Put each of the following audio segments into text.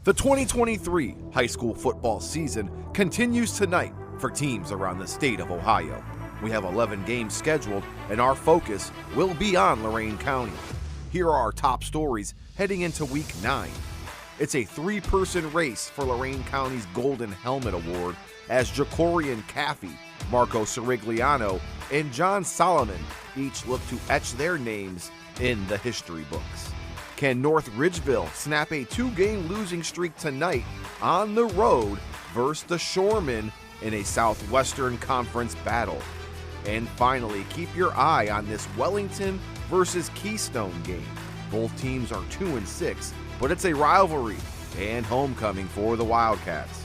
The 2023 high school football season continues tonight for teams around the state of Ohio. We have 11 games scheduled, and our focus will be on Lorain County. Here are our top stories heading into Week 9. It's a three-person race for Lorain County's Golden Helmet Award as Jacorian Caffey, Marco Sirigliano, and John Solomon each look to etch their names in the history books. Can North Ridgeville snap a two-game losing streak tonight on the road versus the Shoremen in a Southwestern Conference battle? And finally, keep your eye on this Wellington versus Keystone game. Both teams are 2-6, but it's a rivalry and homecoming for the Wildcats.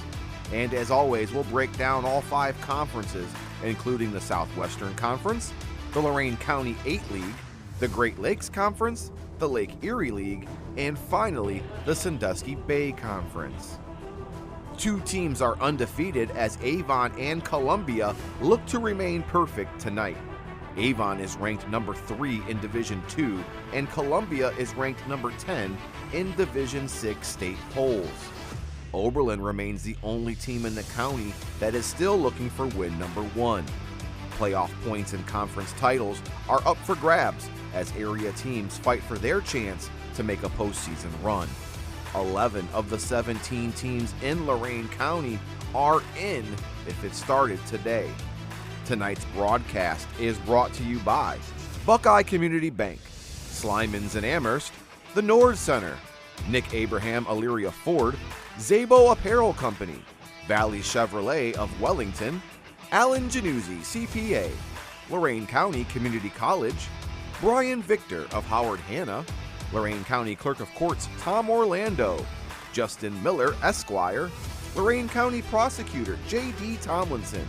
And as always, we'll break down all 5 conferences, including the Southwestern Conference, the Lorain County 8 League, the Great Lakes Conference, the Lake Erie League, and finally, the Sandusky Bay Conference. 2 teams are undefeated as Avon and Columbia look to remain perfect tonight. Avon is ranked number 3 in Division 2, and Columbia is ranked number 10 in Division 6 state polls. Oberlin remains the only team in the county that is still looking for win number 1. Playoff points and conference titles are up for grabs as area teams fight for their chance to make a postseason run. 11 of the 17 teams in Lorain County are in if it started today. Tonight's broadcast is brought to you by Buckeye Community Bank, Slimans and Amherst, the Nord Center, Nick Abraham Elyria Ford, Zabo Apparel Company, Valley Chevrolet of Wellington, Alan Januzzi CPA, Lorain County Community College, Brian Victor of Howard Hanna, Lorain County Clerk of Courts Tom Orlando, Justin Miller Esquire, Lorain County Prosecutor J.D. Tomlinson,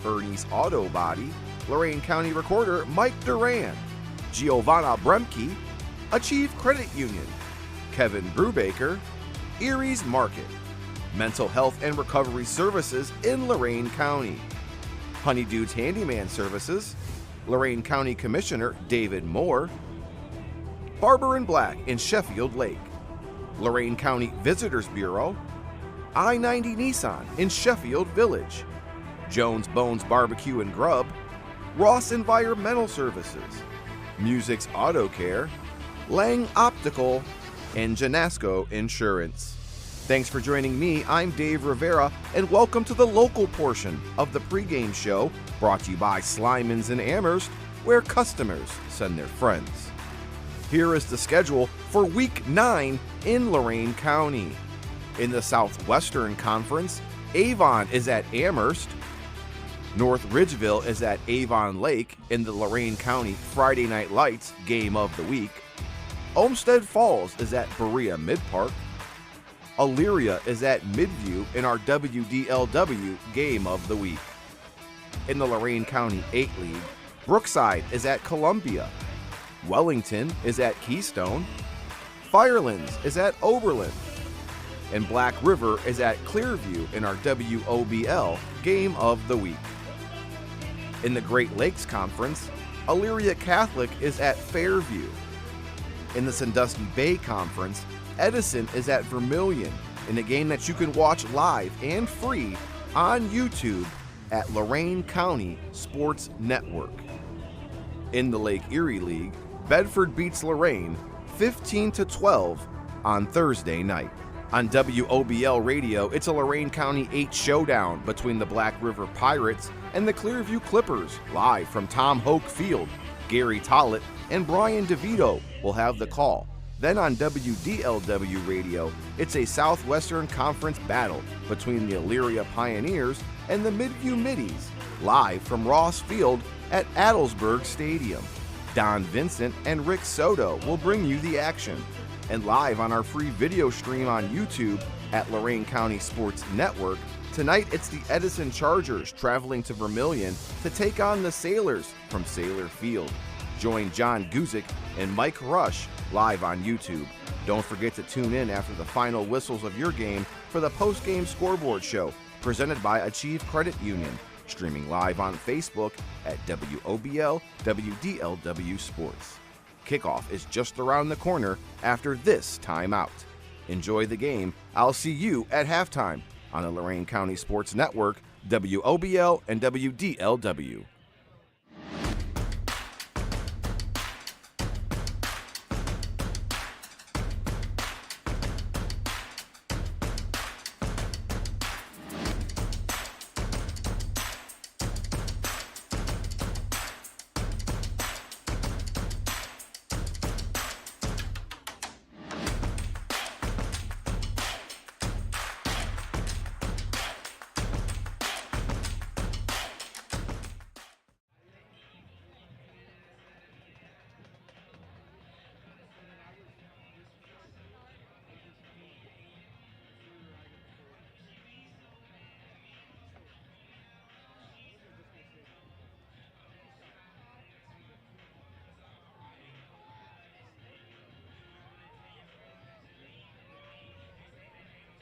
Ernie's Auto Body, Lorain County Recorder Mike Duran, Giovanna Bremke, Achieve Credit Union, Kevin Brubaker, Erie's Market, Mental Health and Recovery Services in Lorain County, Honeydude's Handyman Services, Lorain County Commissioner David Moore, Barber & Black in Sheffield Lake, Lorain County Visitors Bureau, I-90 Nissan in Sheffield Village, Jones Bones Barbecue and Grub, Ross Environmental Services, Music's Auto Care, Lang Optical, and Janasco Insurance. Thanks for joining me. I'm Dave Rivera, and welcome to the local portion of the pregame show brought to you by Slimans and Amherst, where customers send their friends. Here is the schedule for Week 9 in Lorain County. In the Southwestern Conference, Avon is at Amherst, North Ridgeville is at Avon Lake in the Lorain County Friday Night Lights Game of the Week, Olmsted Falls is at Berea Mid-Park, Elyria is at Midview in our WDLW Game of the Week. In the Lorain County 8 League, Brookside is at Columbia, Wellington is at Keystone, Firelands is at Oberlin, and Black River is at Clearview in our WOBL Game of the Week. In the Great Lakes Conference, Elyria Catholic is at Fairview. In the Sandusky Bay Conference, Edison is at Vermilion in a game that you can watch live and free on YouTube at Lorain County Sports Network. In the Lake Erie League, Bedford beats Lorain 15-12 on Thursday night. On WOBL Radio, it's a Lorain County 8 showdown between the Black River Pirates and the Clearview Clippers, live from Tom Hoke Field. Gary Tollett and Brian DeVito will have the call. Then on WDLW Radio, it's a Southwestern Conference battle between the Elyria Pioneers and the Midview Middies, live from Ross Field at Adelsburg Stadium. Don Vincent and Rick Soto will bring you the action. And live on our free video stream on YouTube at Lorain County Sports Network, tonight it's the Edison Chargers traveling to Vermilion to take on the Sailors from Sailor Field. Join John Guzik and Mike Rush live on YouTube. Don't forget to tune in after the final whistles of your game for the post-game scoreboard show presented by Achieve Credit Union, streaming live on Facebook at WOBL WDLW Sports. Kickoff is just around the corner after this timeout. Enjoy the game. I'll see you at halftime on the Lorain County Sports Network, WOBL and WDLW.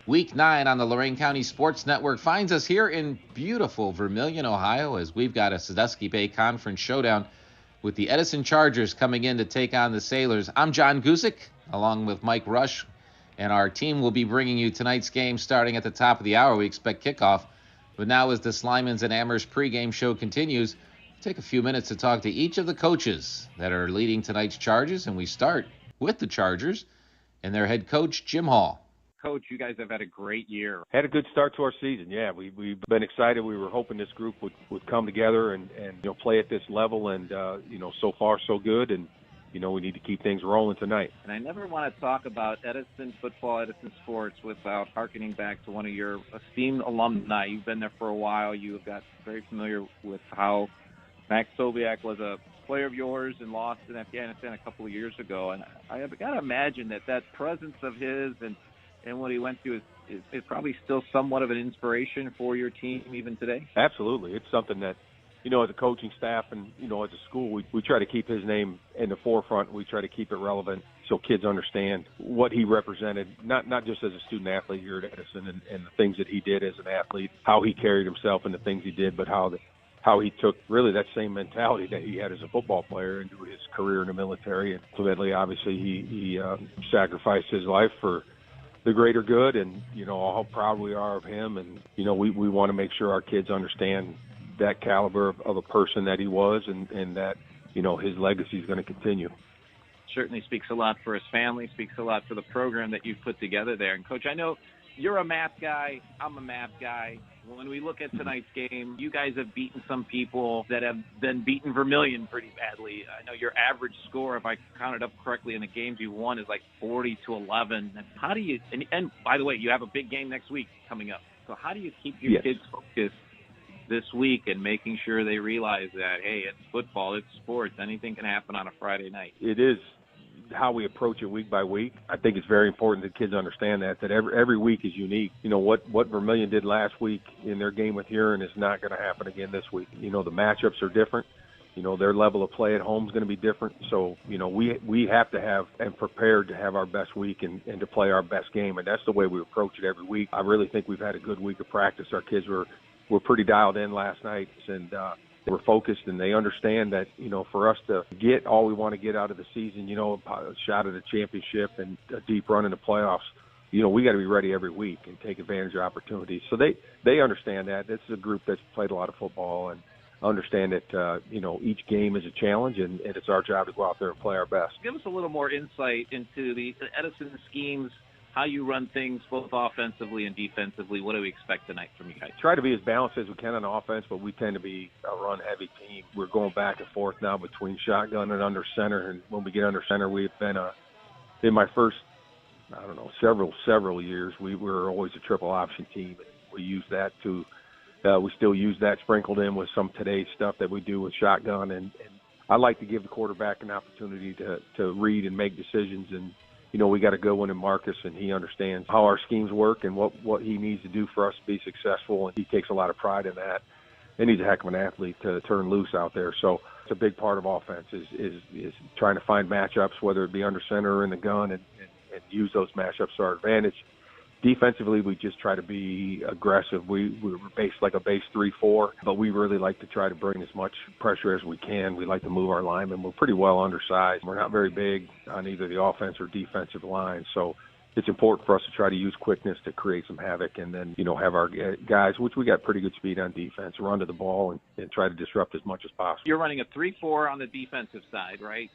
Week 9 on the Lorain County Sports Network finds us here in beautiful Vermilion, Ohio, as we've got a Sandusky Bay Conference showdown with the Edison Chargers coming in to take on the Sailors. I'm John Gusick, along with Mike Rush, and our team will be bringing you tonight's game starting at the top of the hour. We expect kickoff. But now as the Slimans and Amherst pregame show continues, we'll take a few minutes to talk to each of the coaches that are leading tonight's Chargers, and we start with the Chargers and their head coach, Jim Hall. Coach, you guys have had a great year. Had a good start to our season. Yeah, we've been excited. We were hoping this group would come together and play at this level. And so far so good. And we need to keep things rolling tonight. And I never want to talk about Edison football, Edison sports, without hearkening back to one of your esteemed alumni. You've been there for a while. You have got very familiar with how Max Sobiak was a player of yours and lost in Afghanistan a couple of years ago. And I have got to imagine that presence of his and what he went through is probably still somewhat of an inspiration for your team even today? Absolutely. It's something that, as a coaching staff and, as a school, we try to keep his name in the forefront. We try to keep it relevant so kids understand what he represented, not just as a student athlete here at Edison and the things that he did as an athlete, how he carried himself and the things he did, but how he took really that same mentality that he had as a football player into his career in the military. And ultimately, obviously, he sacrificed his life for the greater good, and how proud we are of him, and we want to make sure our kids understand that caliber of a person that he was, and that his legacy is going to continue. Certainly speaks a lot for his family, speaks a lot for the program that you've put together there. And Coach, I know you're a math guy, I'm a math guy. When we look at tonight's game, you guys have beaten some people that have been beaten Vermilion pretty badly. I know your average score, if I counted up correctly, in the games you won is like 40-11. And how do you? And by the way, you have a big game next week coming up. So how do you keep your kids focused this week and making sure they realize that, hey, it's football, it's sports, anything can happen on a Friday night? It is how we approach it week by week. I think it's very important that kids understand that every week is unique. What Vermilion did last week in their game with Huron is not going to happen again this week. The matchups are different. Their level of play at home is going to be different. So, we have to have and prepared to have our best week and to play our best game. And that's the way we approach it every week. I really think we've had a good week of practice. Our kids were pretty dialed in last night, and we're focused, and they understand that, for us to get all we want to get out of the season, a shot at a championship and a deep run in the playoffs, we got to be ready every week and take advantage of opportunities. So they understand that. This is a group that's played a lot of football and understand that, each game is a challenge, and it's our job to go out there and play our best. Give us a little more insight into the Edison schemes, how you run things both offensively and defensively. What do we expect tonight from you guys? Try to be as balanced as we can on offense, but we tend to be a run-heavy team. We're going back and forth now between shotgun and under center, and when we get under center, we've been in my first, several years, we were always a triple option team, and we use that to we still use that sprinkled in with some today's stuff that we do with shotgun, and I like to give the quarterback an opportunity to read and make decisions, and we got a good one in Marcus, and he understands how our schemes work and what he needs to do for us to be successful, and he takes a lot of pride in that. And he's a heck of an athlete to turn loose out there. So it's a big part of offense is trying to find matchups, whether it be under center or in the gun, and use those matchups to our advantage. Defensively, we just try to be aggressive. We're based like a base 3-4, but we really like to try to bring as much pressure as we can. We like to move our linemen. We're pretty well undersized. We're not very big on either the offense or defensive line. So it's important for us to try to use quickness to create some havoc, and then, have our guys, which we got pretty good speed on defense, run to the ball and try to disrupt as much as possible. You're running a 3-4 on the defensive side, right?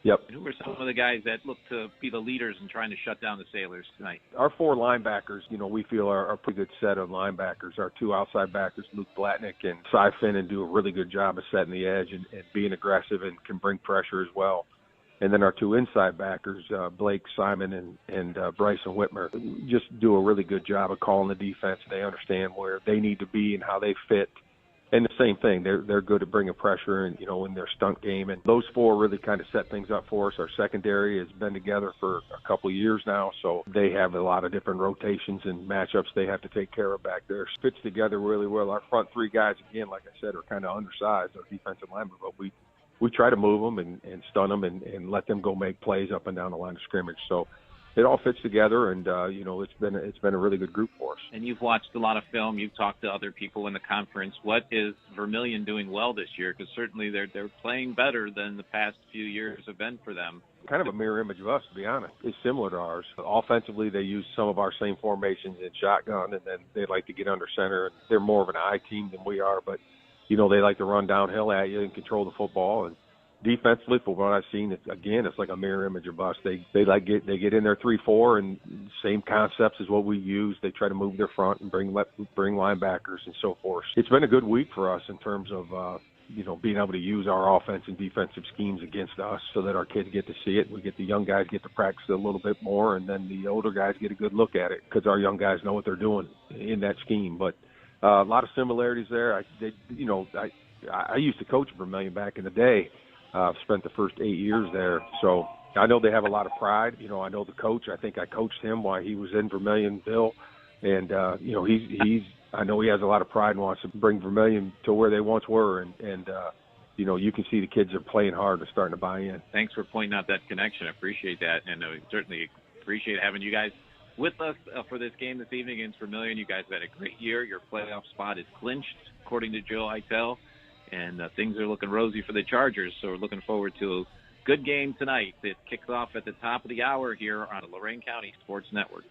Yep. And who are some of the guys that look to be the leaders in trying to shut down the Sailors tonight? Our 4 linebackers, we feel are a pretty good set of linebackers. Our 2 outside backers, Luke Blatnick and Cy Finnan, do a really good job of setting the edge and being aggressive and can bring pressure as well. And then our 2 inside backers, Blake Simon and Bryson Whitmer, just do a really good job of calling the defense. They understand where they need to be and how they fit. And the same thing, they're good at bringing pressure and, in their stunt game. And those 4 really kind of set things up for us. Our secondary has been together for a couple of years now, so they have a lot of different rotations and matchups they have to take care of back there. It fits together really well. Our front 3 guys, again, like I said, are kind of undersized, our defensive linemen, but we try to move them and stun them and let them go make plays up and down the line of scrimmage. So it all fits together, and it's been a really good group for us. And you've watched a lot of film. You've talked to other people in the conference. What is Vermilion doing well this year? Because certainly they're playing better than the past few years have been for them. Kind of a mirror image of us, to be honest. It's similar to ours. Offensively, they use some of our same formations in shotgun, and then they like to get under center. They're more of an I team than we are, but they like to run downhill at you and control the football. And defensively, from what I've seen, it's like a mirror image of us. They get in there 3-4, and same concepts as what we use. They try to move their front and bring linebackers and so forth. It's been a good week for us in terms of being able to use our offense and defensive schemes against us, so that our kids get to see it. We get the young guys get to practice it a little bit more, and then the older guys get a good look at it because our young guys know what they're doing in that scheme. But a lot of similarities there. I used to coach Vermilion back in the day. I've spent the first 8 years there, so I know they have a lot of pride. I know the coach. I think I coached him while he was in Vermilionville, and I know he has a lot of pride and wants to bring Vermilion to where they once were, and you can see the kids are playing hard and starting to buy in. Thanks for pointing out that connection. I appreciate that, and we certainly appreciate having you guys with us for this game this evening against Vermilion. You guys had a great year. Your playoff spot is clinched, according to Joe Eitel. And things are looking rosy for the Chargers, so we're looking forward to a good game tonight. It kicks off at the top of the hour here on the Lorain County Sports Network.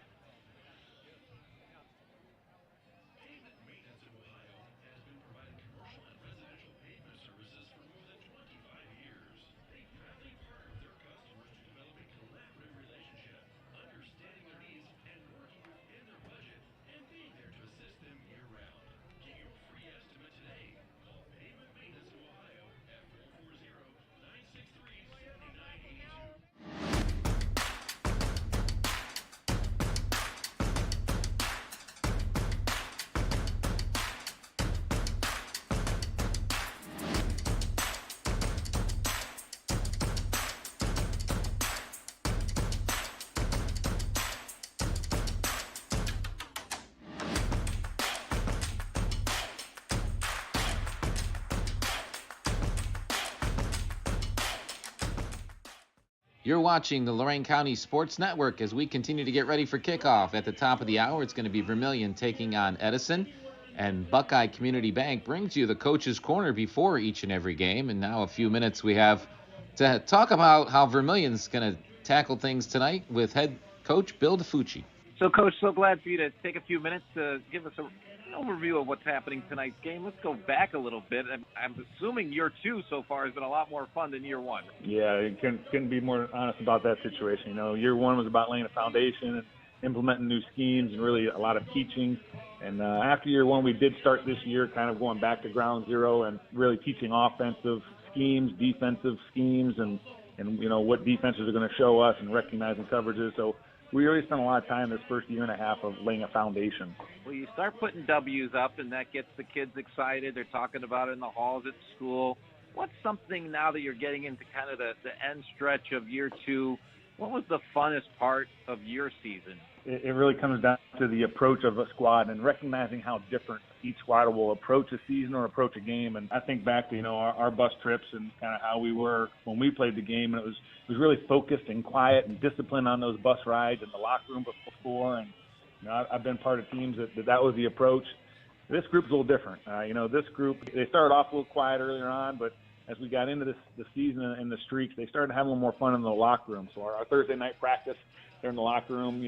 You're watching the Lorain County Sports Network as we continue to get ready for kickoff. At the top of the hour, it's going to be Vermilion taking on Edison. And Buckeye Community Bank brings you the Coach's Corner before each and every game. And now a few minutes we have to talk about how Vermilion's going to tackle things tonight with head coach Bill DeFucci. So, Coach, so glad for you to take a few minutes to give us an overview of what's happening tonight's game. Let's go back a little bit. I'm assuming year 2 so far has been a lot more fun than year 1. Yeah, couldn't be more honest about that situation. Year 1 was about laying a foundation and implementing new schemes and really a lot of teaching. And after year 1, we did start this year kind of going back to ground zero and really teaching offensive schemes, defensive schemes, and what defenses are going to show us and recognizing coverages. So we really spent a lot of time this first year and a half of laying a foundation. Well, you start putting W's up, and that gets the kids excited. They're talking about it in the halls at school. What's something now that you're getting into kind of the end stretch of year 2? What was the funnest part of your season? It really comes down to the approach of a squad and recognizing how different each squad will approach a season or approach a game. And I think back to, our bus trips and kind of how we were when we played the game. And it was really focused and quiet and disciplined on those bus rides in the locker room before. And, I've been part of teams that was the approach. This group's a little different. This group, they started off a little quiet earlier on, but as we got into the season and the streaks, they started having a little more fun in the locker room. So our Thursday night practice, they're in the locker room,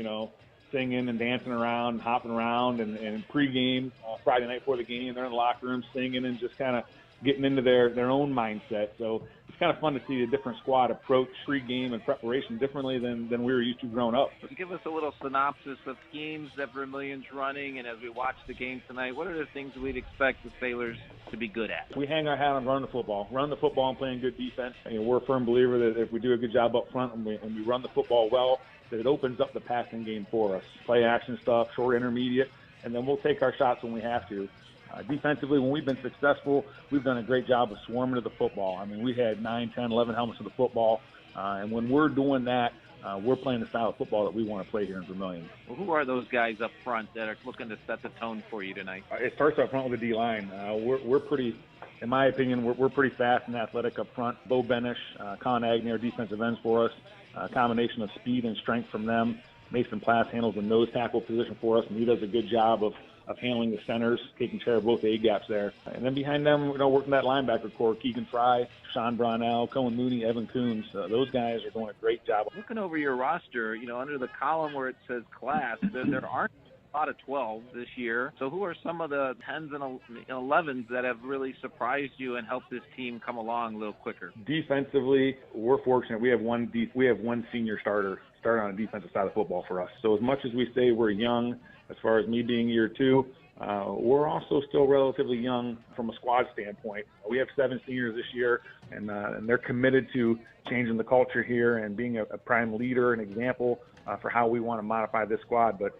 singing and dancing around, hopping around, and pregame, Friday night before the game, they're in the locker room singing and just kind of getting into their own mindset. So it's kind of fun to see a different squad approach pregame and preparation differently than we were used to growing up. Give us a little synopsis of schemes that Vermilion's running, and as we watch the game tonight, what are the things we'd expect the Sailors to be good at? We hang our hat on running the football and playing good defense. We're a firm believer that if we do a good job up front and we run the football well, that it opens up the passing game for us. Play action stuff, short, intermediate, and then we'll take our shots when we have to. Defensively, when we've been successful, we've done a great job of swarming to the football. I mean, we had 9, 10, 11 helmets to the football, and when we're doing that, we're playing the style of football that we want to play here in Vermilion. Well, who are those guys up front that are looking to set the tone for you tonight? It starts up front with the D-line. We're pretty, in my opinion, we're pretty fast and athletic up front. Bo Benish, Con Agnew are defensive ends for us. A combination of speed and strength from them. Mason Plass handles the nose tackle position for us, and he does a good job of handling the centers, taking care of both the A-gaps there. And then behind them, working that linebacker core, Keegan Fry, Sean Brownell, Cohen Mooney, Evan Coons. Those guys are doing a great job. Looking over your roster, under the column where it says class, there aren't a lot of 12s this year. So who are some of the 10s and 11s that have really surprised you and helped this team come along a little quicker? Defensively, we're fortunate. We have one senior starter on the defensive side of the football for us. So as much as we say we're young, as far as me being year 2, we're also still relatively young from a squad standpoint. We have 7 seniors this year, and they're committed to changing the culture here and being a prime leader and example for how we want to modify this squad. But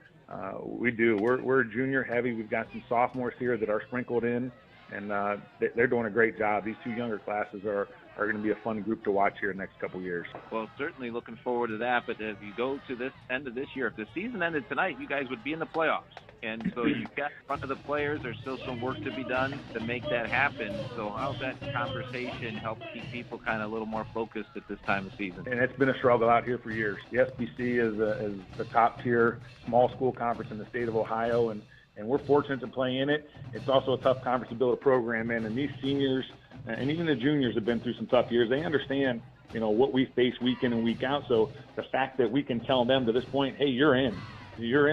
we do. We're junior heavy. We've got some sophomores here that are sprinkled in, and they're doing a great job. These 2 younger classes are going to be a fun group to watch here in the next couple of years. Well, certainly looking forward to that. But as you go to this end of this year, if the season ended tonight, you guys would be in the playoffs. And so you've got in front of the players. There's still some work to be done to make that happen. So how's that conversation help keep people kind of a little more focused at this time of season? And it's been a struggle out here for years. The SBC is the top-tier small school conference in the state of Ohio, and we're fortunate to play in it. It's also a tough conference to build a program in, and these seniors and even the juniors have been through some tough years. They understand, what we face week in and week out. So the fact that we can tell them to this point, hey, you're in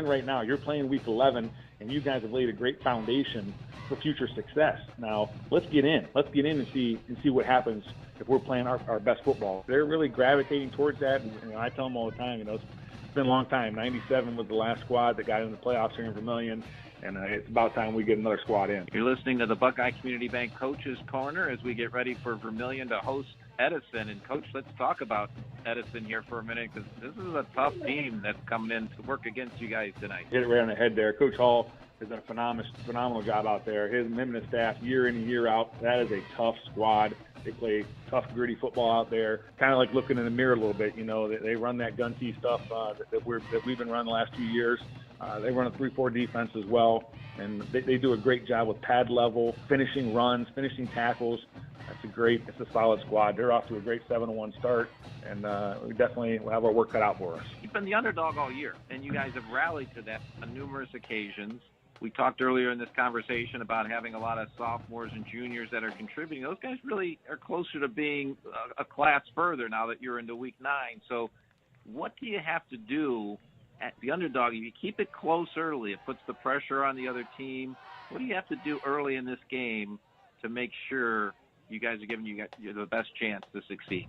right now. You're playing week 11, and you guys have laid a great foundation for future success. Now let's get in. Let's get in and see what happens if we're playing our best football. They're really gravitating towards that. And I tell them all the time, it's been a long time. 97 was the last squad that got in the playoffs here in Vermilion. And it's about time we get another squad in. You're listening to the Buckeye Community Bank Coaches Corner as we get ready for Vermilion to host Edison. And, Coach, let's talk about Edison here for a minute, because this is a tough team that's coming in to work against you guys tonight. Hit it right on the head there. Coach Hall has done a phenomenal job out there. Him and his staff, year in and year out, that is a tough squad. They play tough, gritty football out there, kind of like looking in the mirror a little bit. They run that gun tee stuff that we've been running the last 2 years. They run a 3-4 defense as well, and they do a great job with pad level, finishing runs, finishing tackles. It's a solid squad. They're off to a great 7-1 start, and we definitely will have our work cut out for us. You've been the underdog all year, and you guys have rallied to that on numerous occasions. We talked earlier in this conversation about having a lot of sophomores and juniors that are contributing. Those guys really are closer to being a class further now that you're into week 9. So what do you have to do at the underdog? If you keep it close early, it puts the pressure on the other team. What do you have to do early in this game to make sure you guys are giving you the best chance to succeed?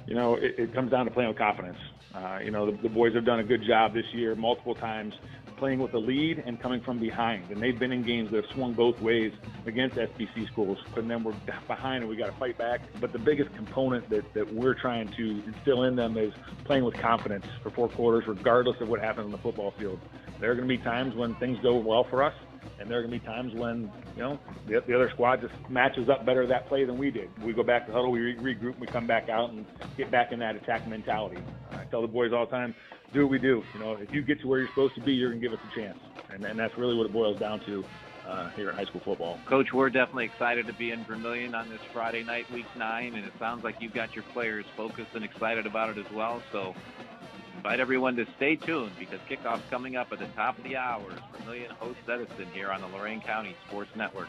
It comes down to playing with confidence. The boys have done a good job this year multiple times playing with the lead and coming from behind. And they've been in games that have swung both ways against SBC schools. And then we're behind and we got to fight back. But the biggest component that we're trying to instill in them is playing with confidence for 4 quarters, regardless of what happens on the football field. There are going to be times when things go well for us, and there are going to be times when, the other squad just matches up better that play than we did. We go back to huddle, we regroup, and we come back out and get back in that attack mentality. I tell the boys all the time, do what we do. If you get to where you're supposed to be, you're going to give us a chance. And that's really what it boils down to here in high school football. Coach, we're definitely excited to be in Vermilion on this Friday night, week 9, and it sounds like you've got your players focused and excited about it as well. So invite everyone to stay tuned, because kickoff's coming up at the top of the hour. Vermilion hosts Edison here on the Lorain County Sports Network.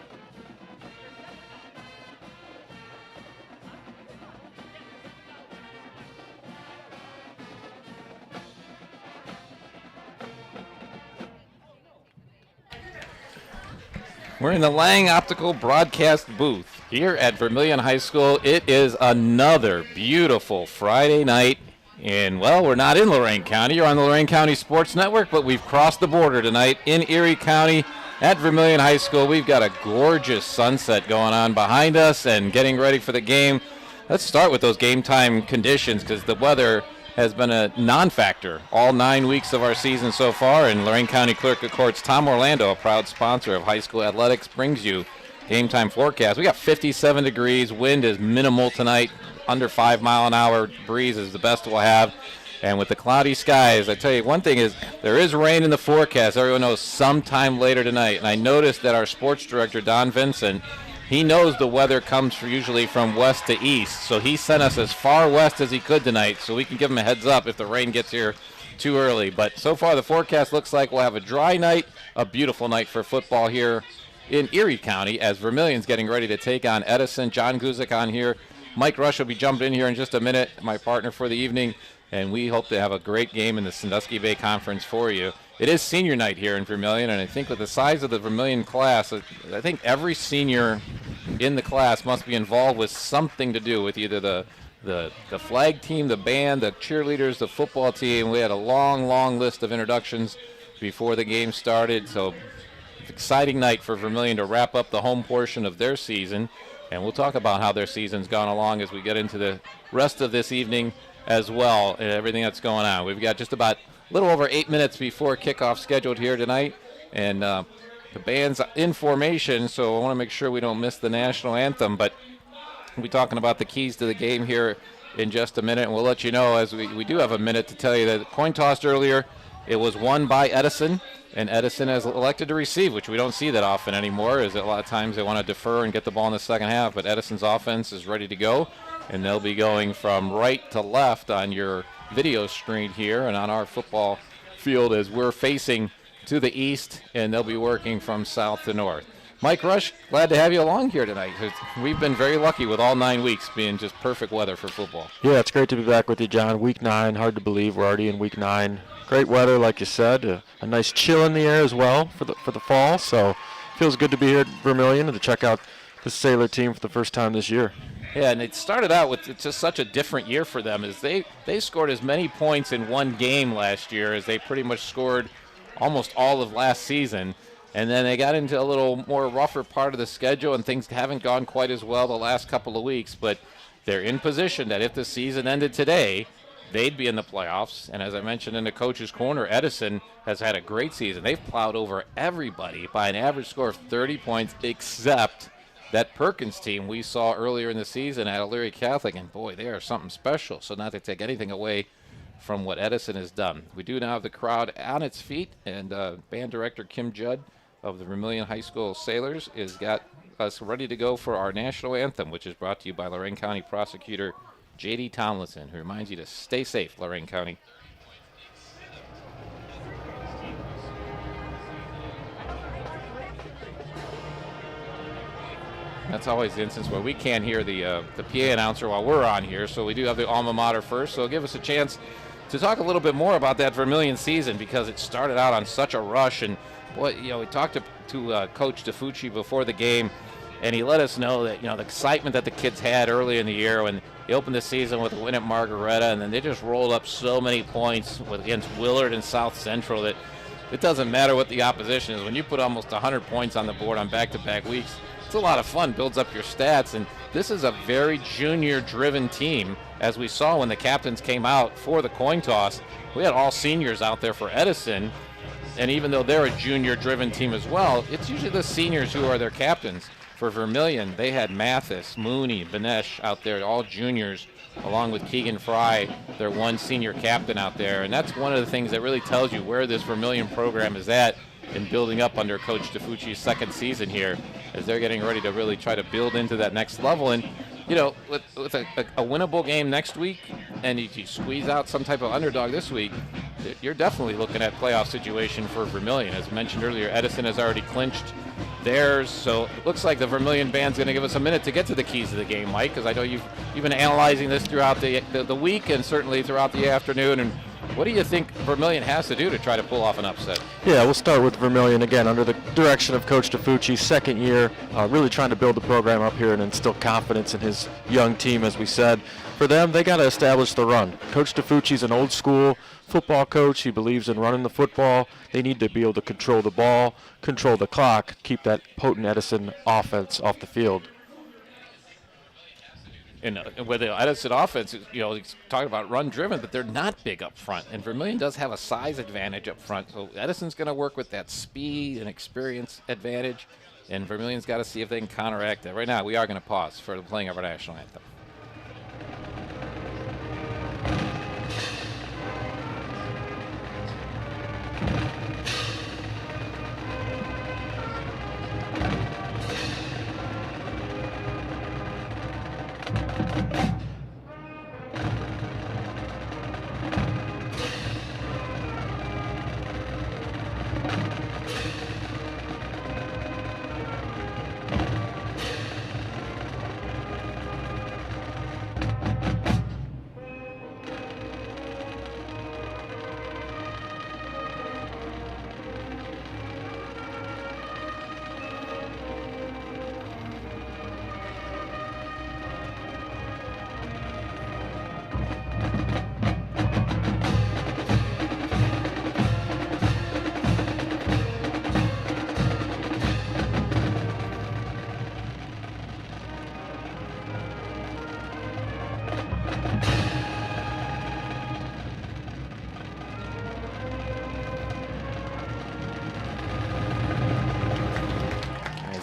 We're in the Lang Optical broadcast booth here at Vermilion High School. It is another beautiful Friday night. And, well, we're not in Lorain County. You're on the Lorain County Sports Network, but we've crossed the border tonight in Erie County at Vermilion High School. We've got a gorgeous sunset going on behind us and getting ready for the game. Let's start with those game time conditions because the weather has been a non-factor all 9 weeks of our season so far. And Lorain County Clerk of Courts Tom Orlando, a proud sponsor of high school athletics, brings you game time forecast. We got 57 degrees. Wind is minimal tonight. Under 5 mile an hour breeze is the best we'll have. And with the cloudy skies, I tell you, one thing is there is rain in the forecast. Everyone knows sometime later tonight. And I noticed that our sports director, Don Vincent, he knows the weather comes usually from west to east, so he sent us as far west as he could tonight so we can give him a heads up if the rain gets here too early. But so far the forecast looks like we'll have a dry night, a beautiful night for football here in Erie County as Vermilion's getting ready to take on Edison. John Guzik on here. Mike Rush will be jumping in here in just a minute, my partner for the evening, and we hope to have a great game in the Sandusky Bay Conference for you. It is senior night here in Vermilion, and I think with the size of the Vermilion class, I think every senior in the class must be involved with something to do with either the flag team, the band, the cheerleaders, the football team. We had a long list of introductions before the game started, so exciting night for Vermilion to wrap up the home portion of their season, and we'll talk about how their season's gone along as we get into the rest of this evening as well and everything that's going on. We've got just about a little over 8 minutes before kickoff scheduled here tonight, and the band's in formation, so I want to make sure we don't miss the national anthem, but we'll be talking about the keys to the game here in just a minute, and we'll let you know as we do have a minute to tell you that the coin tossed earlier, it was won by Edison, and Edison has elected to receive, which we don't see that often anymore, as a lot of times they want to defer and get the ball in the second half, but Edison's offense is ready to go, and they'll be going from right to left on your video screen here and on our football field as we're facing to the east, and they'll be working from south to north. Mike Rush, glad to have you along here tonight. We've been very lucky with all 9 weeks being just perfect weather for football. Yeah, it's great to be back with you, John. Week 9, hard to believe we're already in week 9. Great weather, like you said, a nice chill in the air as well for the fall. So feels good to be here at Vermilion and to check out the Sailor team for the first time this year. Yeah, and it started out with just such a different year for them as they scored as many points in one game last year as they pretty much scored almost all of last season. And then they got into a little more rougher part of the schedule, and things haven't gone quite as well the last couple of weeks. But they're in position that if the season ended today, they'd be in the playoffs. And as I mentioned in the coach's corner, Edison has had a great season. They've plowed over everybody by an average score of 30 points, except that Perkins team we saw earlier in the season at Elyria Catholic. And, boy, they are something special. So not to take anything away from what Edison has done. We do now have the crowd on its feet, and band director Kim Judd of the Vermilion High School Sailors has got us ready to go for our national anthem, which is brought to you by Lorain County Prosecutor J.D. Tomlinson, who reminds you to stay safe, Lorain County. That's always the instance where we can't hear the PA announcer while we're on here, so we do have the alma mater first, so give us a chance to talk a little bit more about that Vermilion season because it started out on such a rush. And boy, we talked to Coach DeFucci before the game, and he let us know that the excitement that the kids had early in the year when they opened the season with a win at Margaretta, and then they just rolled up so many points against Willard and South Central that it doesn't matter what the opposition is. When you put almost 100 points on the board on back-to-back weeks, it's a lot of fun, builds up your stats, and this is a very junior-driven team. As we saw when the captains came out for the coin toss, we had all seniors out there for Edison, and even though they're a junior-driven team as well, it's usually the seniors who are their captains. For Vermilion, they had Mathis, Mooney, Benesh out there, all juniors, along with Keegan Fry, their one senior captain out there, and that's one of the things that really tells you where this Vermilion program is at in building up under Coach DeFucci's second season here, as they're getting ready to really try to build into that next level. And with a winnable game next week, and you squeeze out some type of underdog this week, you're definitely looking at playoff situation for Vermilion. As mentioned earlier, Edison has already clinched theirs, so it looks like the Vermilion band's going to give us a minute to get to the keys of the game, Mike, because I know you've been analyzing this throughout the week and certainly throughout the afternoon, and What do you think Vermilion has to do to try to pull off an upset? Yeah, we'll start with Vermilion again under the direction of Coach DeFucci's second year, really trying to build the program up here and instill confidence in his young team, as we said. For them, they got to establish the run. Coach DeFucci's an old school football coach. He believes in running the football. They need to be able to control the ball, control the clock, keep that potent Edison offense off the field. And with the Edison offense, he's talking about run-driven, but they're not big up front. And Vermilion does have a size advantage up front. So Edison's going to work with that speed and experience advantage. And Vermilion's got to see if they can counteract that. Right now, we are going to pause for the playing of our national anthem.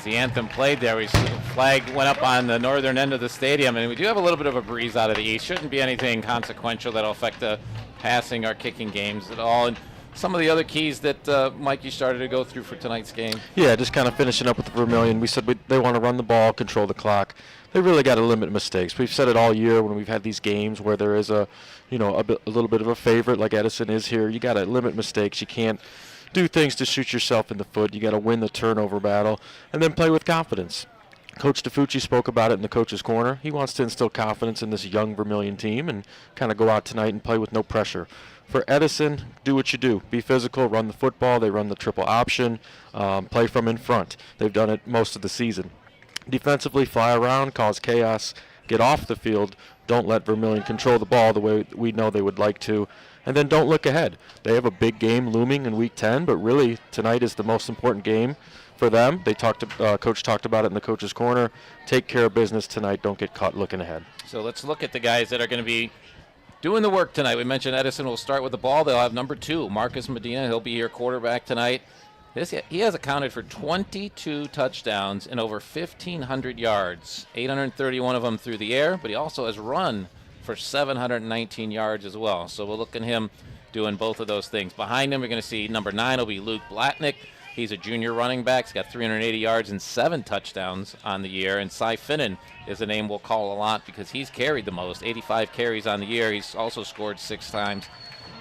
The anthem played there. The flag went up on the northern end of the stadium, and we do have a little bit of a breeze out of the east. Shouldn't be anything consequential that'll affect the passing or kicking games at all. And some of the other keys that Mike, you started to go through for tonight's game. Yeah, just kind of finishing up with the Vermilion. We said they want to run the ball, control the clock. They really got to limit mistakes. We've said it all year when we've had these games where there is a little bit of a favorite like Edison is here. You got to limit mistakes. You can't do things to shoot yourself in the foot. You got to win the turnover battle and then play with confidence. Coach DeFucci spoke about it in the coach's corner. He wants to instill confidence in this young Vermilion team and kind of go out tonight and play with no pressure. For Edison, do what you do. Be physical, run the football. They run the triple option, play from in front. They've done it most of the season. Defensively, fly around, cause chaos, get off the field. Don't let Vermilion control the ball the way we know they would like to. And then don't look ahead. They have a big game looming in Week 10, but really tonight is the most important game for them. Coach talked about it in the coach's corner. Take care of business tonight. Don't get caught looking ahead. So let's look at the guys that are going to be doing the work tonight. We mentioned Edison will start with the ball. They'll have number 2, Marcus Medina. He'll be your quarterback tonight. He has accounted for 22 touchdowns and over 1,500 yards, 831 of them through the air, but he also has run for 719 yards as well. So we'll look at him doing both of those things. Behind him, we're going to see number 9 will be Luke Blatnick. He's a junior running back. He's got 380 yards and 7 touchdowns on the year. And Cy Finnan is a name we'll call a lot because he's carried the most, 85 carries on the year. He's also scored 6 times.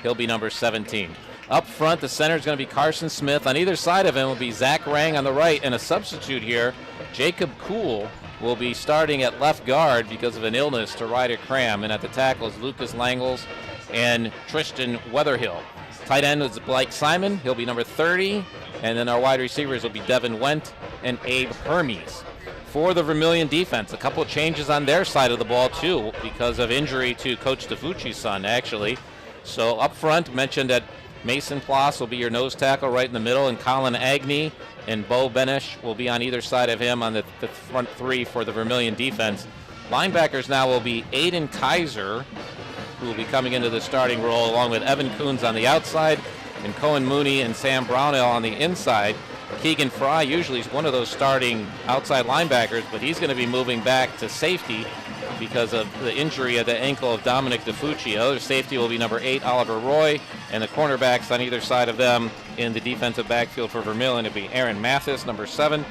He'll be number 17. Up front, the center is going to be Carson Smith. On either side of him will be Zach Rang on the right. And a substitute here, Jacob Kuhl, will be starting at left guard because of an illness to Ryder Cram. And at the tackles, Lucas Langles and Tristan Weatherhill. Tight end is Blake Simon. He'll be number 30. And then our wide receivers will be Devin Wendt and Abe Hermes. For the Vermilion defense, a couple of changes on their side of the ball, too, because of injury to Coach DeFucci's son, actually. So up front, mentioned that Mason Ploss will be your nose tackle right in the middle, and Colin Agnew and Bo Benesh will be on either side of him on the front 3 for the Vermilion defense. Linebackers now will be Aiden Kaiser, who will be coming into the starting role, along with Evan Coons on the outside, and Cohen Mooney and Sam Brownell on the inside. Keegan Fry usually is one of those starting outside linebackers, but he's going to be moving back to safety because of the injury at the ankle of Dominic DeFucci. Other safety will be number 8, Oliver Roy, and the cornerbacks on either side of them in the defensive backfield for Vermilion will be Aaron Mathis, number 7,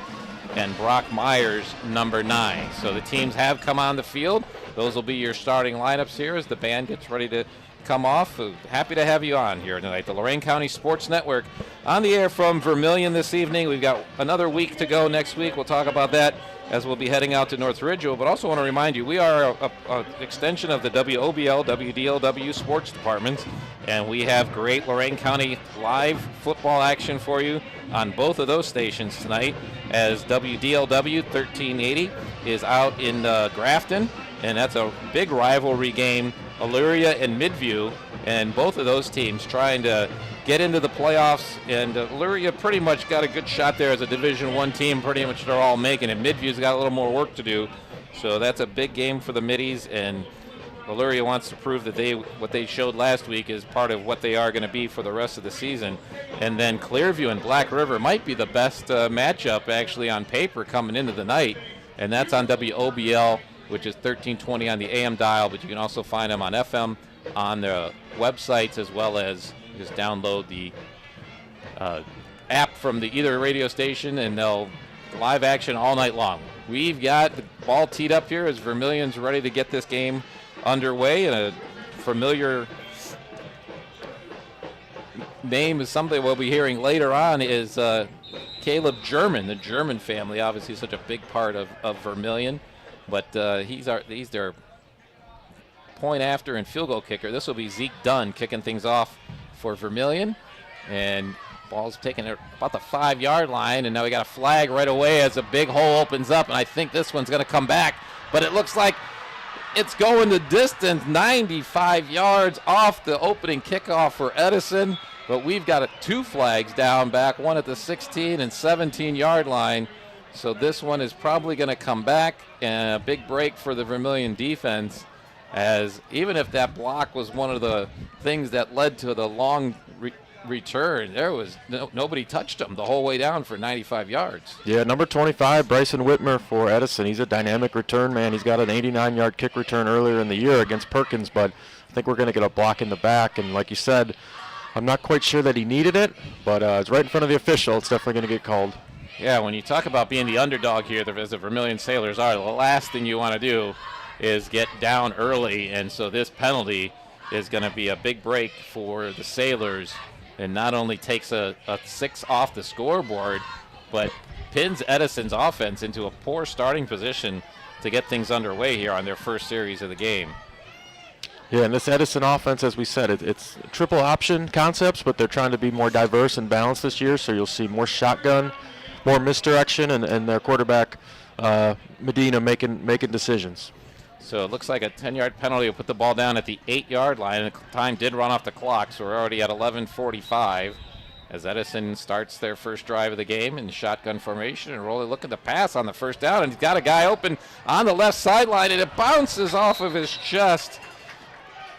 and Brock Myers, number 9. So the teams have come on the field. Those will be your starting lineups here as the band gets ready to come off. Happy to have you on here tonight. The Lorain County Sports Network on the air from Vermilion this evening. We've got another week to go next week. We'll talk about that as we'll be heading out to North Ridgeville. But also want to remind you, we are an extension of the WOBL, WDLW sports departments, and we have great Lorain County live football action for you on both of those stations tonight, as WDLW 1380 is out in Grafton, and that's a big rivalry game, Elyria and Midview, and both of those teams trying to get into the playoffs, and Elyria pretty much got a good shot there as a Division I team. Pretty much they're all making it. Midview's got a little more work to do, so that's a big game for the Middies, and Elyria wants to prove that what they showed last week is part of what they are going to be for the rest of the season. And then Clearview and Black River might be the best matchup actually on paper coming into the night, and that's on WOBL, which is 1320 on the AM dial, but you can also find them on FM on the websites, as well as just download the app from either radio station, and they'll live action all night long. We've got the ball teed up here as Vermilion's ready to get this game underway, and a familiar name is something we'll be hearing later on is Caleb German. The German family, obviously such a big part of Vermilion, but he's their point after and field goal kicker. This will be Zeke Dunn kicking things off for Vermilion, and ball's taking it about the 5-yard line, and now we got a flag right away as a big hole opens up, and I think this one's going to come back, but it looks like it's going the distance, 95 yards off the opening kickoff for Edison, but we've got 2 flags down back, one at the 16 and 17-yard line, so this one is probably going to come back, and a big break for the Vermilion defense, as even if that block was one of the things that led to the long return, there was nobody touched him the whole way down for 95 yards. Yeah, number 25, Bryson Whitmer for Edison. He's a dynamic return man. He's got an 89-yard kick return earlier in the year against Perkins, but I think we're going to get a block in the back. And like you said, I'm not quite sure that he needed it, but it's right in front of the official. It's definitely going to get called. Yeah, when you talk about being the underdog here, as the Vermilion Sailors are, the last thing you want to do is get down early, and so this penalty is going to be a big break for the Sailors, and not only takes a 6 off the scoreboard, but pins Edison's offense into a poor starting position to get things underway here on their first series of the game. Yeah, and this Edison offense, as we said, it's triple option concepts, but they're trying to be more diverse and balanced this year, so you'll see more shotgun, more misdirection, and their quarterback, Medina, making decisions. So it looks like a 10-yard penalty will put the ball down at the 8-yard line, and the time did run off the clock, so we're already at 11:45 as Edison starts their first drive of the game in shotgun formation, and Roley looking to pass on the first down, and he's got a guy open on the left sideline, and it bounces off of his chest.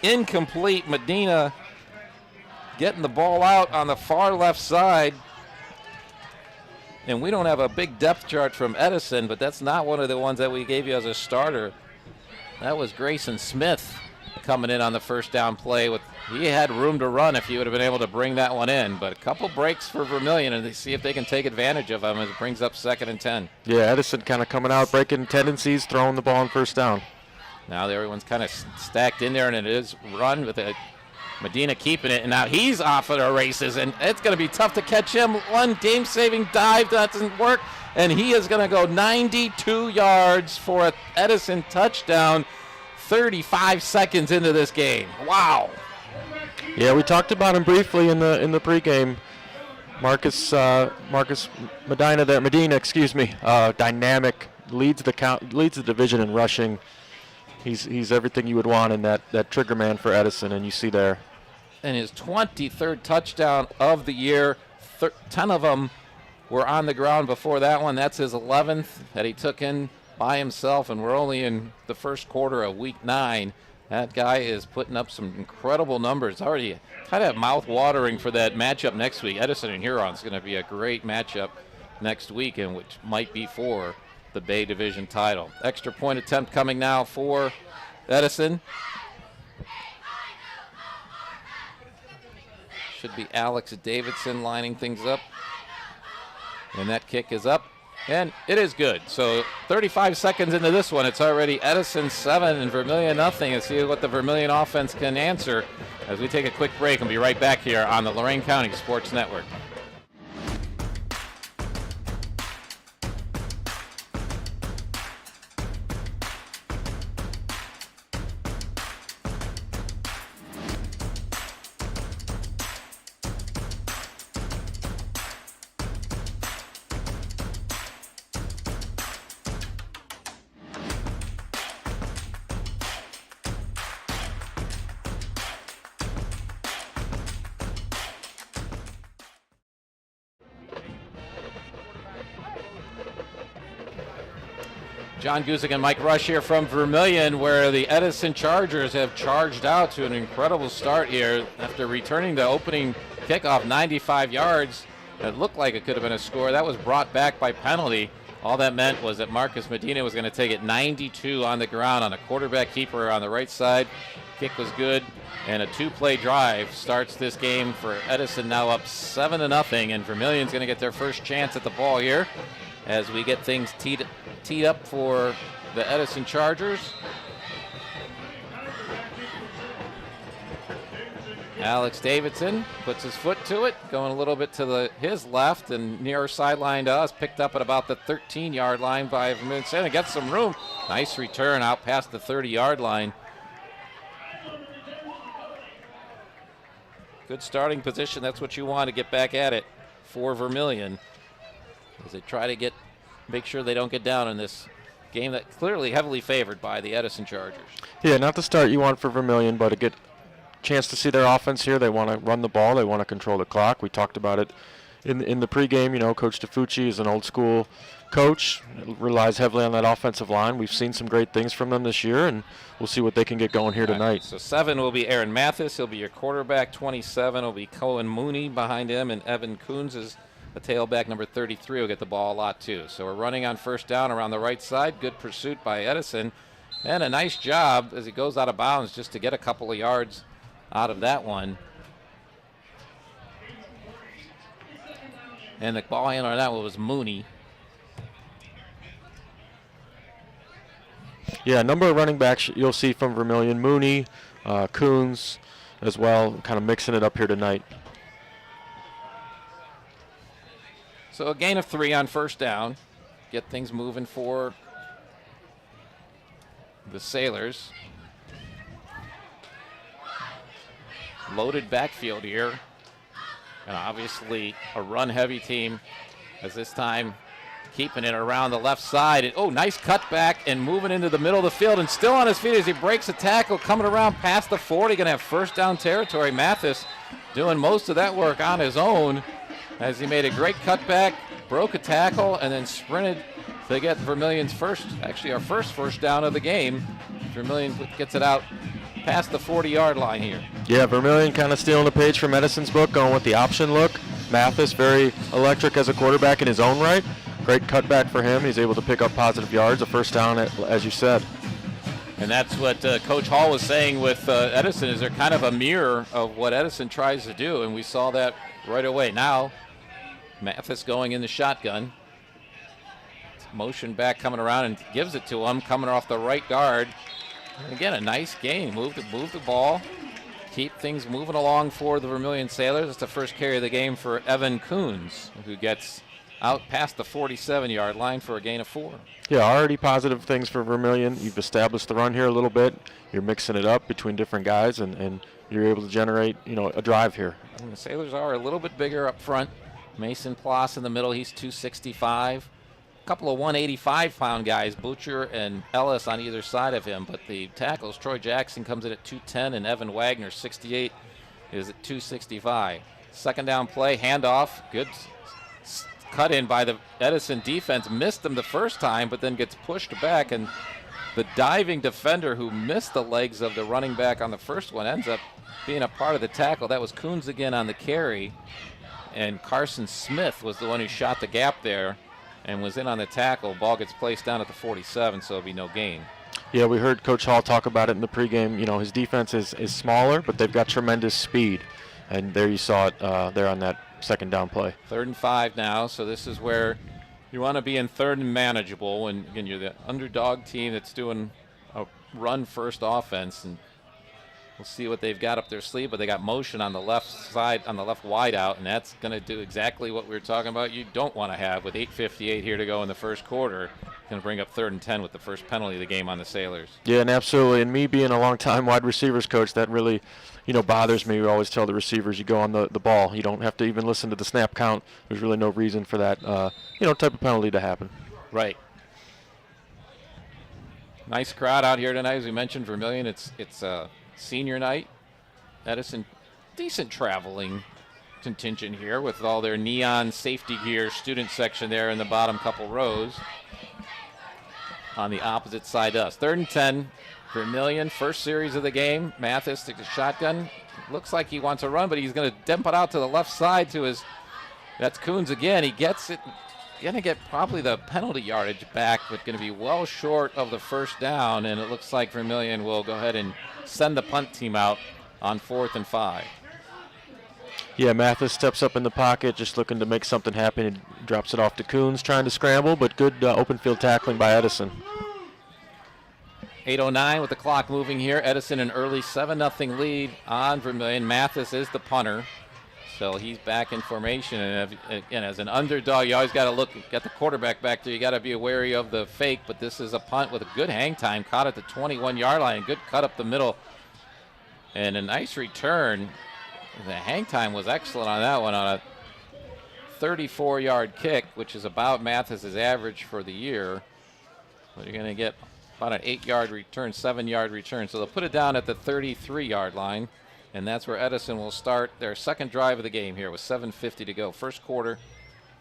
Incomplete. Medina getting the ball out on the far left side. And we don't have a big depth chart from Edison, but that's not one of the ones that we gave you as a starter. That was Grayson Smith coming in on the first down play. He had room to run if he would have been able to bring that one in. But a couple breaks for Vermilion, and they see if they can take advantage of them as it brings up 2nd and 10. Yeah, Edison kind of coming out, breaking tendencies, throwing the ball on first down. Now everyone's kind of stacked in there, and it is run with Medina keeping it. And now he's off of the races, and it's going to be tough to catch him. One game-saving dive that doesn't work. And he is going to go 92 yards for an Edison touchdown 35 seconds into this game. Wow. Yeah, we talked about him briefly in the pregame. Marcus Medina, dynamic, leads the division in rushing. He's everything you would want in that trigger man for Edison, and you see there. And his 23rd touchdown of the year, 10 of them were on the ground before that one. That's his 11th that he took in by himself, and we're only in the first quarter of week 9. That guy is putting up some incredible numbers. Already kind of mouth-watering for that matchup next week. Edison and Huron is going to be a great matchup next week, and which might be for the Bay Division title. Extra point attempt coming now for Edison. Should be Alex Davidson lining things up. And that kick is up, and it is good. So 35 seconds into this one, it's already Edison 7 and Vermilion nothing. And see what the Vermilion offense can answer as we take a quick break and be right back here on the Lorain County Sports Network. John Guzik and Mike Rush here from Vermilion, where the Edison Chargers have charged out to an incredible start here after returning the opening kickoff 95 yards. It looked like it could have been a score. That was brought back by penalty. All that meant was that Marcus Medina was going to take it 92 on the ground on a quarterback keeper on the right side. Kick was good, and a 2-play drive starts this game for Edison, now up 7-0, and Vermilion's going to get their first chance at the ball here as we get things teed up for the Edison Chargers. Alex Davidson puts his foot to it, going a little bit to his left and near sideline to us, picked up at about the 13-yard line by Vermilion. Santa gets some room. Nice return out past the 30-yard line. Good starting position. That's what you want to get back at it for Vermilion as they try to make sure they don't get down in this game that's clearly heavily favored by the Edison Chargers. Yeah, not the start you want for Vermilion, but a good chance to see their offense here. They want to run the ball. They want to control the clock. We talked about it in the pregame. You know, Coach DeFucci is an old school coach, relies heavily on that offensive line. We've seen some great things from them this year, and we'll see what they can get going here tonight. So 7 will be Aaron Mathis. He'll be your quarterback. 27 will be Cohen Mooney behind him, and Evan Coons is the tailback. Number 33 will get the ball a lot too. So we're running on first down around the right side. Good pursuit by Edison, and a nice job as he goes out of bounds just to get a couple of yards out of that one. And the ball handler on that one was Mooney. Yeah, a number of running backs you'll see from Vermilion. Mooney, Coons as well, kind of mixing it up here tonight. So a gain of 3 on first down. Get things moving for the Sailors. Loaded backfield here. And obviously a run-heavy team as this time keeping it around the left side. And, nice cutback and moving into the middle of the field and still on his feet as he breaks a tackle, coming around past the 40. Going to have first down territory. Mathis doing most of that work on his own as he made a great cutback, broke a tackle, and then sprinted to get Vermilion's our first down of the game. Vermilion gets it out past the 40-yard line here. Yeah, Vermilion kind of stealing the page from Edison's book, going with the option look. Mathis very electric as a quarterback in his own right. Great cutback for him. He's able to pick up positive yards, a first down, as you said. And that's what Coach Hall was saying with Edison, is they're kind of a mirror of what Edison tries to do, and we saw that right away. Now, Mathis going in the shotgun. Motion back coming around and gives it to him, coming off the right guard. And again, a nice gain. Move the ball. Keep things moving along for the Vermilion Sailors. It's the first carry of the game for Evan Coons, who gets out past the 47-yard line for a gain of 4. Yeah, already positive things for Vermilion. You've established the run here a little bit. You're mixing it up between different guys, and you're able to generate, a drive here. And the Sailors are a little bit bigger up front. Mason Ploss in the middle. He's 265. A couple of 185-pound guys, Butcher and Ellis on either side of him. But the tackles, Troy Jackson comes in at 210, and Evan Wagner, 68, is at 265. Second down play, handoff. Good cut in by the Edison defense. Missed him the first time, but then gets pushed back. And the diving defender who missed the legs of the running back on the first one ends up being a part of the tackle. That was Coons again on the carry. And Carson Smith was the one who shot the gap there and was in on the tackle. Ball gets placed down at the 47, so it'll be no gain. Yeah, we heard Coach Hall talk about it in the pregame. His defense is smaller, but they've got tremendous speed. And there you saw it there on that second down play. 3rd and 5 now, so this is where you want to be in 3rd and manageable. And again, you're the underdog team that's doing a run-first offense. And we'll see what they've got up their sleeve, but they got motion on the left side, on the left wide out, and that's going to do exactly what we were talking about you don't want to have with 8:58 here to go in the first quarter. Going to bring up 3rd and 10 with the first penalty of the game on the Sailors. Yeah, and absolutely. And me being a long-time wide receivers coach, that really, bothers me. We always tell the receivers you go on the ball. You don't have to even listen to the snap count. There's really no reason for that, type of penalty to happen. Right. Nice crowd out here tonight, as we mentioned. Vermilion, it's senior night. Edison, decent traveling contingent here with all their neon safety gear student section there in the bottom couple rows. on the opposite side to us. 3rd and 10. Vermilion, first series of the game. Mathis takes a shotgun. Looks like he wants to run, but he's going to dump it out to the left side to his. That's Coons again. He gets it. Going to get probably the penalty yardage back, but going to be well short of the first down. And it looks like Vermilion will go ahead and send the punt team out on 4th and 5. Yeah, Mathis steps up in the pocket, just looking to make something happen. He drops it off to Coons, trying to scramble, but good open field tackling by Edison. 8:09 with the clock moving here. Edison an early 7-0 lead on Vermilion. Mathis is the punter, so he's back in formation. And again, as an underdog, you always got to get the quarterback back there. You got to be wary of the fake, but this is a punt with a good hang time. Caught at the 21-yard line. Good cut up the middle. And a nice return. The hang time was excellent on that one on a 34-yard kick, which is about Mathis's average for the year. But you're going to get about an 8-yard return, 7-yard return. So they'll put it down at the 33-yard line, and that's where Edison will start their second drive of the game here with 7:50 to go. First quarter,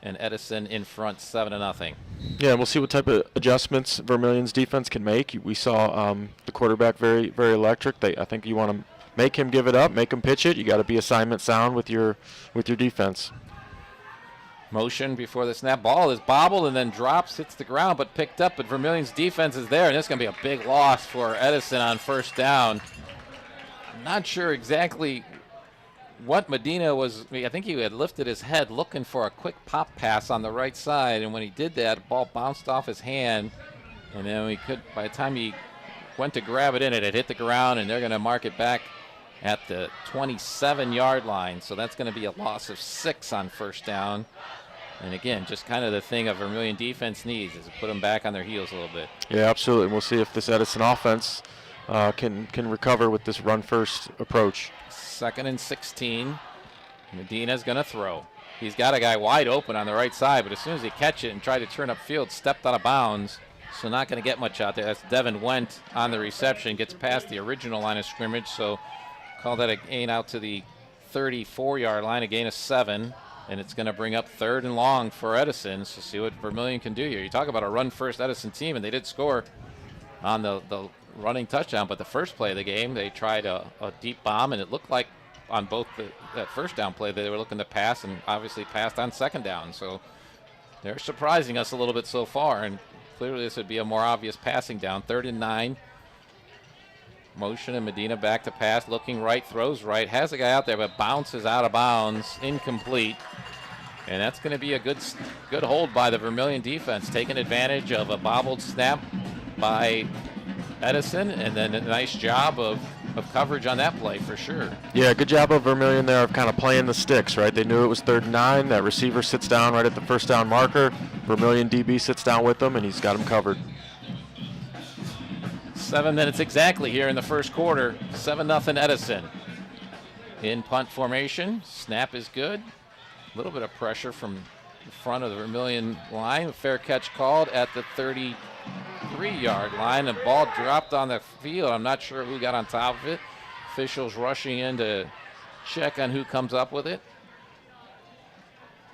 and Edison in front 7-0. Yeah, and we'll see what type of adjustments Vermilion's defense can make. We saw the quarterback very, very electric. I think you want to make him give it up, make him pitch it. You got to be assignment sound with your defense. Motion before the snap. Ball is bobbled and then drops, hits the ground, but picked up. But Vermilion's defense is there, and this is going to be a big loss for Edison on first down. I'm not sure exactly what Medina was. I think he had lifted his head looking for a quick pop pass on the right side, and when he did that, the ball bounced off his hand, and then by the time he went to grab it in, it had hit the ground, and they're going to mark it back at the 27-yard line. So that's going to be a loss of 6 on first down. And again, just kind of the thing a Vermilion defense needs is to put them back on their heels a little bit. Yeah, absolutely. And we'll see if this Edison offense can recover with this run-first approach. 2nd and 16. Medina's going to throw. He's got a guy wide open on the right side, but as soon as he catch it and try to turn upfield, stepped out of bounds. So not going to get much out there. That's Devin Wendt on the reception. Gets past the original line of scrimmage, so call that a gain out to the 34-yard line, a gain of 7. And it's going to bring up 3rd and long for Edison. So see what Vermilion can do here. You talk about a run-first Edison team, and they did score on the running touchdown. But the first play of the game, they tried a deep bomb, and it looked like on both that first down play they were looking to pass, and obviously passed on second down. So they're surprising us a little bit so far, and clearly this would be a more obvious passing down. 3rd and 9. Motion and Medina back to pass, looking right, throws right, has a guy out there, but bounces out of bounds, incomplete. And that's going to be a good hold by the Vermilion defense, taking advantage of a bobbled snap by Edison, and then a nice job of coverage on that play for sure. Yeah, good job of Vermilion there of kind of playing the sticks, right? They knew it was 3rd and 9. That receiver sits down right at the first down marker. Vermilion DB sits down with them, and he's got him covered. 7 minutes exactly here in the first quarter. 7-0 Edison. In punt formation. Snap is good. A little bit of pressure from the front of the Vermilion line. A fair catch called at the 33-yard line. The ball dropped on the field. I'm not sure who got on top of it. Officials rushing in to check on who comes up with it.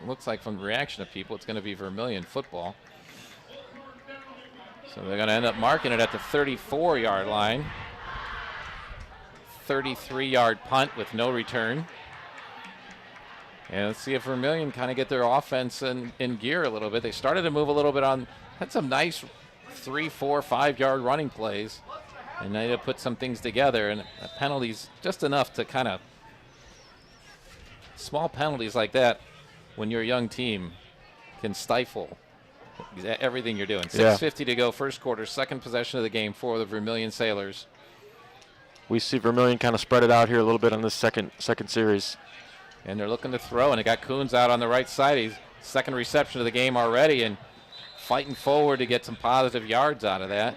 It looks like from the reaction of people, it's going to be Vermilion football. So they're going to end up marking it at the 34-yard line. 33-yard punt with no return. And let's see if Vermilion kind of get their offense in gear a little bit. They started to move a little bit had some nice 3, 4, 5-yard running plays. And they had to put some things together. And penalties just enough to kind of, small penalties like that when you're a young team can stifle everything you're doing. 6:50 to go, first quarter, second possession of the game for the Vermilion Sailors. We see Vermilion kind of spread it out here a little bit on this second series. And they're looking to throw, and they got Coons out on the right side. He's second reception of the game already, and fighting forward to get some positive yards out of that.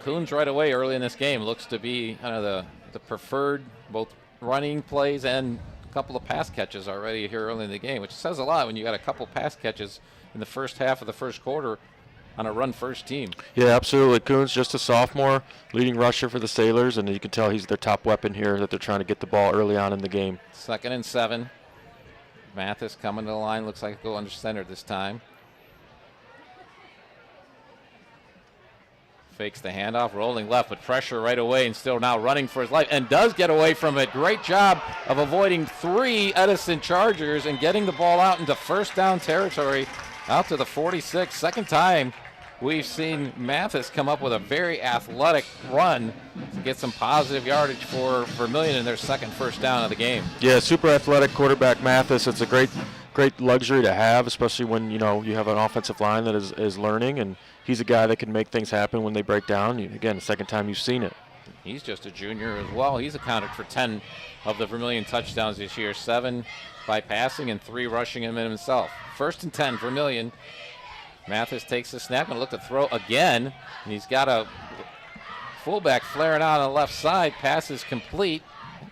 Coons right away early in this game looks to be kind of the preferred both running plays and couple of pass catches already here early in the game, which says a lot when you got a couple pass catches in the first half of the first quarter on a run-first team. Yeah, absolutely. Coons, just a sophomore, leading rusher for the Sailors, and you can tell he's their top weapon here that they're trying to get the ball early on in the game. 2nd and 7. Mathis coming to the line. Looks like he'll go under center this time. Fakes the handoff, rolling left, but pressure right away, and still now running for his life, and does get away from it. Great job of avoiding 3 Edison Chargers and getting the ball out into first down territory, out to the 46. Second time we've seen Mathis come up with a very athletic run to get some positive yardage for Vermilion in their second first down of the game. Yeah, super athletic quarterback Mathis. It's a great luxury to have, especially when you have an offensive line that is learning, and he's a guy that can make things happen when they break down. Again, the second time you've seen it. He's just a junior as well. He's accounted for 10 of the Vermilion touchdowns this year, 7 by passing and 3 rushing him in himself. First and 10, Vermilion. Mathis takes the snap and look to throw again. And he's got a fullback flaring out on the left side. Pass is complete.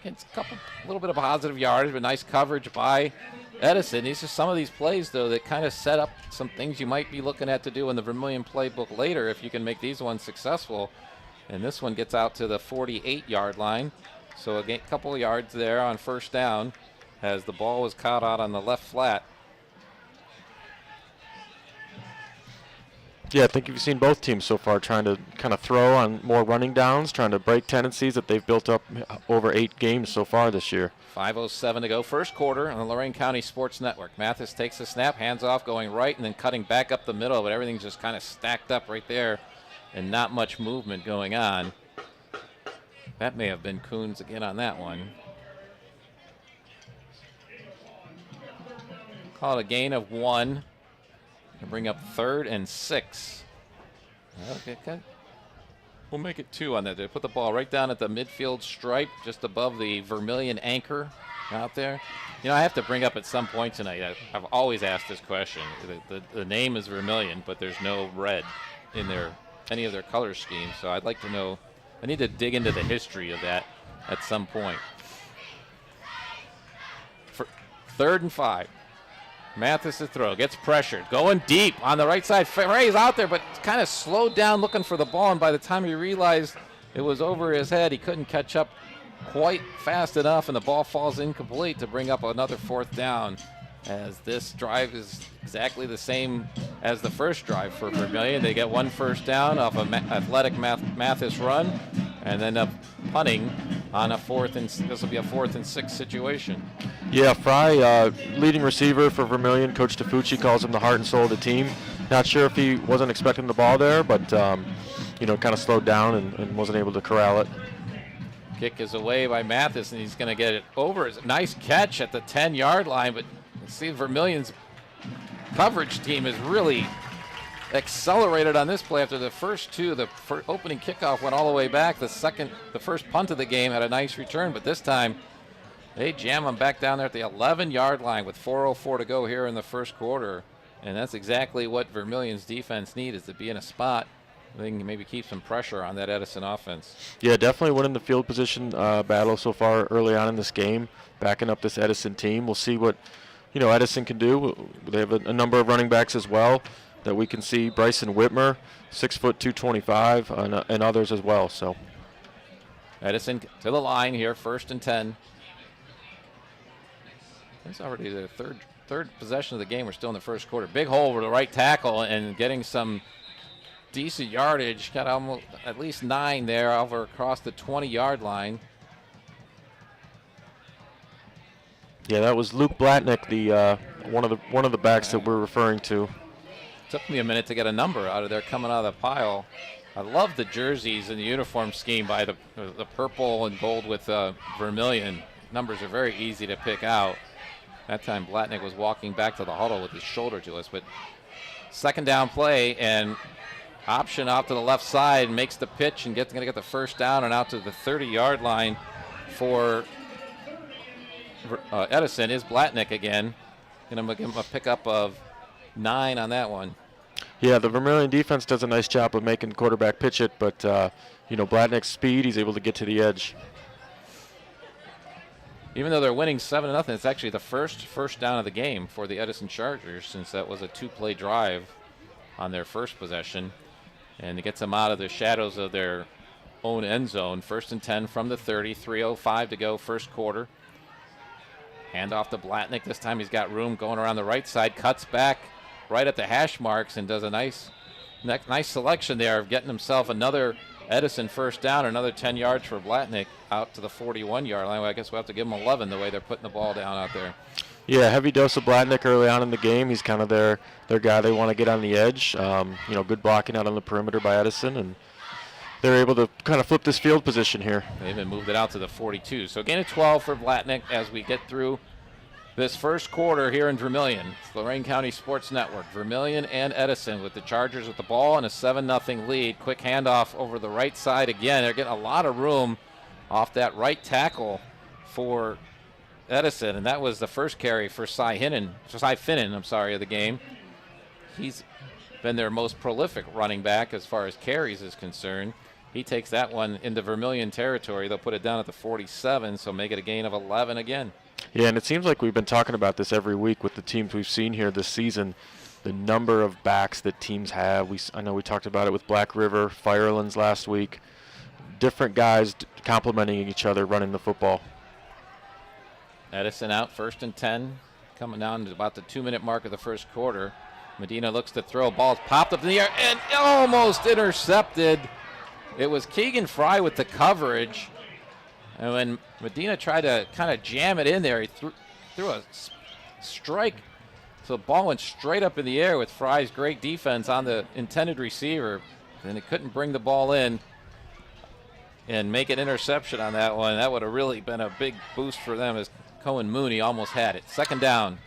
It's a little bit of positive yardage, but nice coverage by Edison. These are some of these plays, though, that kind of set up some things you might be looking at to do in the Vermilion playbook later if you can make these ones successful. And this one gets out to the 48-yard line. So a couple of yards there on first down as the ball was caught out on the left flat. Yeah, I think you've seen both teams so far trying to kind of throw on more running downs, trying to break tendencies that they've built up over 8 games so far this year. 5:07 to go, first quarter on the Lorain County Sports Network. Mathis takes the snap, hands off, going right, and then cutting back up the middle, but everything's just kind of stacked up right there and not much movement going on. That may have been Coons again on that one. Call it a gain of 1. Bring up 3rd and 6. Okay. We'll make it 2 on that. They put the ball right down at the midfield stripe, just above the Vermilion anchor out there. I have to bring up at some point tonight, I've always asked this question. The name is Vermilion, but there's no red in any of their color schemes. So I'd like to know, I need to dig into the history of that at some point. For 3rd and 5. Mathis to throw, gets pressured, going deep on the right side. Ray's out there, but kind of slowed down looking for the ball, and by the time he realized it was over his head, he couldn't catch up quite fast enough, and the ball falls incomplete to bring up another 4th down, as this drive is exactly the same as the first drive for Vermilion. They get 1 first down off an athletic Mathis run, and then up punting on a 4th and this will be a 4th and 6 situation. Yeah, Fry, leading receiver for Vermilion. Coach Tafucci calls him the heart and soul of the team. Not sure if he wasn't expecting the ball there, but kind of slowed down and wasn't able to corral it. Kick is away by Mathis, and he's going to get it over. It's a nice catch at the 10-yard line, but see, Vermilion's coverage team is really accelerated on this play after the first 2. The opening kickoff went all the way back. The first punt of the game had a nice return, but this time they jam them back down there at the 11-yard line with 4:04 to go here in the first quarter. And that's exactly what Vermilion's defense needs, is to be in a spot they can maybe keep some pressure on that Edison offense. Yeah, definitely winning the field position battle so far early on in this game, backing up this Edison team. We'll see what Edison can do. They have a number of running backs as well that we can see. Bryson Whitmer, 6 foot 225, and others as well. So Edison to the line here, 1st and 10. It's already the third possession of the game. We're still in the first quarter. Big hole over the right tackle and getting some decent yardage. Got almost at least 9 there over across the 20-yard line. Yeah, that was Luke Blatnick, the one of the backs that we're referring to. Took me a minute to get a number out of there coming out of the pile. I love the jerseys and the uniform scheme by the purple and gold with Vermilion. Numbers are very easy to pick out. That time Blatnick was walking back to the huddle with his shoulder to us, but second down play and option out to the left side, makes the pitch and going to get the first down and out to the 30-yard line for Edison is Blatnick again. Going to give him a pickup of 9 on that one. Yeah, the Vermilion defense does a nice job of making the quarterback pitch it, but Blatnick's speed, he's able to get to the edge. Even though they're winning 7-0, it's actually the first down of the game for the Edison Chargers, since that was a 2-play drive on their first possession. And it gets them out of the shadows of their own end zone. 1st and 10 from the 30, 3:05 to go, first quarter. Hand off to Blatnick. This time he's got room going around the right side, cuts back right at the hash marks and does a nice Nice selection there of getting himself another Edison first down, another 10 yards for Blatnick out to the 41-yard line. Well, I guess we'll have to give him 11 the way they're putting the ball down out there. Yeah, heavy dose of Blatnick early on in the game. He's kind of their guy they want to get on the edge. Good blocking out on the perimeter by Edison, and they're able to kind of flip this field position here. They even moved it out to the 42. So gain of 12 for Blatnick as we get through this first quarter here in Vermilion. It's Lorain County Sports Network. Vermilion and Edison with the Chargers with the ball and a 7-0 lead. Quick handoff over the right side again. They're getting a lot of room off that right tackle for Edison, and that was the first carry for Cy Finnan, of the game. He's been their most prolific running back as far as carries is concerned. He takes that one into Vermilion territory. They'll put it down at the 47, so make it a gain of 11 again. Yeah, and it seems like we've been talking about this every week with the teams we've seen here this season, the number of backs that teams have. I know we talked about it with Black River, Firelands last week. Different guys complementing each other running the football. Edison out, 1st and 10, coming down to about the 2-minute mark of the first quarter. Medina looks to throw. Ball's popped up in the air and almost intercepted. It was Keegan Fry with the coverage. And when Medina tried to kind of jam it in there, he threw a strike. So the ball went straight up in the air with Fry's great defense on the intended receiver. And he couldn't bring the ball in and make an interception on that one. That would have really been a big boost for them as Cohen Mooney almost had it. 2nd down.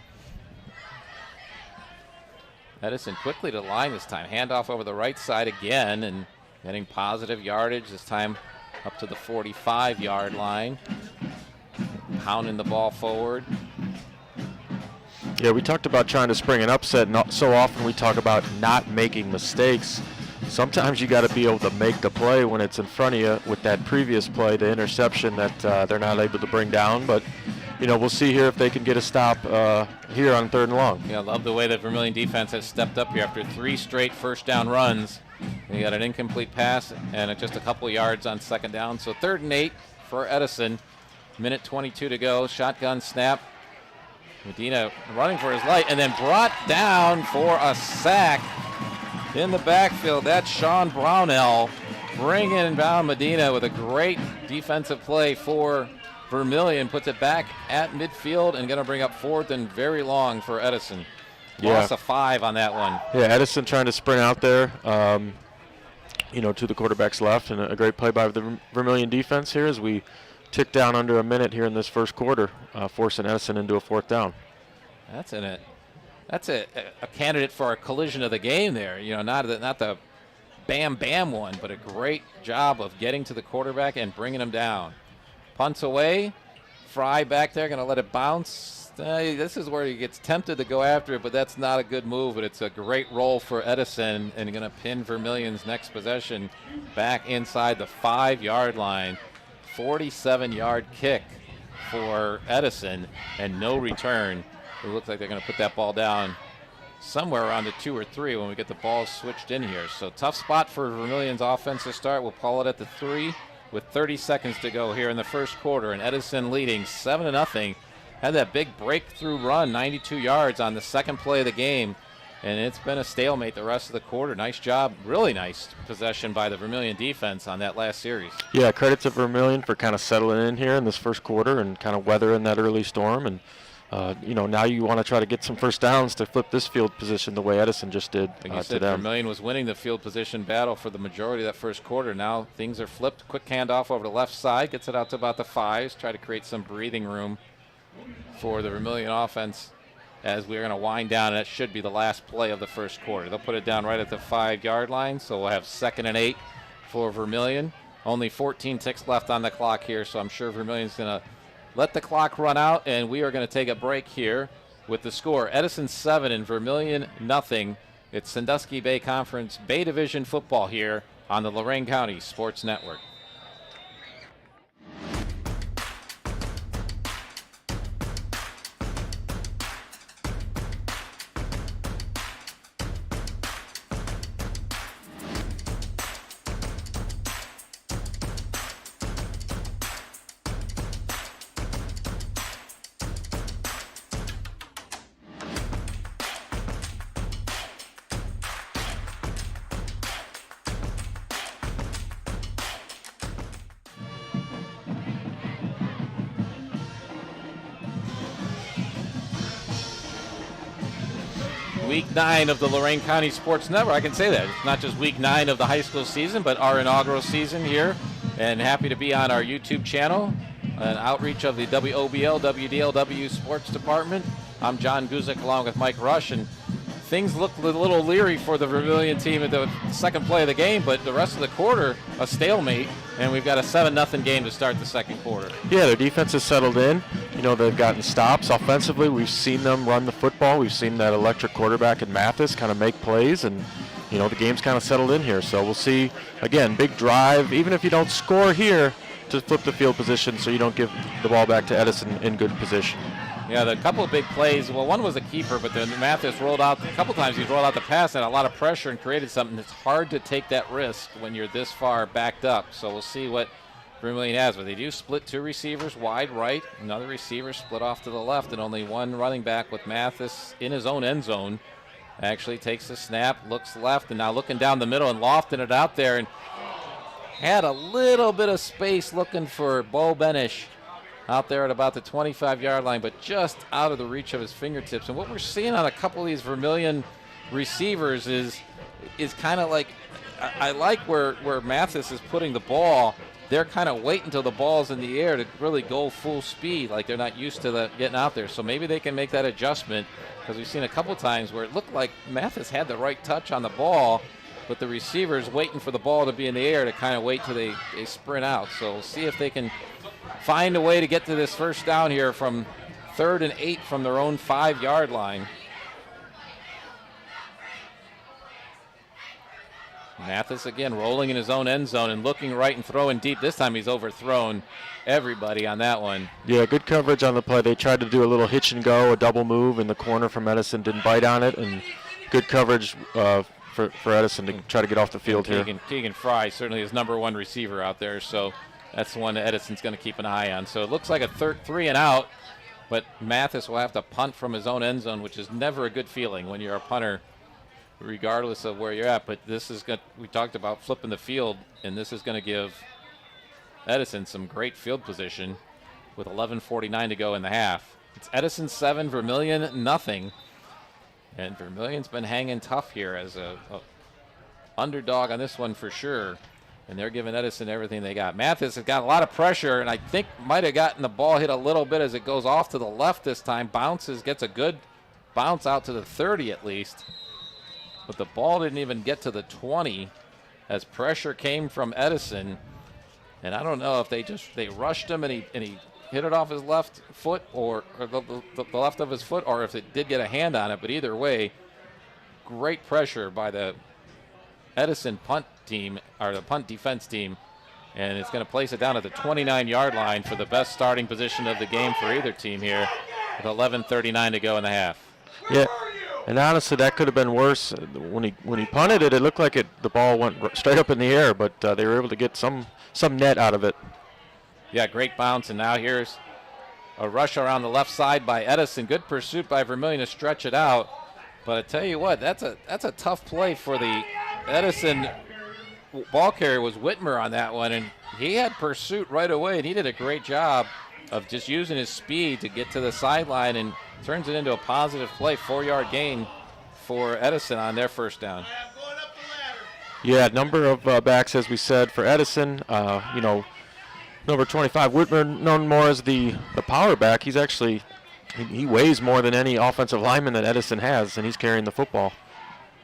Edison quickly to the line this time. Handoff over the right side again and getting positive yardage this time up to the 45-yard line. Pounding the ball forward. Yeah, we talked about trying to spring an upset. Not so often we talk about not making mistakes. Sometimes you got to be able to make the play when it's in front of you with that previous play, the interception that they're not able to bring down. But, we'll see here if they can get a stop here on 3rd and long. Yeah, I love the way that Vermilion defense has stepped up here after 3 straight first down runs. They got an incomplete pass and just a couple yards on 2nd down. So 3rd and 8 for Edison. Minute 22 to go. Shotgun snap. Medina running for his life and then brought down for a sack in the backfield. That's Sean Brownell bringing down Medina with a great defensive play for Vermilion. Puts it back at midfield and going to bring up 4th and very long for Edison. Loss of 5 on that one. Yeah, Edison trying to sprint out there, to the quarterback's left, and a great play by the Vermilion defense here as we tick down under a minute here in this first quarter, forcing Edison into a 4th down. That's a candidate for a collision of the game there. Not the bam one, but a great job of getting to the quarterback and bringing him down. Punts away. Fry back there, going to let it bounce. This is where he gets tempted to go after it, but that's not a good move. But it's a great roll for Edison and going to pin Vermilion's next possession back inside the 5-yard line. 47-yard kick for Edison and no return. It looks like they're going to put that ball down somewhere around the 2 or 3 when we get the ball switched in here. So tough spot for Vermilion's offense to start. We'll call it at the 3 with 30 seconds to go here in the first quarter. And Edison leading 7-0. Had that big breakthrough run, 92 yards on the second play of the game. And it's been a stalemate the rest of the quarter. Nice job, really nice possession by the Vermilion defense on that last series. Yeah, credit to Vermilion for kind of settling in here in this first quarter and kind of weathering that early storm. And, now you want to try to get some first downs to flip this field position the way Edison just did like you to said, them. Vermilion was winning the field position battle for the majority of that first quarter. Now things are flipped. Quick handoff over the left side. Gets it out to about the 5s. Try to create some breathing room for the Vermilion offense as we're going to wind down. And that should be the last play of the first quarter. They'll put it down right at the 5-yard line. So we'll have 2nd and 8 for Vermilion. Only 14 ticks left on the clock here. So I'm sure Vermilion's going to let the clock run out, and we are going to take a break here with the score. Edison 7 and Vermilion nothing. It's Sandusky Bay Conference Bay Division football here on the Lorain County Sports Network. Week 9 of the Lorain County Sports Network. I can say that. It's not just week 9 of the high school season, but our inaugural season here. And happy to be on our YouTube channel, an outreach of the WOBL, WDLW Sports Department. I'm John Guzik along with Mike Rush, and things look a little leery for the Vermilion team at the second play of the game, but the rest of the quarter, a stalemate, and we've got a 7-0 game to start the second quarter. Yeah, their defense has settled in. You know, they've gotten stops offensively. We've seen them run the football. We've seen that electric quarterback in Mathis kind of make plays, and, you know, the game's kind of settled in here. So we'll see, again, big drive. Even if you don't score here, to flip the field position so you don't give the ball back to Edison in good position. Yeah, the couple of big plays. Well, one was a keeper, but then Mathis rolled out a couple times. He's rolled out the pass and a lot of pressure and created something. It's hard to take that risk when you're this far backed up. So we'll see what Vermilion has. But they do split 2 receivers wide right, another receiver split off to the left, and only one running back with Mathis in his own end zone. Actually takes the snap, looks left, and now looking down the middle and lofting it out there, and had a little bit of space looking for Bo Benish out there at about the 25-yard line, but just out of the reach of his fingertips. And what we're seeing on a couple of these Vermilion receivers is kind of like, I like where Mathis is putting the ball. They're kind of waiting until the ball's in the air to really go full speed, like they're not used to getting out there. So maybe they can make that adjustment, because we've seen a couple times where it looked like Mathis had the right touch on the ball, but the receiver's waiting for the ball to be in the air to kind of wait till they sprint out. So we'll see if they can find a way to get to this first down here from 3rd and 8 from their own 5-yard line. Mathis again rolling in his own end zone and looking right and throwing deep. This time he's overthrown everybody on that one. Yeah, good coverage on the play. They tried to do a little hitch and go, a double move, and the corner from Edison didn't bite on it, and good coverage for Edison to try to get off the field here. Keegan Fry certainly is number 1 receiver out there, so that's the one that Edison's going to keep an eye on. So it looks like a 3 and out, but Mathis will have to punt from his own end zone, which is never a good feeling when you're a punter, regardless of where you're at. But this is good. We talked about flipping the field, and this is going to give Edison some great field position with 11:49 to go in the half. It's Edison 7, Vermilion nothing. And Vermilion's been hanging tough here as a underdog on this one for sure. And they're giving Edison everything they got. Mathis has got a lot of pressure, and I think might have gotten the ball hit a little bit as it goes off to the left this time. Bounces, gets a good bounce out to the 30 at least. But the ball didn't even get to the 20 as pressure came from Edison. And I don't know if they rushed him and he hit it off his left foot or the left of his foot, or if it did get a hand on it. But either way, great pressure by the Edison punt team, or the punt defense team, and it's going to place it down at the 29-yard line for the best starting position of the game for either team here with 11:39 to go in the half. Yeah, and honestly, that could have been worse. When he punted it, it looked like the ball went straight up in the air, but they were able to get some net out of it. Yeah, great bounce, and now here's a rush around the left side by Edison. Good pursuit by Vermilion to stretch it out. But I tell you what, that's a tough play for the Edison ball carrier. Was Whitmer on that one, and he had pursuit right away, and he did a great job of just using his speed to get to the sideline and turns it into a positive play, 4-yard gain for Edison on their first down. Yeah, number of backs, as we said, for Edison. Number 25, Whitmer, known more as the power back. He's actually, he weighs more than any offensive lineman that Edison has, and he's carrying the football.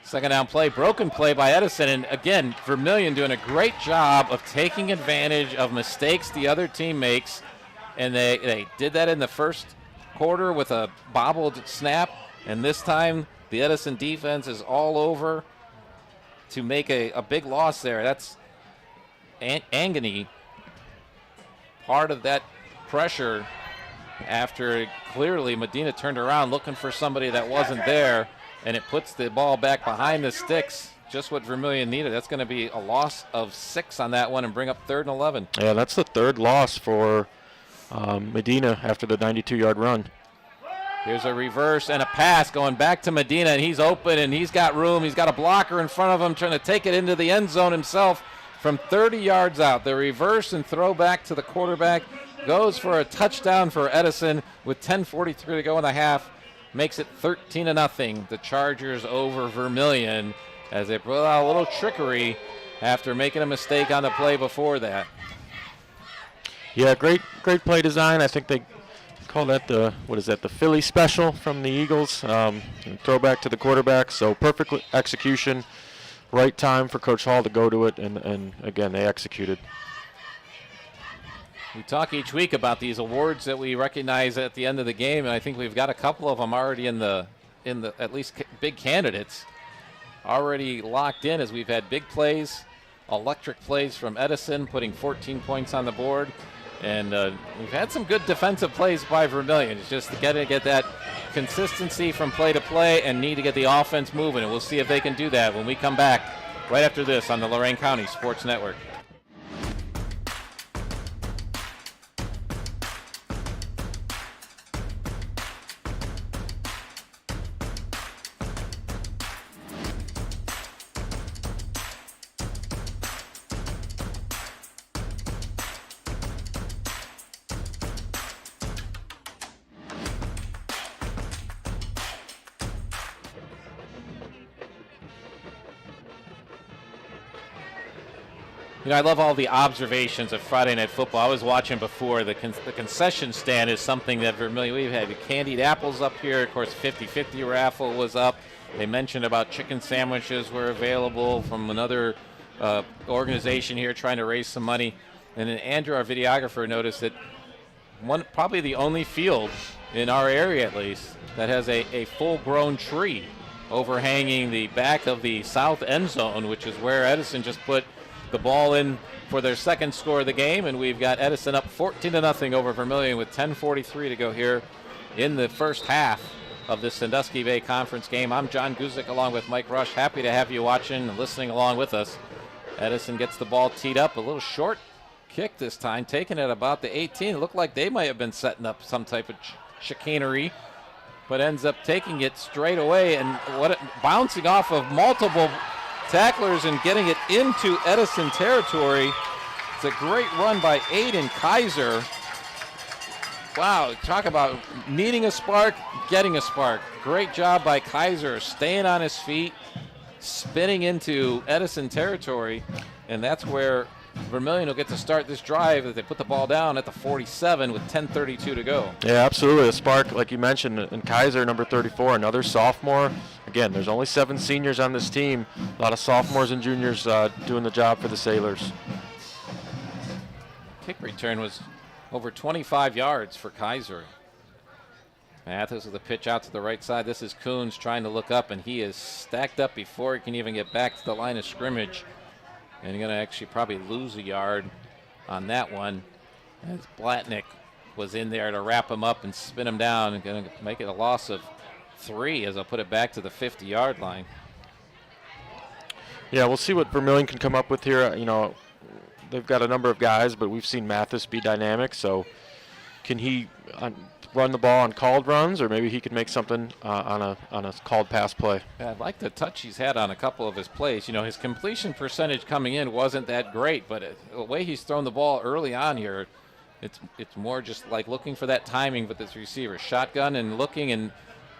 Second down play, broken play by Edison, and again, Vermilion doing a great job of taking advantage of mistakes the other team makes, and they did that in the first quarter with a bobbled snap, and this time the Edison defense is all over to make a big loss there. That's Angany, part of that pressure after clearly Medina turned around looking for somebody that wasn't there, and it puts the ball back behind the sticks, just what Vermilion needed. That's going to be a loss of 6 on that one and bring up 3rd and 11. Yeah, that's the 3rd loss for Medina after the 92-yard run. Here's a reverse and a pass going back to Medina, and he's open and he's got room. He's got a blocker in front of him trying to take it into the end zone himself from 30 yards out. The reverse and throw back to the quarterback goes for a touchdown for Edison with 10:43 to go in the half. makes it 13-0. The Chargers over Vermilion as they pull out a little trickery after making a mistake on the play before that. Yeah, great play design. I think they call that the Philly special from the Eagles. Throwback to the quarterback. So perfect execution, right time for Coach Hall to go to it, and again, they executed. We talk each week about these awards that we recognize at the end of the game, and I think we've got a couple of them already in the at least big candidates already locked in, as we've had big plays, electric plays from Edison, putting 14 points on the board. And we've had some good defensive plays by Vermilion. It's just got to get that consistency from play to play and need to get the offense moving. And we'll see if they can do that when we come back right after this on the Lorain County Sports Network. You know, I love all the observations of Friday Night Football. I was watching before. The concession stand is something that Vermilion, we've had candied apples up here. Of course, 50-50 raffle was up. They mentioned about chicken sandwiches were available from another organization here trying to raise some money. And then Andrew, our videographer, noticed that probably the only field in our area, at least, that has a full-grown tree overhanging the back of the south end zone, which is where Edison just put the ball in for their second score of the game, and we've got Edison up 14-0 over Vermilion with 10:43 to go here in the first half of this Sandusky Bay Conference game. I'm John Guzik along with Mike Rush. Happy to have you watching and listening along with us. Edison gets the ball teed up, a little short kick this time, taken at about the 18. It looked like they might have been setting up some type of chicanery, but ends up taking it straight away and bouncing off of multiple tacklers and getting it into Edison territory. It's a great run by Aiden Kaiser. Wow, talk about needing a spark, getting a spark. Great job by Kaiser, staying on his feet, spinning into Edison territory, and that's where Vermilion will get to start this drive as they put the ball down at the 47 with 10:32 to go. Yeah, absolutely. A spark, like you mentioned, and Kaiser, number 34, another sophomore. Again, there's only 7 seniors on this team. A lot of sophomores and juniors doing the job for the Sailors. Kick return was over 25 yards for Kaiser. Mathis with a pitch out to the right side. This is Coons trying to look up, and he is stacked up before he can even get back to the line of scrimmage. And going to actually probably lose a yard on that one, as Blatnick was in there to wrap him up and spin him down, and going to make it a loss of 3 as I'll put it back to the 50-yard line. Yeah, we'll see what Vermilion can come up with here. You know, they've got a number of guys, but we've seen Mathis be dynamic. So can he run the ball on called runs, or maybe he could make something on a called pass play? Yeah, I like the touch he's had on a couple of his plays. You know, his completion percentage coming in wasn't that great, but the way he's thrown the ball early on here, it's more just like looking for that timing with this receiver. Shotgun and looking and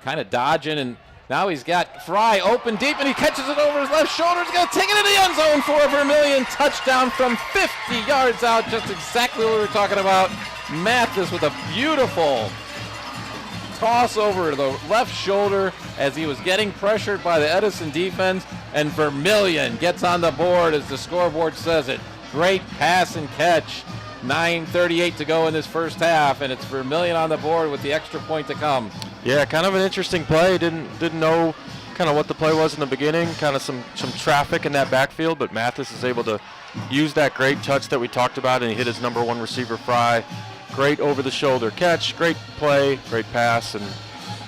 kind of dodging, and now he's got Fry open deep, and he catches it over his left shoulder. He's going to take it into the end zone for a Vermilion touchdown from 50 yards out, just exactly what we were talking about. Mathis with a beautiful toss over the left shoulder as he was getting pressured by the Edison defense, and Vermilion gets on the board as the scoreboard says it. Great pass and catch. 9:38 to go in this first half, and it's Vermilion on the board with the extra point to come. Yeah, kind of an interesting play. Didn't know kind of what the play was in the beginning, kind of some traffic in that backfield, but Mathis is able to use that great touch that we talked about, and he hit his number 1 receiver, Fry. Great over-the-shoulder catch, great play, great pass, and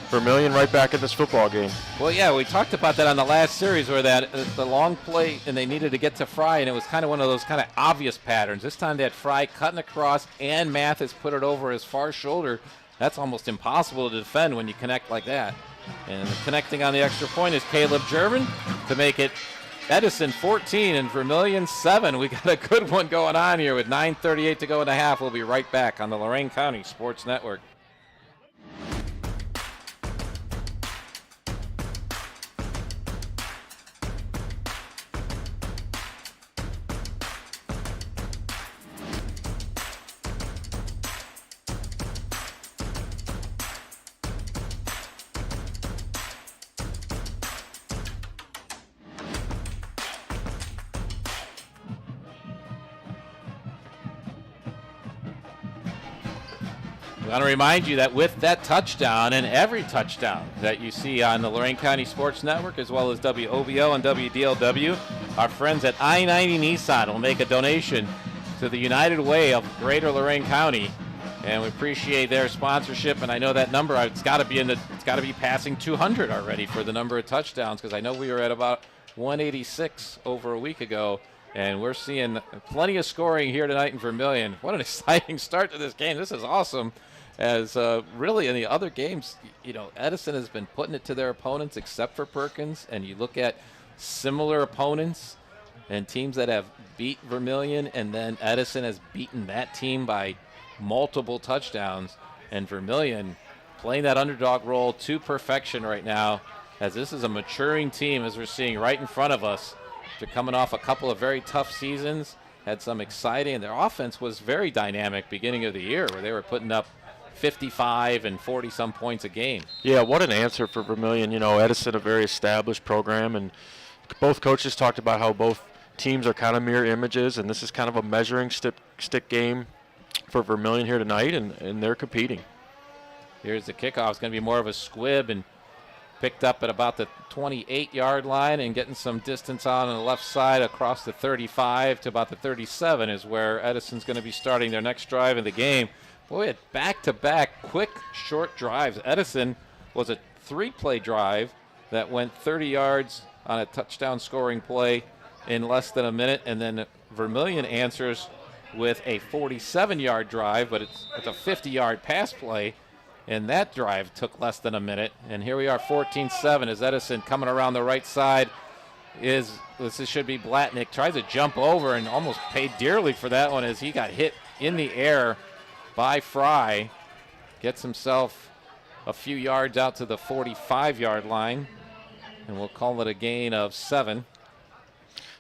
Vermilion right back in this football game. Well, yeah, we talked about that on the last series where the long play, and they needed to get to Fry, and it was kind of one of those kind of obvious patterns. This time they had Fry cutting across, and Mathis put it over his far shoulder. That's almost impossible to defend when you connect like that. And connecting on the extra point is Caleb German to make it Edison 14 and Vermilion 7. We got a good one going on here with 9:38 to go in the half. We'll be right back on the Lorain County Sports Network. I want to remind you that with that touchdown and every touchdown that you see on the Lorain County Sports Network, as well as WOBO and WDLW, our friends at I-90 Nissan will make a donation to the United Way of Greater Lorain County, and we appreciate their sponsorship. And I know that number, it's got to be passing 200 already for the number of touchdowns, because I know we were at about 186 over a week ago. And we're seeing plenty of scoring here tonight in Vermilion. What an exciting start to this game. This is awesome. As really in the other games, Edison has been putting it to their opponents except for Perkins. And you look at similar opponents and teams that have beat Vermilion, and then Edison has beaten that team by multiple touchdowns. And Vermilion playing that underdog role to perfection right now, as this is a maturing team, as we're seeing right in front of us. They're coming off a couple of very tough seasons, had some exciting, and their offense was very dynamic beginning of the year, where they were putting up 55 and 40-some points a game. Yeah, what an answer for Vermilion. Edison, a very established program, and both coaches talked about how both teams are kind of mirror images, and this is kind of a measuring stick game for Vermilion here tonight, and they're competing. Here's the kickoff. It's going to be more of a squib, and picked up at about the 28-yard line, and getting some distance on the left side across the 35 to about the 37 is where Edison's going to be starting their next drive in the game. Boy, we had back-to-back quick, short drives. Edison was a 3-play drive that went 30 yards on a touchdown scoring play in less than a minute, and then Vermilion answers with a 47-yard drive, but it's a 50-yard pass play. And that drive took less than a minute. And here we are, 14-7, as Edison coming around the right side. This should be Blatnick. Tries to jump over and almost paid dearly for that one, as he got hit in the air by Fry. Gets himself a few yards out to the 45-yard line. And we'll call it a gain of 7.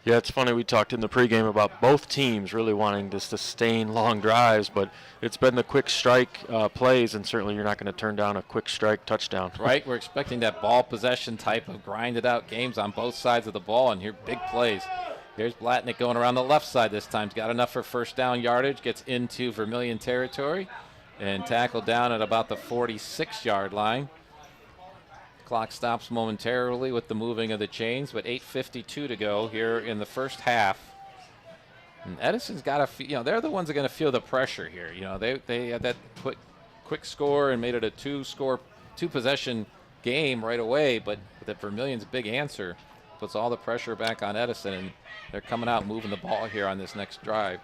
Yeah, it's funny. We talked in the pregame about both teams really wanting to sustain long drives, but it's been the quick strike plays, and certainly you're not going to turn down a quick strike touchdown. Right, we're expecting that ball possession type of grinded-out games on both sides of the ball, and here big plays. Here's Blatnick going around the left side this time. He's got enough for first down yardage, gets into Vermilion territory, and tackled down at about the 46-yard line. Clock stops momentarily with the moving of the chains, but 8:52 to go here in the first half. And Edison's got to, they're the ones that are going to feel the pressure here. They had that quick score and made it a two-possession game right away, but that Vermilion's big answer puts all the pressure back on Edison, and they're coming out moving the ball here on this next drive.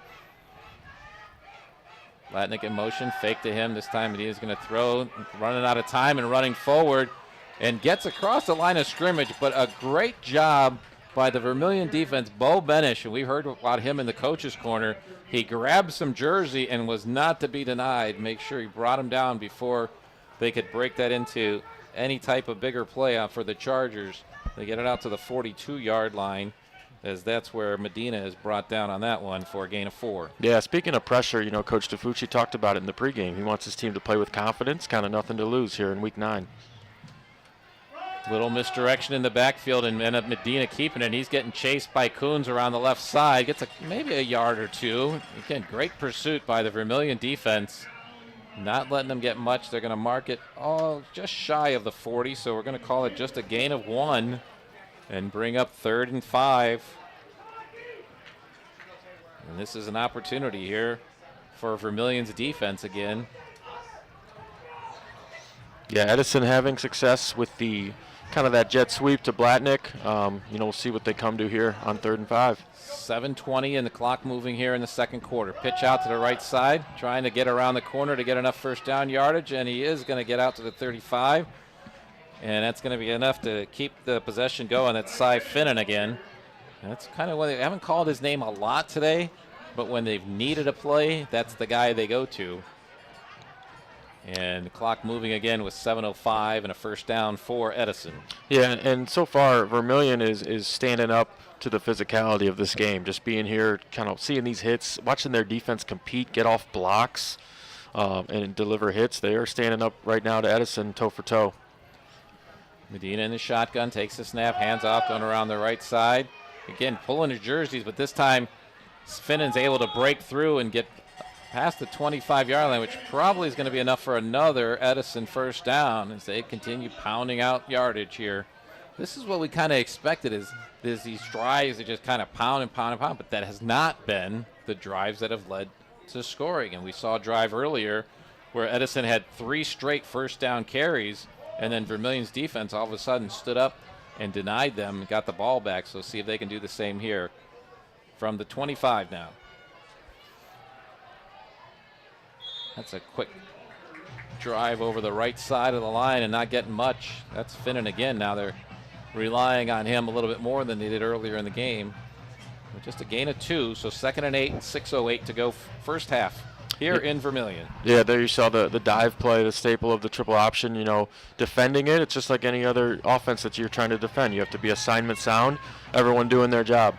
Blatnick in motion, fake to him. This time he is going to throw, running out of time and running forward, and gets across the line of scrimmage, but a great job by the Vermilion defense. Bo Benish, and we heard about him in the coach's corner. He grabbed some jersey and was not to be denied. Make sure he brought him down before they could break that into any type of bigger play for the Chargers. They get it out to the 42-yard line, as that's where Medina is brought down on that one for a gain of 4. Yeah, speaking of pressure, Coach DeFucci talked about it in the pregame. He wants his team to play with confidence, kind of nothing to lose here in Week 9. Little misdirection in the backfield, and end up Medina keeping it. He's getting chased by Coons around the left side. Gets maybe a yard or two. Again, great pursuit by the Vermilion defense. Not letting them get much. They're going to mark it just shy of the 40, so we're going to call it just a gain of 1 and bring up 3rd and 5. And this is an opportunity here for Vermilion's defense again. Yeah, Edison having success with the kind of that jet sweep to Blatnick. We'll see what they come to here on 3rd and 5. 7:20 and the clock moving here in the second quarter. Pitch out to the right side, trying to get around the corner to get enough first down yardage, and he is going to get out to the 35. And that's going to be enough to keep the possession going. That's Cy Finnan again. And that's kind of when they haven't called his name a lot today, but when they've needed a play, that's the guy they go to. And the clock moving again with 7:05 and a first down for Edison. Yeah, and so far Vermilion is standing up to the physicality of this game. Just being here, kind of seeing these hits, watching their defense compete, get off blocks, and deliver hits. They are standing up right now to Edison toe for toe. Medina in the shotgun, takes the snap, hands off, going around the right side. Again, pulling his jerseys, but this time Finnan's able to break through and get past the 25-yard line, which probably is going to be enough for another Edison first down as they continue pounding out yardage here. This is what we kind of expected, is these drives that just kind of pound and pound and pound, but that has not been the drives that have led to scoring. And we saw a drive earlier where Edison had 3 straight first down carries, and then Vermilion's defense all of a sudden stood up and denied them and got the ball back. So see if they can do the same here from the 25 now. That's a quick drive over the right side of the line and not getting much. That's Finnan again. Now they're relying on him a little bit more than they did earlier in the game. But just a gain of 2, so 2nd and 8, 6:08 to go first half here in Vermilion. Yeah, there you saw the dive play, the staple of the triple option. You know, defending it, it's just like any other offense that you're trying to defend. You have to be assignment sound, everyone doing their job.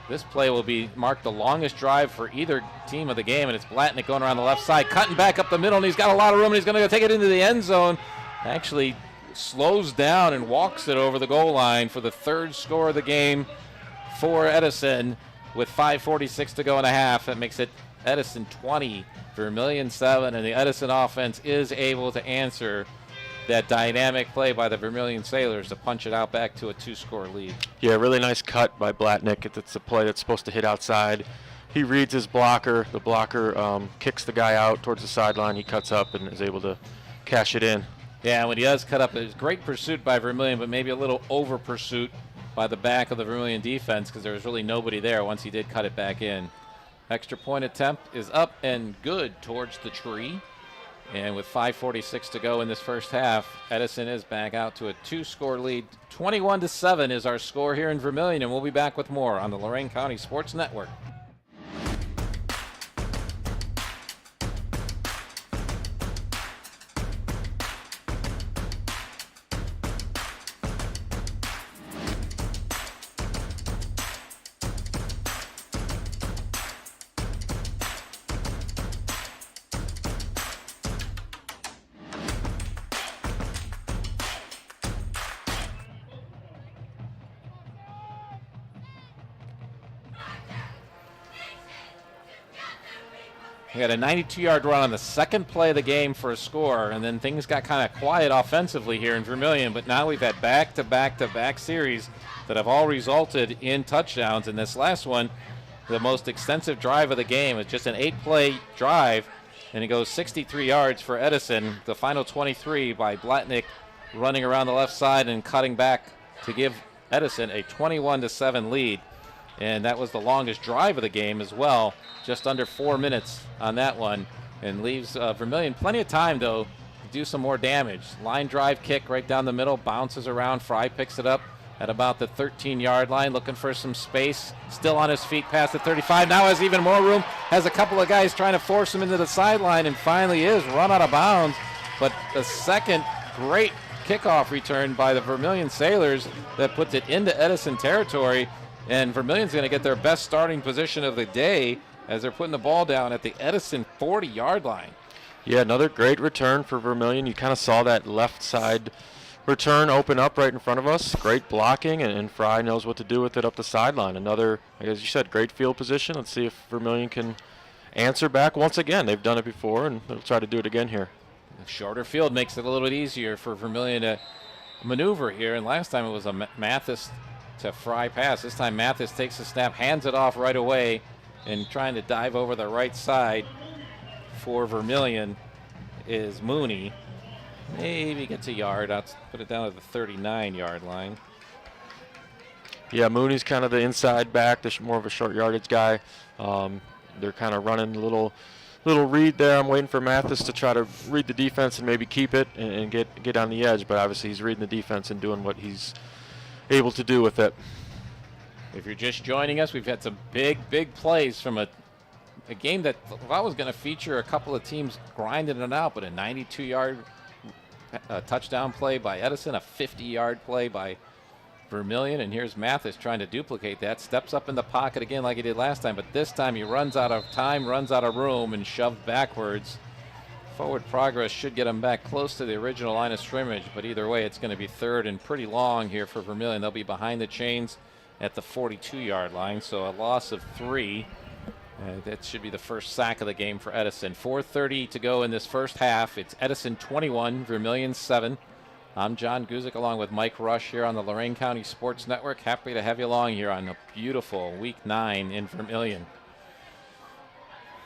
This play will be marked the longest drive for either team of the game, and it's Blatnick going around the left side, cutting back up the middle, and he's got a lot of room, and he's going to take it into the end zone. Actually slows down and walks it over the goal line for the 3rd score of the game for Edison with 5:46 to go in a half. That makes it Edison 20, Vermilion 7, and the Edison offense is able to answer that dynamic play by the Vermilion Sailors to punch it out back to a 2-score lead. Yeah, really nice cut by Blatnick. It's a play that's supposed to hit outside. He reads his blocker. The blocker kicks the guy out towards the sideline. He cuts up and is able to cash it in. Yeah, when he does cut up, it's great pursuit by Vermilion, but maybe a little over pursuit by the back of the Vermilion defense because there was really nobody there once he did cut it back in. Extra point attempt is up and good towards the tree. And with 5:46 to go in this first half, Edison is back out to a 2-score lead. 21-7 is our score here in Vermilion, and we'll be back with more on the Lorain County Sports Network. We had a 92-yard run on the second play of the game for a score, and then things got kind of quiet offensively here in Vermilion, but now we've had back-to-back-to-back series that have all resulted in touchdowns. And this last one, the most extensive drive of the game, is just an 8-play drive, and it goes 63 yards for Edison. The final 23 by Blatnick running around the left side and cutting back to give Edison a 21-7 lead. And that was the longest drive of the game as well, just under 4 minutes on that one, and leaves Vermilion plenty of time, though, to do some more damage. Line drive kick right down the middle, bounces around. Fry picks it up at about the 13-yard line, looking for some space. Still on his feet past the 35. Now has even more room, has a couple of guys trying to force him into the sideline, and finally is run out of bounds. But the second great kickoff return by the Vermilion Sailors that puts it into Edison territory. And Vermilion's going to get their best starting position of the day as they're putting the ball down at the Edison 40-yard line. Yeah, another great return for Vermilion. You kind of saw that left side return open up right in front of us. Great blocking, and Fry knows what to do with it up the sideline. Another, as you said, great field position. Let's see if Vermilion can answer back once again. They've done it before, and they'll try to do it again here. The shorter field makes it a little bit easier for Vermilion to maneuver here, and last time it was a Mathis to Fry pass. This time Mathis takes the snap, hands it off right away, and trying to dive over the right side for Vermilion is Mooney. Maybe gets a yard. I'll put it down at the 39-yard line. Yeah, Mooney's kind of the inside back, more of a short yardage guy. They're kind of running a little read there. I'm waiting for Mathis to try to read the defense and maybe keep it and get on the edge, but obviously he's reading the defense and doing what he's able to do with it. If you're just joining us, we've had some big plays from a game that I was going to feature a couple of teams grinding it out, but a 92-yard touchdown play by Edison, a 50-yard play by Vermilion, and here's Mathis trying to duplicate that. Steps up in the pocket again like he did last time, but this time he runs out of time, runs out of room, and shoved backwards. Forward progress should get him back close to the original line of scrimmage, but either way, it's going to be third and pretty long here for Vermilion. They'll be behind the chains at the 42-yard line, so a loss of 3 That should be the first sack of the game for Edison. 4:30 to go in this first half. It's Edison 21, Vermilion 7. I'm John Guzik along with Mike Rush here on the Lorain County Sports Network. Happy to have you along here on a beautiful Week 9 in Vermilion.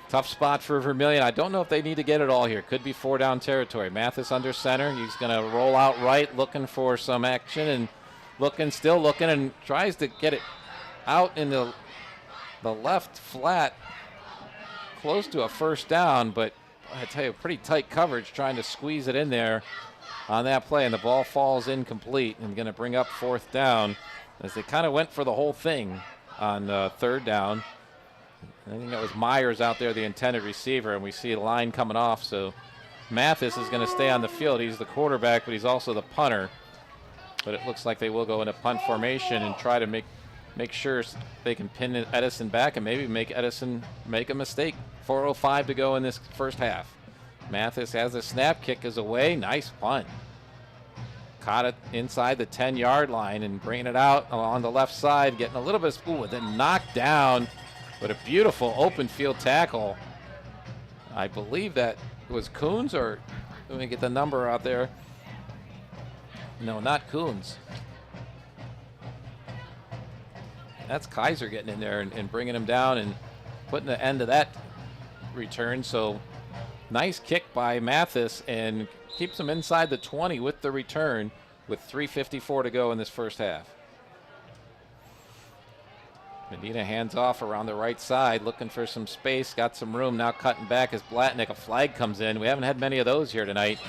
Tough spot for Vermilion. I don't know if they need to get it all here. Could be 4-down territory. Mathis under center. He's going to roll out right, looking for some action and still looking, and tries to get it out in the left flat, close to a first down, but I tell you, pretty tight coverage trying to squeeze it in there on that play, and the ball falls incomplete and going to bring up 4th down as they kind of went for the whole thing on 3rd down. I think that was Myers out there, the intended receiver, and we see the line coming off, so Mathis is going to stay on the field. He's the quarterback, but he's also the punter, but it looks like they will go into punt formation and try to make sure they can pin Edison back and maybe make Edison make a mistake. 4:05 to go in this first half. Mathis has a snap, kick is away, nice punt. Caught it inside the 10-yard line and bringing it out on the left side, getting a little bit of then knocked down, but a beautiful open field tackle. I believe that was Coons, or let me get the number out there. No, not Coons. That's Kaiser getting in there and bringing him down and putting the end of that return. So nice kick by Mathis and keeps him inside the 20 with the return with 3:54 to go in this first half. Medina hands off around the right side, looking for some space, got some room, now cutting back as Blatnick, a flag comes in. We haven't had many of those here tonight.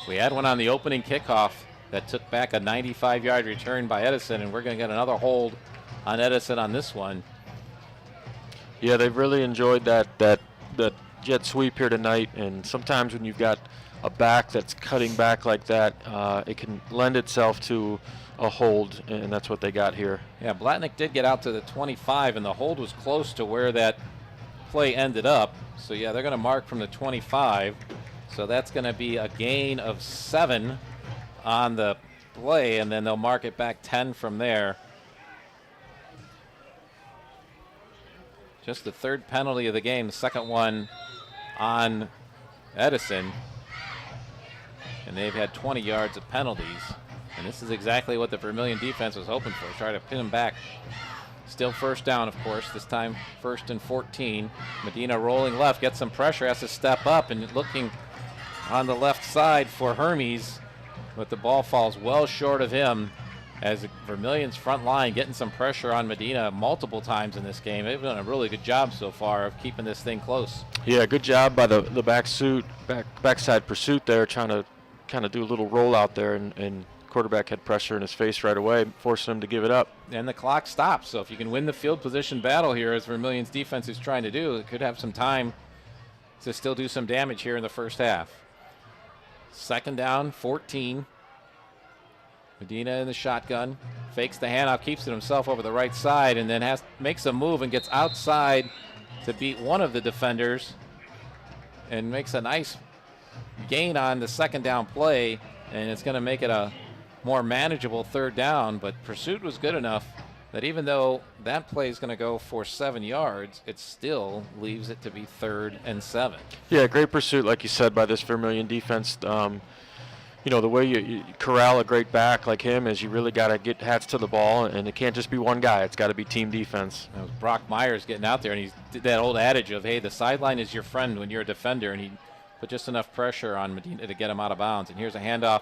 We had one on the opening kickoff that took back a 95-yard return by Edison, and we're going to get another hold on Edison on this one. Yeah, they've really enjoyed that jet sweep here tonight, and sometimes when you've got a back that's cutting back like that, it can lend itself to a hold, and that's what they got here. Yeah, Blatnick did get out to the 25, and the hold was close to where that play ended up. So, yeah, they're going to mark from the 25. So that's going to be a gain of 7 on the play, and then they'll mark it back 10 from there. Just the 3rd penalty of the game, the 2nd one on Edison. And they've had 20 yards of penalties. And this is exactly what the Vermilion defense was hoping for, try to pin them back. Still 1st down, of course, this time 1st and 14. Medina rolling left, gets some pressure, has to step up, and looking on the left side for Hermes, but the ball falls well short of him as Vermilion's front line getting some pressure on Medina multiple times in this game. They've done a really good job so far of keeping this thing close. Yeah, good job by the backside pursuit there, trying to kind of do a little rollout there, and quarterback had pressure in his face right away, forcing him to give it up. And the clock stops, so if you can win the field position battle here, as Vermilion's defense is trying to do, it could have some time to still do some damage here in the first half. 2nd down, 14. Medina in the shotgun, fakes the handoff, keeps it himself over the right side, and then makes a move and gets outside to beat one of the defenders and makes a nice gain on the 2nd down play, and it's going to make it a more manageable 3rd down. But pursuit was good enough that even though that play is going to go for 7 yards, it still leaves it to be 3rd and 7. Yeah, great pursuit, like you said, by this Vermilion defense. You know, the way you corral a great back like him is you really got to get hats to the ball, and it can't just be one guy. It's got to be team defense. That was Brock Myers getting out there, and he did that old adage of, hey, the sideline is your friend when you're a defender, and he put just enough pressure on Medina to get him out of bounds. And here's a handoff.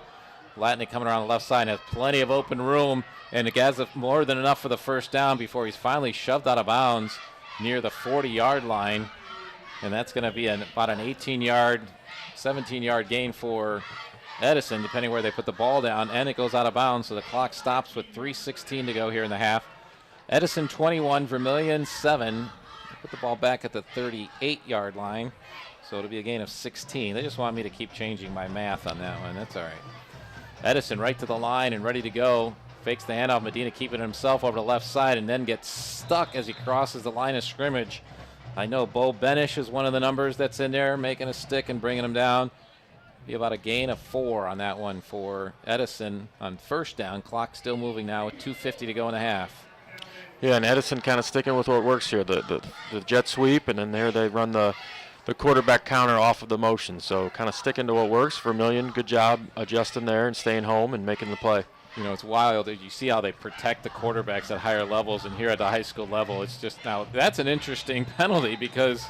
Blatnick coming around the left side and has plenty of open room, and it has more than enough for the 1st down before he's finally shoved out of bounds near the 40-yard line. And that's going to be about an 18-yard, 17-yard gain for Edison, depending where they put the ball down, and it goes out of bounds, so the clock stops with 3:16 to go here in the half. Edison 21, Vermilion 7. Put the ball back at the 38-yard line, so it'll be a gain of 16. They just want me to keep changing my math on that one. That's all right. Edison right to the line and ready to go. Fakes the handoff. Medina keeping it himself over the left side and then gets stuck as he crosses the line of scrimmage. I know Bo Benish is one of the numbers that's in there, making a stick and bringing him down. Be about a gain of 4 on that one for Edison on 1st down. Clock still moving now with 2:50 to go in the half. Yeah, and Edison kind of sticking with what works here, the jet sweep, and then there they run the quarterback counter off of the motion. So kind of sticking to what works. Vermilion, good job adjusting there and staying home and making the play. You know, it's wild. You see how they protect the quarterbacks at higher levels, and here at the high school level, it's just now that's an interesting penalty because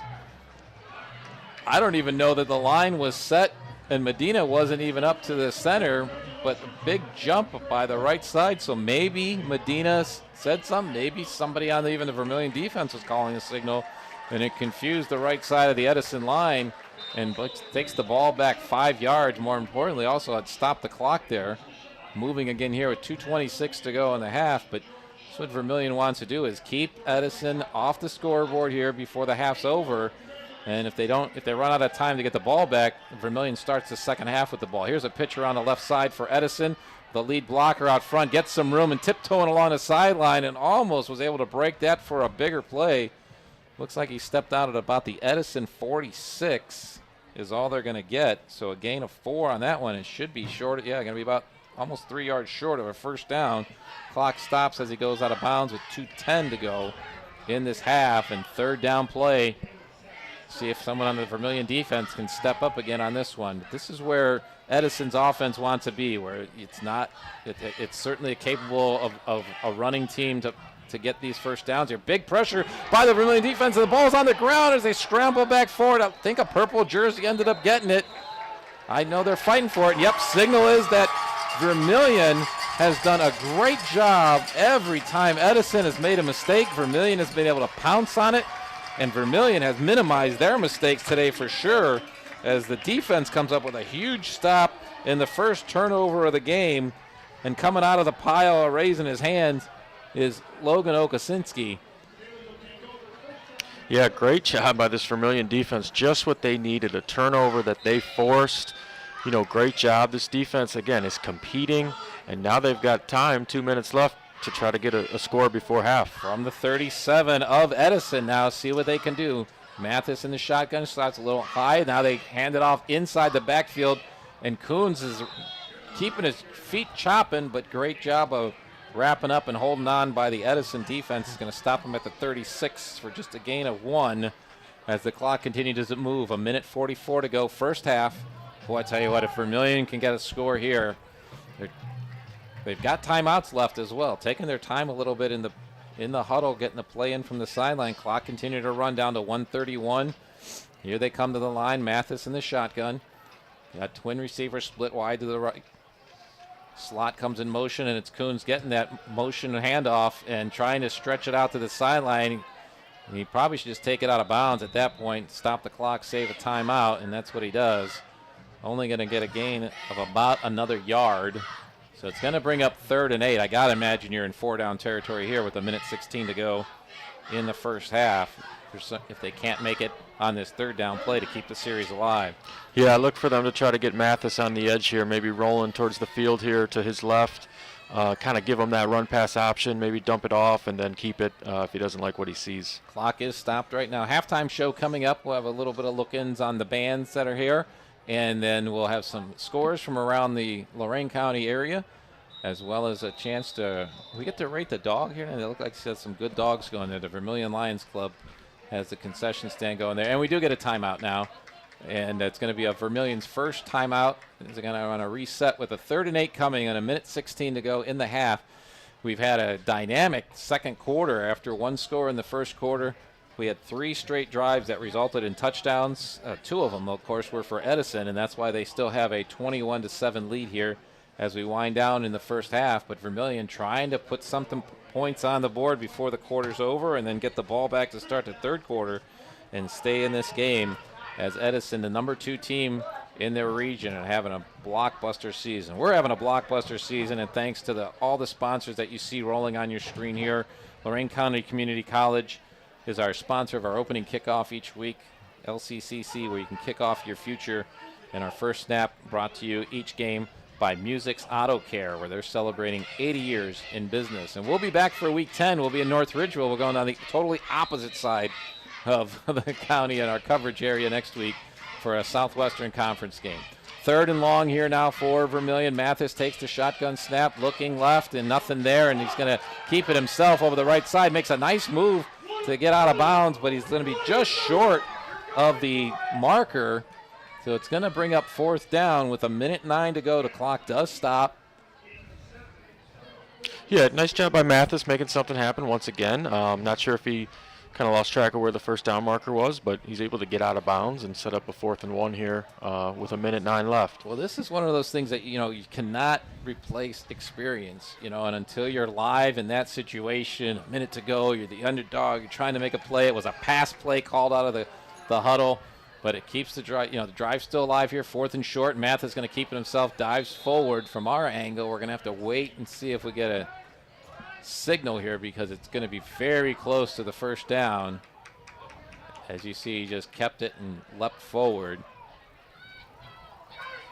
I don't even know that the line was set, and Medina wasn't even up to the center, but a big jump by the right side. So maybe Medina said something. Maybe somebody on even the Vermilion defense was calling a signal, and it confused the right side of the Edison line, and takes the ball back 5 yards. More importantly, also had stopped the clock there. Moving again here with 2:26 to go in the half, but that's what Vermilion wants to do is keep Edison off the scoreboard here before the half's over. And if they run out of time to get the ball back, Vermilion starts the second half with the ball. Here's a pitcher on the left side for Edison. The lead blocker out front gets some room and tiptoeing along the sideline and almost was able to break that for a bigger play. Looks like he stepped out at about the Edison 46 is all they're going to get. So a gain of 4 on that one. It should be short. Yeah, going to be about almost 3 yards short of a first down. Clock stops as he goes out of bounds with 2:10 to go in this half. And third down play. See if someone on the Vermilion defense can step up again on this one. This is where Edison's offense wants to be, where it's certainly capable of a running team to get these first downs here. Big pressure by the Vermilion defense, and the ball's on the ground as they scramble back forward. I think a purple jersey ended up getting it. I know they're fighting for it. Yep, signal is that Vermilion has done a great job every time Edison has made a mistake. Vermilion has been able to pounce on it, and Vermilion has minimized their mistakes today for sure as the defense comes up with a huge stop in the first turnover of the game. And coming out of the pile, raising his hands, is Logan Okasinski. Yeah, great job by this Vermilion defense. Just what they needed, a turnover that they forced. You know, great job. This defense, again, is competing, and now they've got time, 2 minutes left, to try to get a score before half. From the 37 of Edison now, see what they can do. Mathis in the shotgun, starts a little high. Now they hand it off inside the backfield, and Coons is keeping his feet chopping, but great job of wrapping up and holding on by the Edison defense. Is going to stop him at the 36 for just a gain of 1 as the clock continues to move. 1:44 to go, first half. Boy, I tell you what, if Vermilion can get a score here, they've got timeouts left as well, taking their time a little bit in the huddle, getting the play in from the sideline. Clock continued to run down to 1:31. Here they come to the line. Mathis in the shotgun. Got twin receivers split wide to the right. Slot comes in motion, and it's Coons getting that motion handoff and trying to stretch it out to the sideline. He probably should just take it out of bounds at that point, stop the clock, save a timeout, and that's what he does. Only going to get a gain of about another yard. So it's going to bring up 3rd and 8. I got to imagine you're in 4-down territory here with 1:16 to go in the first half. If they can't make it on this 3rd down play to keep the series alive. Yeah, look for them to try to get Mathis on the edge here, maybe rolling towards the field here to his left. Kind of give him that run pass option, maybe dump it off and then keep it if he doesn't like what he sees. Clock is stopped right now. Halftime show coming up. We'll have a little bit of look-ins on the bands that are here. And then we'll have some scores from around the Lorain County area, as well as a chance we get to rate the dog here. And it looks like there's some good dogs going there. The Vermilion Lions Club has the concession stand going there. And we do get a timeout now. And it's going to be a Vermilion's first timeout. They're going to run a reset with a 3rd and 8 coming and 1:16 to go in the half. We've had a dynamic second quarter after 1 score in the first quarter. We had 3 straight drives that resulted in touchdowns. 2 of them, of course, were for Edison, and that's why they still have a 21-7 lead here as we wind down in the first half. But Vermilion trying to put something points on the board before the quarter's over and then get the ball back to start the 3rd quarter and stay in this game as Edison, the number 2 team in their region, and having a blockbuster season. We're having a blockbuster season, and thanks to all the sponsors that you see rolling on your screen here. Lorain County Community College is our sponsor of our opening kickoff each week, LCCC, where you can kick off your future. And our first snap brought to you each game by Music's Auto Care, where they're celebrating 80 years in business. And we'll be back for week 10. We'll be in North Ridgeville. We're going on the totally opposite side of the county in our coverage area next week for a Southwestern Conference game. 3rd and long here now for Vermilion. Mathis takes the shotgun snap, looking left, and nothing there, and he's going to keep it himself over the right side. Makes a nice move to get out of bounds, but he's going to be just short of the marker. So it's going to bring up 4th down with 1:09 to go. The clock does stop. Yeah, nice job by Mathis making something happen once again. Not sure if he kind of lost track of where the 1st down marker was, but he's able to get out of bounds and set up a 4th and 1 here with 1:09 left. Well, this is one of those things that, you cannot replace experience, and until you're live in that situation, a minute to go, you're the underdog, you're trying to make a play. It was a pass play called out of the huddle, but it keeps the drive, the drive's still alive here, 4th and short. Math is going to keep it himself, dives forward. From our angle, we're going to have to wait and see if we get a signal here, because it's going to be very close to the 1st down. As you see, he just kept it and leapt forward.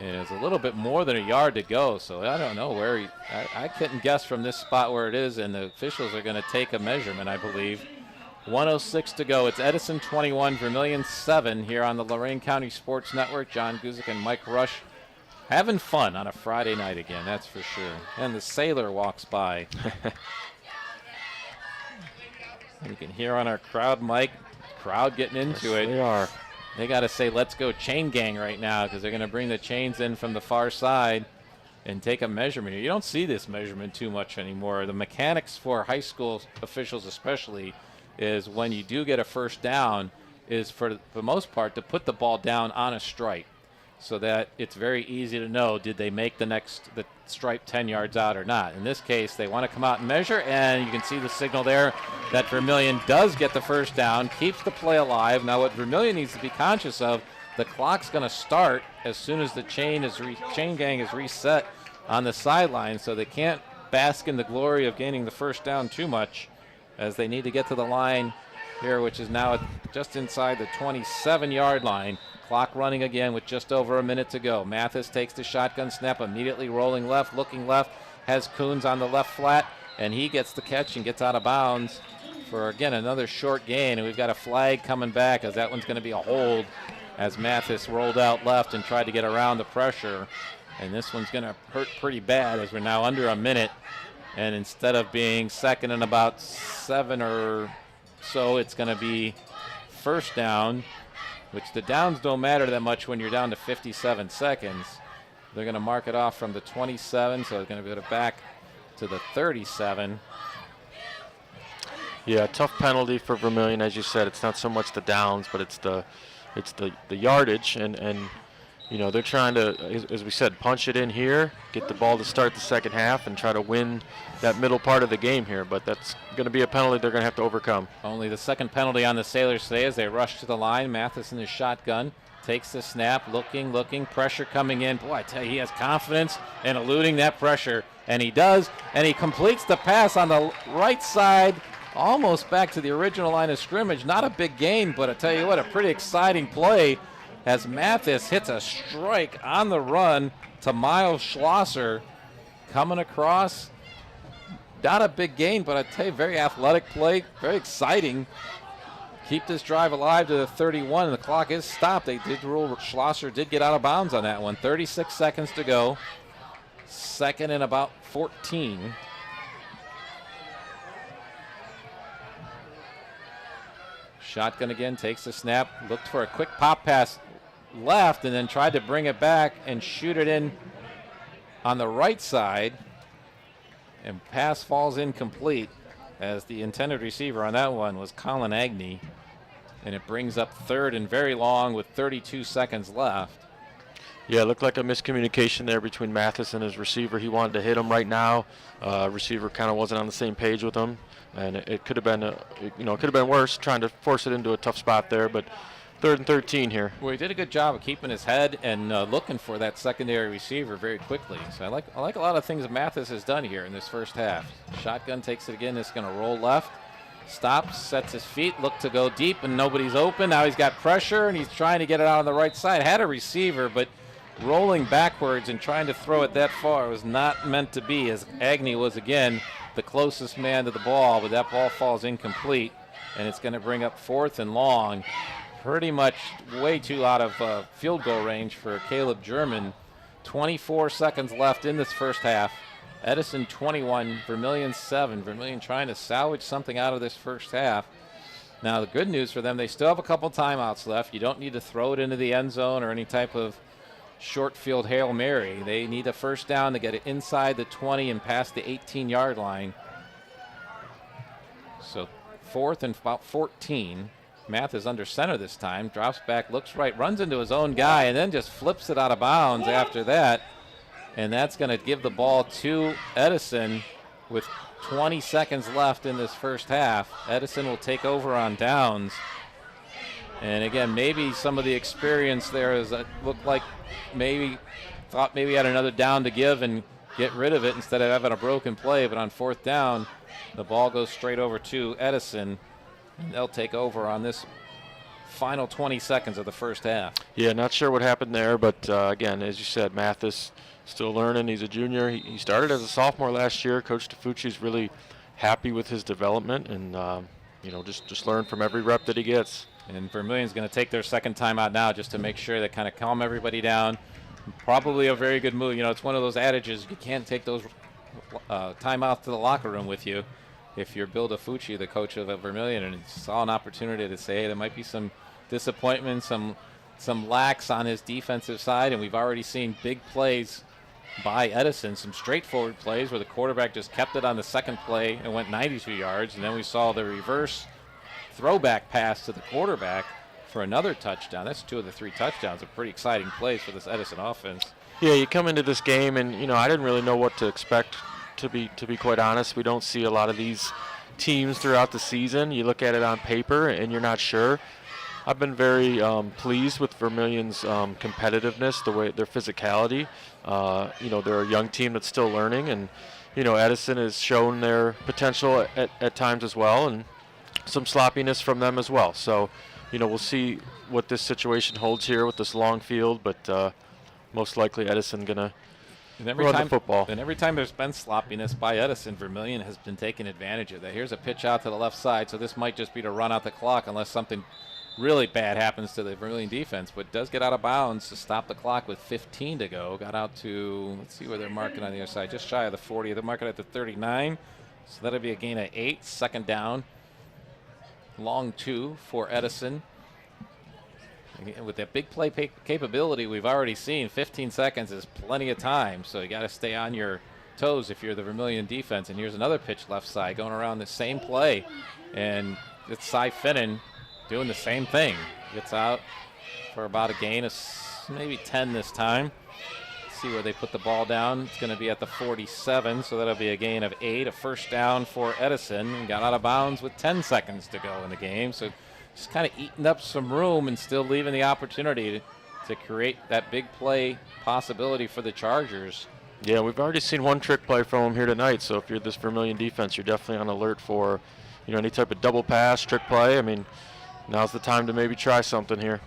And it's a little bit more than a yard to go, so I don't know where I couldn't guess from this spot where it is, and the officials are going to take a measurement, I believe. 1:06 to go. It's Edison 21, Vermilion 7 here on the Lorain County Sports Network. John Guzik and Mike Rush having fun on a Friday night again, that's for sure. And the Sailor walks by. You can hear on our crowd mic, crowd getting into it. They are. They got to say, let's go chain gang right now, because they're going to bring the chains in from the far side and take a measurement here. You don't see this measurement too much anymore. The mechanics for high school officials especially is when you do get a 1st down is, for the most part, to put the ball down on a stripe, so that it's very easy to know, did they make the stripe 10 yards out or not. In this case, they want to come out and measure, and you can see the signal there that Vermilion does get the 1st down, keeps the play alive. Now what Vermilion needs to be conscious of, the clock's going to start as soon as the chain gang is reset on the sideline, so they can't bask in the glory of gaining the 1st down too much, as they need to get to the line here, which is now just inside the 27-yard line. Clock running again with just over a minute to go. Mathis takes the shotgun snap, immediately rolling left, looking left, has Coons on the left flat, and he gets the catch and gets out of bounds for, again, another short gain. And we've got a flag coming back, as that one's going to be a hold, as Mathis rolled out left and tried to get around the pressure. And this one's going to hurt pretty bad, as we're now under a minute. And instead of being 2nd and about 7 or so, it's going to be 1st down, which the downs don't matter that much when you're down to 57 seconds. They're going to mark it off from the 27, so they're going to go back to the 37. Yeah, tough penalty for Vermilion, as you said. It's not so much the downs, but it's the yardage, and they're trying to, as we said, punch it in here, get the ball to start the 2nd half, and try to win that middle part of the game here. But that's going to be a penalty they're going to have to overcome. Only the 2nd penalty on the Sailors today, as they rush to the line. Mathis in his shotgun takes the snap, looking, pressure coming in. Boy, I tell you, he has confidence in eluding that pressure, and he does, and he completes the pass on the right side, almost back to the original line of scrimmage. Not a big gain, but I tell you what, a pretty exciting play, as Mathis hits a strike on the run to Miles Schlosser coming across. Not a big gain, but I tell you, very athletic play, very exciting. Keep this drive alive to the 31, and the clock is stopped. They did rule Schlosser did get out of bounds on that one. 36 seconds to go. 2nd and about 14. Shotgun again, takes the snap, looked for a quick pop pass left, and then tried to bring it back and shoot it in on the right side. And pass falls incomplete, as the intended receiver on that one was Colin Agnew. And it brings up 3rd and very long with 32 seconds left. Yeah, it looked like a miscommunication there between Mathis and his receiver. He wanted to hit him right now. Receiver kind of wasn't on the same page with him, and it could have been, it could have been worse, trying to force it into a tough spot there. But 3rd and 13 here. Well, he did a good job of keeping his head and looking for that secondary receiver very quickly. So I like a lot of things that Mathis has done here in this 1st half. Shotgun takes it again. It's going to roll left. Stops, sets his feet, look to go deep, and nobody's open. Now he's got pressure, and he's trying to get it out on the right side. Had a receiver, but rolling backwards and trying to throw it that far was not meant to be, as Agnew was, again, the closest man to the ball, but that ball falls incomplete, and it's going to bring up 4th and long pretty much way too out of field goal range for Caleb German. 24 seconds left in this first half. Edison 21, Vermilion 7. Vermilion trying to salvage something out of this first half. Now, the good news for them, they still have a couple timeouts left. You don't need to throw it into the end zone or any type of short field Hail Mary. They need a first down to get it inside the 20 and past the 18-yard line. So 4th and about 14. Math is under center this time. Drops back, looks right, runs into his own guy, and then just flips it out of bounds after that. And that's going to give the ball to Edison with 20 seconds left in this first half. Edison will take over on downs. And again, maybe some of the experience there is that looked like thought maybe had another down to give and get rid of it instead of having a broken play. But on 4th down, the ball goes straight over to Edison. And they'll take over on this final 20 seconds of the first half. Yeah, not sure what happened there, but again, as you said, Mathis still learning. He's a junior. He started as a sophomore last year. Coach DeFucci's really happy with his development, and just learn from every rep that he gets. And Vermilion's going to take their second timeout now just to make sure they kind of calm everybody down. Probably a very good move. It's one of those adages, you can't take those timeouts to the locker room with you. If you're Bill DeFucci, the coach of Vermilion, and saw an opportunity to say, hey, there might be some disappointment, some lacks on his defensive side, and we've already seen big plays by Edison, some straightforward plays where the quarterback just kept it on the second play and went 92 yards, and then we saw the reverse throwback pass to the quarterback for another touchdown. That's 2 of the 3 touchdowns. A pretty exciting plays for this Edison offense. Yeah, you come into this game, and I didn't really know what to expect. To be quite honest, we don't see a lot of these teams throughout the season. You look at it on paper, and you're not sure. I've been very pleased with Vermilion's competitiveness, the way their physicality. They're a young team that's still learning, and Edison has shown their potential at times as well, and some sloppiness from them as well. So, we'll see what this situation holds here with this long field, but most likely Edison gonna run the football. And every time there's been sloppiness by Edison, Vermilion has been taking advantage of that. Here's a pitch out to the left side, so this might just be to run out the clock unless something really bad happens to the Vermilion defense, but does get out of bounds to stop the clock with 15 to go. Got out to, let's see where they're marking on the other side, just shy of the 40. They're marking at the 39, so that'll be a gain of 8. Second down, long 2 for Edison. Again, with that big play capability we've already seen, 15 seconds is plenty of time, so you got to stay on your toes if you're the Vermilion defense. And here's another pitch left side going around the same play, and it's Cy Finnan doing the same thing. Gets out for about a gain of maybe 10 this time. Let's see where they put the ball down. It's going to be at the 47, so that'll be a gain of 8. A first down for Edison, and got out of bounds with 10 seconds to go in the game. So just kind of eating up some room and still leaving the opportunity to create that big play possibility for the Chargers. Yeah, we've already seen one trick play from them here tonight, so if you're this Vermilion defense, you're definitely on alert for any type of double pass, trick play. I mean, now's the time to maybe try something here.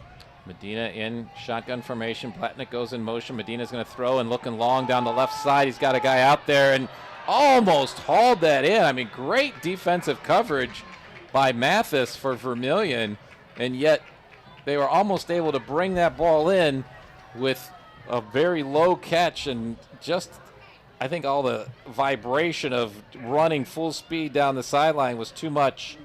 Medina in shotgun formation. Platnick goes in motion. Medina's going to throw and looking long down the left side. He's got a guy out there and almost hauled that in. I mean, great defensive coverage by Mathis for Vermilion, and yet they were almost able to bring that ball in with a very low catch, and just I think all the vibration of running full speed down the sideline was too much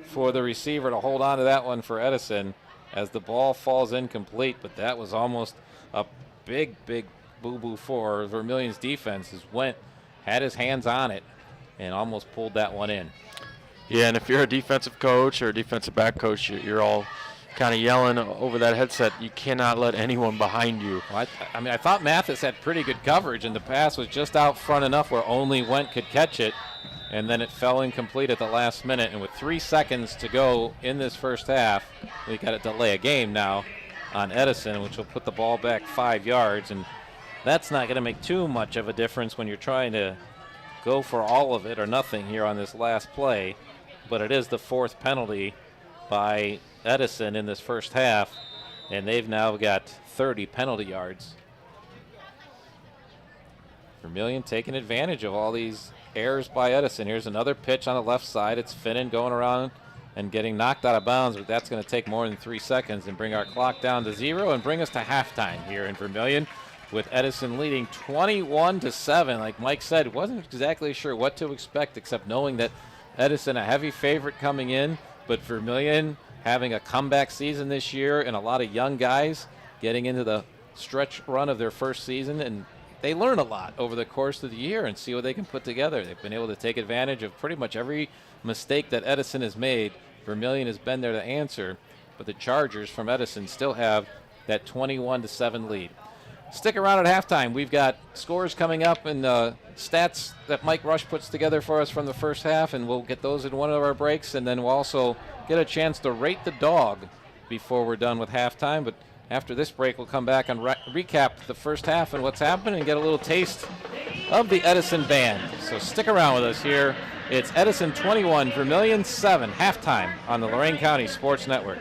for the receiver to hold on to that one for Edison as the ball falls incomplete. But that was almost a big boo-boo for Vermilion's defense. Had his hands on it and almost pulled that one in. Yeah, and if you're a defensive coach or a defensive back coach, you're all kind of yelling over that headset. You cannot let anyone behind you. Well, I thought Mathis had pretty good coverage, and the pass was just out front enough where only Went could catch it, and then it fell incomplete at the last minute. And with 3 seconds to go in this first half, we got to delay a game now on Edison, which will put the ball back 5 yards, and that's not going to make too much of a difference when you're trying to go for all of it or nothing here on this last play. But it is the 4th penalty by Edison in this first half, and they've now got 30 penalty yards. Vermilion taking advantage of all these errors by Edison. Here's another pitch on the left side. It's Finnan going around and getting knocked out of bounds, but that's going to take more than 3 seconds and bring our clock down to 0 and bring us to halftime here in Vermilion, with Edison leading 21-7. Like Mike said, wasn't exactly sure what to expect, except knowing that Edison a heavy favorite coming in, but Vermilion having a comeback season this year and a lot of young guys getting into the stretch run of their first season, and they learn a lot over the course of the year and see what they can put together. They've been able to take advantage of pretty much every mistake that Edison has made. Vermilion has been there to answer, but the Chargers from Edison still have that 21-7 lead. Stick around at halftime. We've got scores coming up and stats that Mike Rush puts together for us from the first half, and we'll get those in one of our breaks, and then we'll also get a chance to rate the dog before we're done with halftime. But after this break, we'll come back and recap the first half and what's happened and get a little taste of the Edison band. So stick around with us here. It's Edison 21, Vermilion 7, halftime on the Lorain County Sports Network.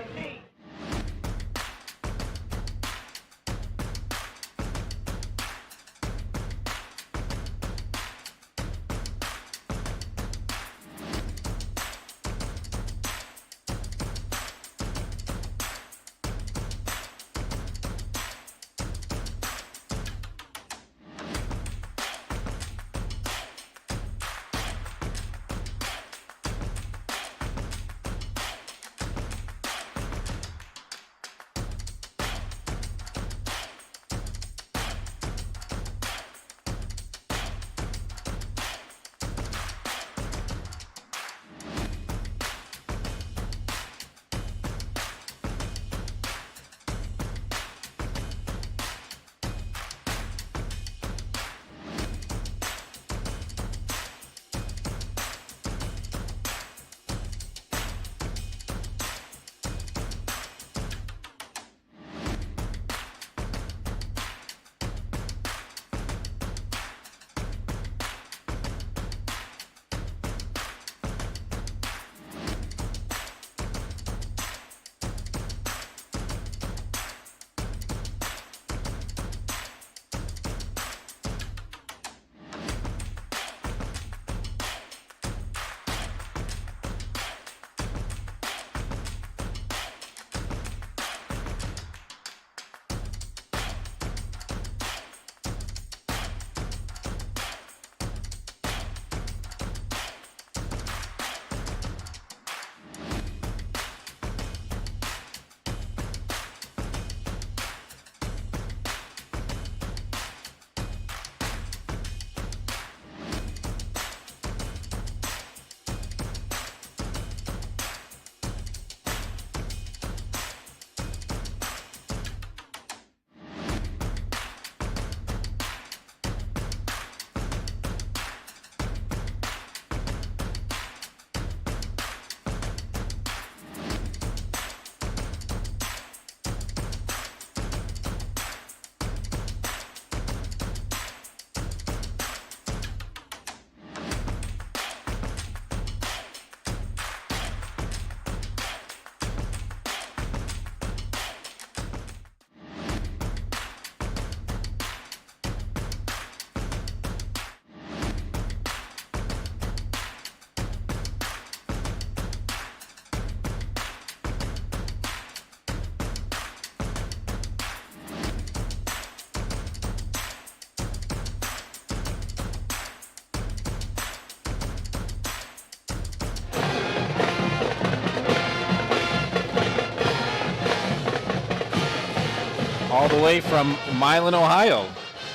All the way from Milan, Ohio,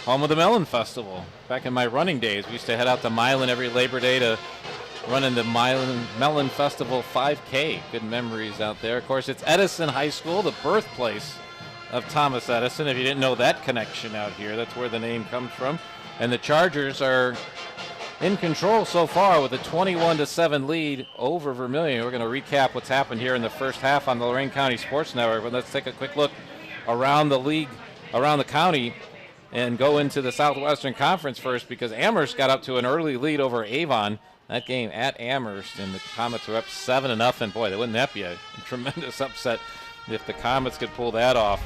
home of the Melon Festival. Back in my running days, we used to head out to Milan every Labor Day to run in the Melon Festival 5K. Good memories out there. Of course, it's Edison High School, the birthplace of Thomas Edison. If you didn't know that connection out here, that's where the name comes from. And the Chargers are in control so far with a 21-7 lead over Vermilion. We're going to recap what's happened here in the first half on the Lorain County Sports Network. But let's take a quick look around the league, around the county, and go into the Southwestern Conference first, because Amherst got up to an early lead over Avon. That game at Amherst, and the Comets are up 7-0. Boy, wouldn't that be a tremendous upset if the Comets could pull that off.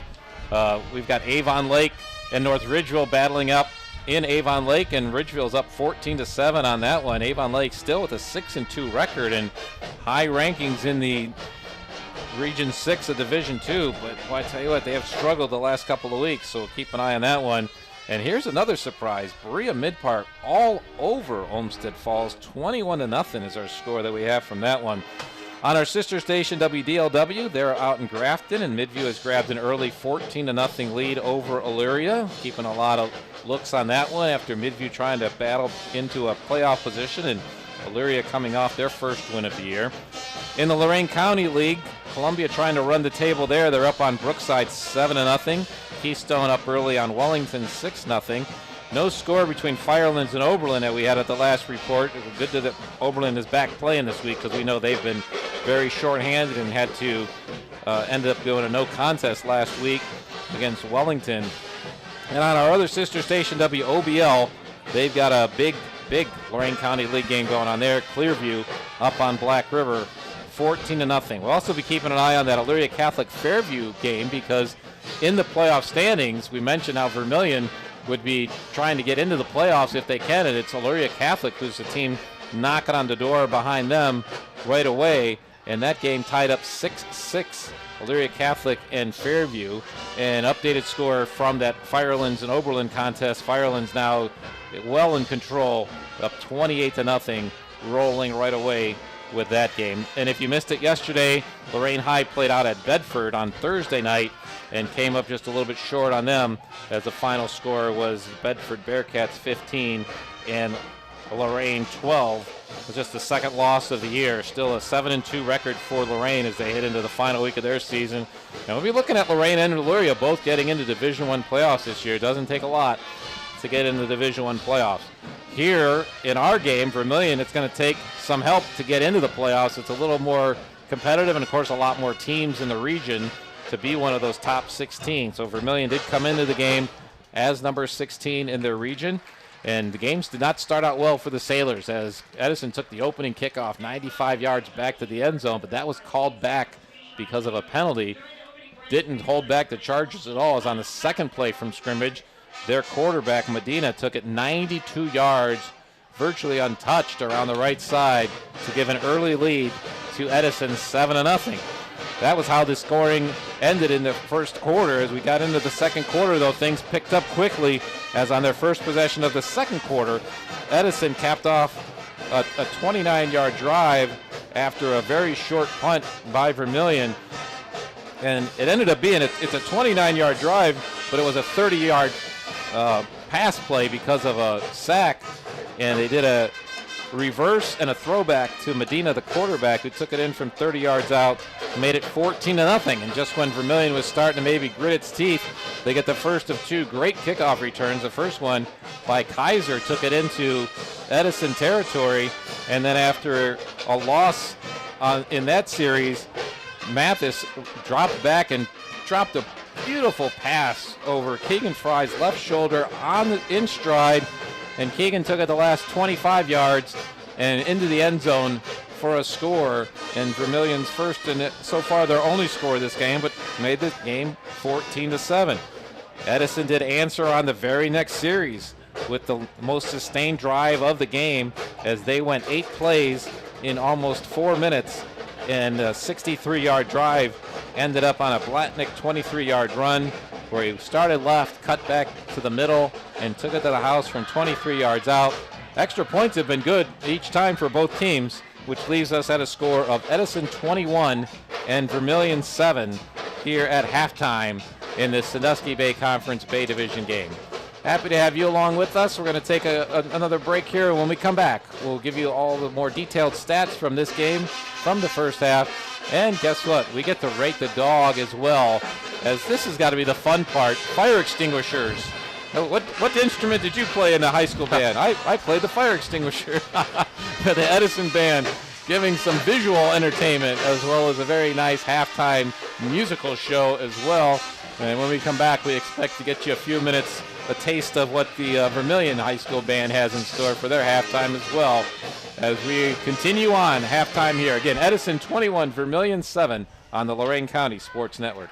We've got Avon Lake and North Ridgeville battling up in Avon Lake, and Ridgeville's up 14-7 on that one. Avon Lake still with a 6-2 record, and high rankings in the Region 6 of Division 2, but well, I tell you what, they have struggled the last couple of weeks, so keep an eye on that one. And here's another surprise. Berea Mid-Park all over Olmsted Falls. 21-0 is our score that we have from that one. On our sister station, WDLW, they're out in Grafton, and Midview has grabbed an early 14-0 lead over Elyria. Keeping a lot of looks on that one after Midview trying to battle into a playoff position, and Elyria coming off their first win of the year. In the Lorain County League, Columbia trying to run the table there. They're up on Brookside 7-0. Keystone up early on Wellington 6-0. No score between Firelands and Oberlin that we had at the last report. It was good that Oberlin is back playing this week because we know they've been very short-handed and had to ended up going a no contest last week against Wellington. And on our other sister station, WOBL, they've got a big Lorain County League game going on there. Clearview up on Black River, 14-0. We'll also be keeping an eye on that Elyria Catholic Fairview game because in the playoff standings, we mentioned how Vermilion would be trying to get into the playoffs if they can, and it's Elyria Catholic who's the team knocking on the door behind them right away, and that game tied up 6-6, Elyria Catholic and Fairview. An updated score from that Firelands and Oberlin contest. Firelands now well in control, up 28-0, rolling right away with that game. And if you missed it yesterday, Lorain High played out at Bedford on Thursday night and came up just a little bit short on them, as the final score was Bedford Bearcats 15 and Lorain 12. It was just the second loss of the year. Still a 7-2 record for Lorain as they head into the final week of their season. And we'll be looking at Lorain and Elyria both getting into Division I playoffs this year. It doesn't take a lot to get into the Division I playoffs. Here in our game, Vermilion, it's going to take some help to get into the playoffs. It's a little more competitive, and of course a lot more teams in the region to be one of those top 16. So Vermilion did come into the game as number 16 in their region, and the games did not start out well for the Sailors as Edison took the opening kickoff 95 yards back to the end zone, but that was called back because of a penalty. Didn't hold back the Chargers at all. As on the second play from scrimmage, their quarterback, Medina, took it 92 yards, virtually untouched around the right side to give an early lead to Edison 7-0. That was how the scoring ended in the first quarter. As we got into the second quarter, though, things picked up quickly, as on their first possession of the second quarter, Edison capped off a 29-yard drive after a very short punt by Vermilion. And it ended up being, it's a 29-yard drive, but it was a 30-yard pass play because of a sack. And they did a reverse and a throwback to Medina, the quarterback, who took it in from 30 yards out, made it 14-0. And just when Vermilion was starting to maybe grit its teeth, they get the first of two great kickoff returns. The first one by Kaiser took it into Edison territory, and then after a loss in that series, Mathis dropped back and dropped a beautiful pass over Keegan Fry's left shoulder in stride, and Keegan took it the last 25 yards and into the end zone for a score, and Vermilion's first and so far their only score this game, but made the game 14-7. Edison did answer on the very next series with the most sustained drive of the game, as they went 8 plays in almost 4 minutes, and a 63-yard drive ended up on a Blatnick 23-yard run where he started left, cut back to the middle, and took it to the house from 23 yards out. Extra points have been good each time for both teams, which leaves us at a score of Edison 21 and Vermilion 7 here at halftime in this Sandusky Bay Conference Bay Division game. Happy to have you along with us. We're going to take another break here. When we come back, we'll give you all the more detailed stats from this game from the first half. And guess what? We get to rate the dog as well, as this has got to be the fun part. Fire extinguishers. What instrument did you play in the high school band? I played the fire extinguisher. The Edison band, giving some visual entertainment as well as a very nice halftime musical show as well. And when we come back, we expect to get you a few minutes, a taste of what the Vermilion High School Band has in store for their halftime as well, as we continue on halftime here. Again, Edison 21, Vermilion 7 on the Lorain County Sports Network.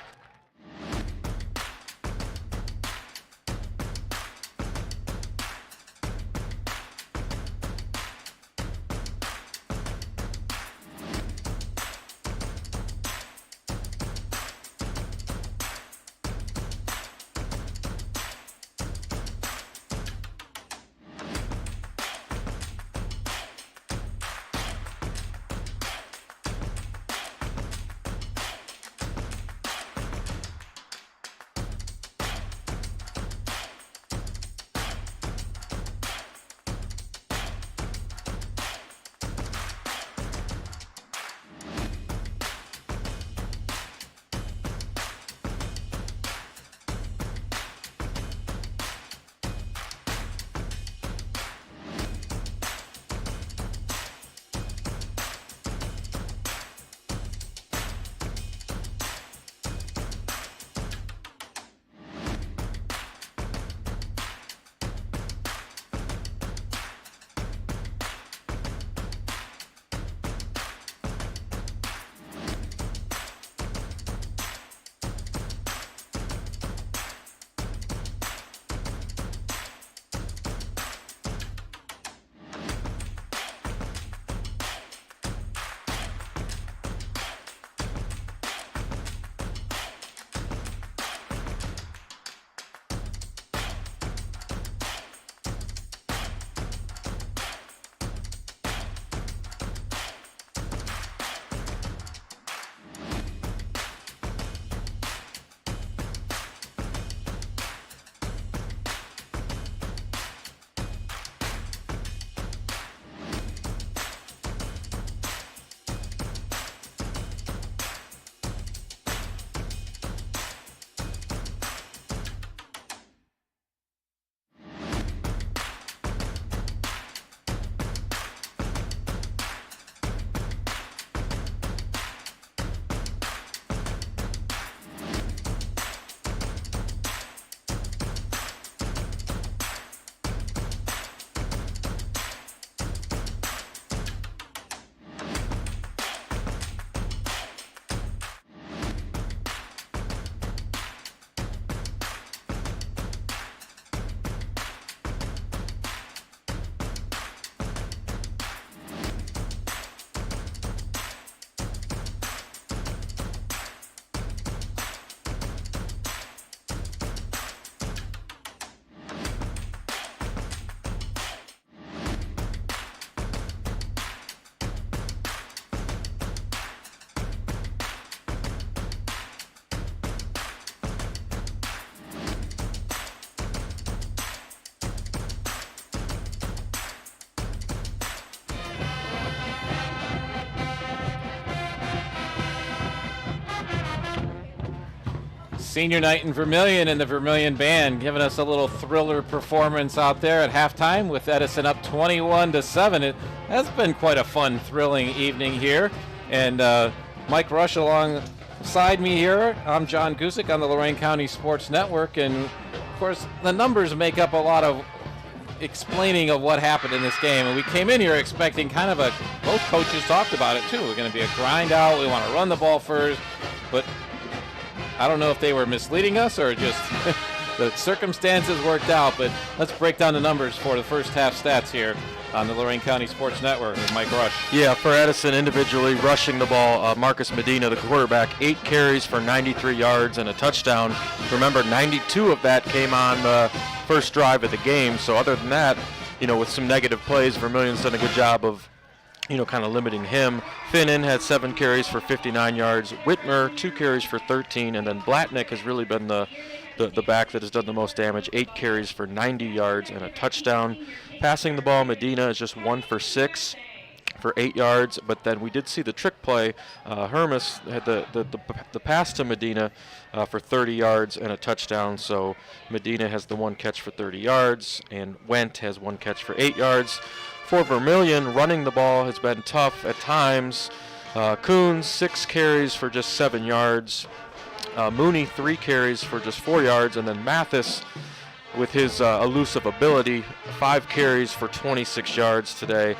Senior night in Vermilion, and the Vermilion band giving us a little thriller performance out there at halftime with Edison up 21-7. It has been quite a fun, thrilling evening here. And Mike Rush alongside me here. I'm John Gusick on the Lorain County Sports Network. And, of course, the numbers make up a lot of explaining of what happened in this game. And we came in here expecting kind of both coaches talked about it too. We're going to be a grind out. We want to run the ball first. But I don't know if they were misleading us or just the circumstances worked out, but let's break down the numbers for the first half stats here on the Lorain County Sports Network with Mike Rush. Yeah, for Edison individually rushing the ball, Marcus Medina, the quarterback, 8 carries for 93 yards and a touchdown. Remember, 92 of that came on the first drive of the game, so other than that, with some negative plays, Vermilion's done a good job of kind of limiting him. Finnan had 7 carries for 59 yards. Whitmer, 2 carries for 13. And then Blatnick has really been the back that has done the most damage. 8 carries for 90 yards and a touchdown. Passing the ball, Medina is just 1 for 6 for 8 yards. But then we did see the trick play. Hermes had the pass to Medina for 30 yards and a touchdown. So Medina has the 1 catch for 30 yards. And Wendt has 1 catch for 8 yards. For Vermilion, running the ball has been tough at times. Coons, 6 carries for just 7 yards. Mooney, 3 carries for just 4 yards. And then Mathis, with his elusive ability, 5 carries for 26 yards today.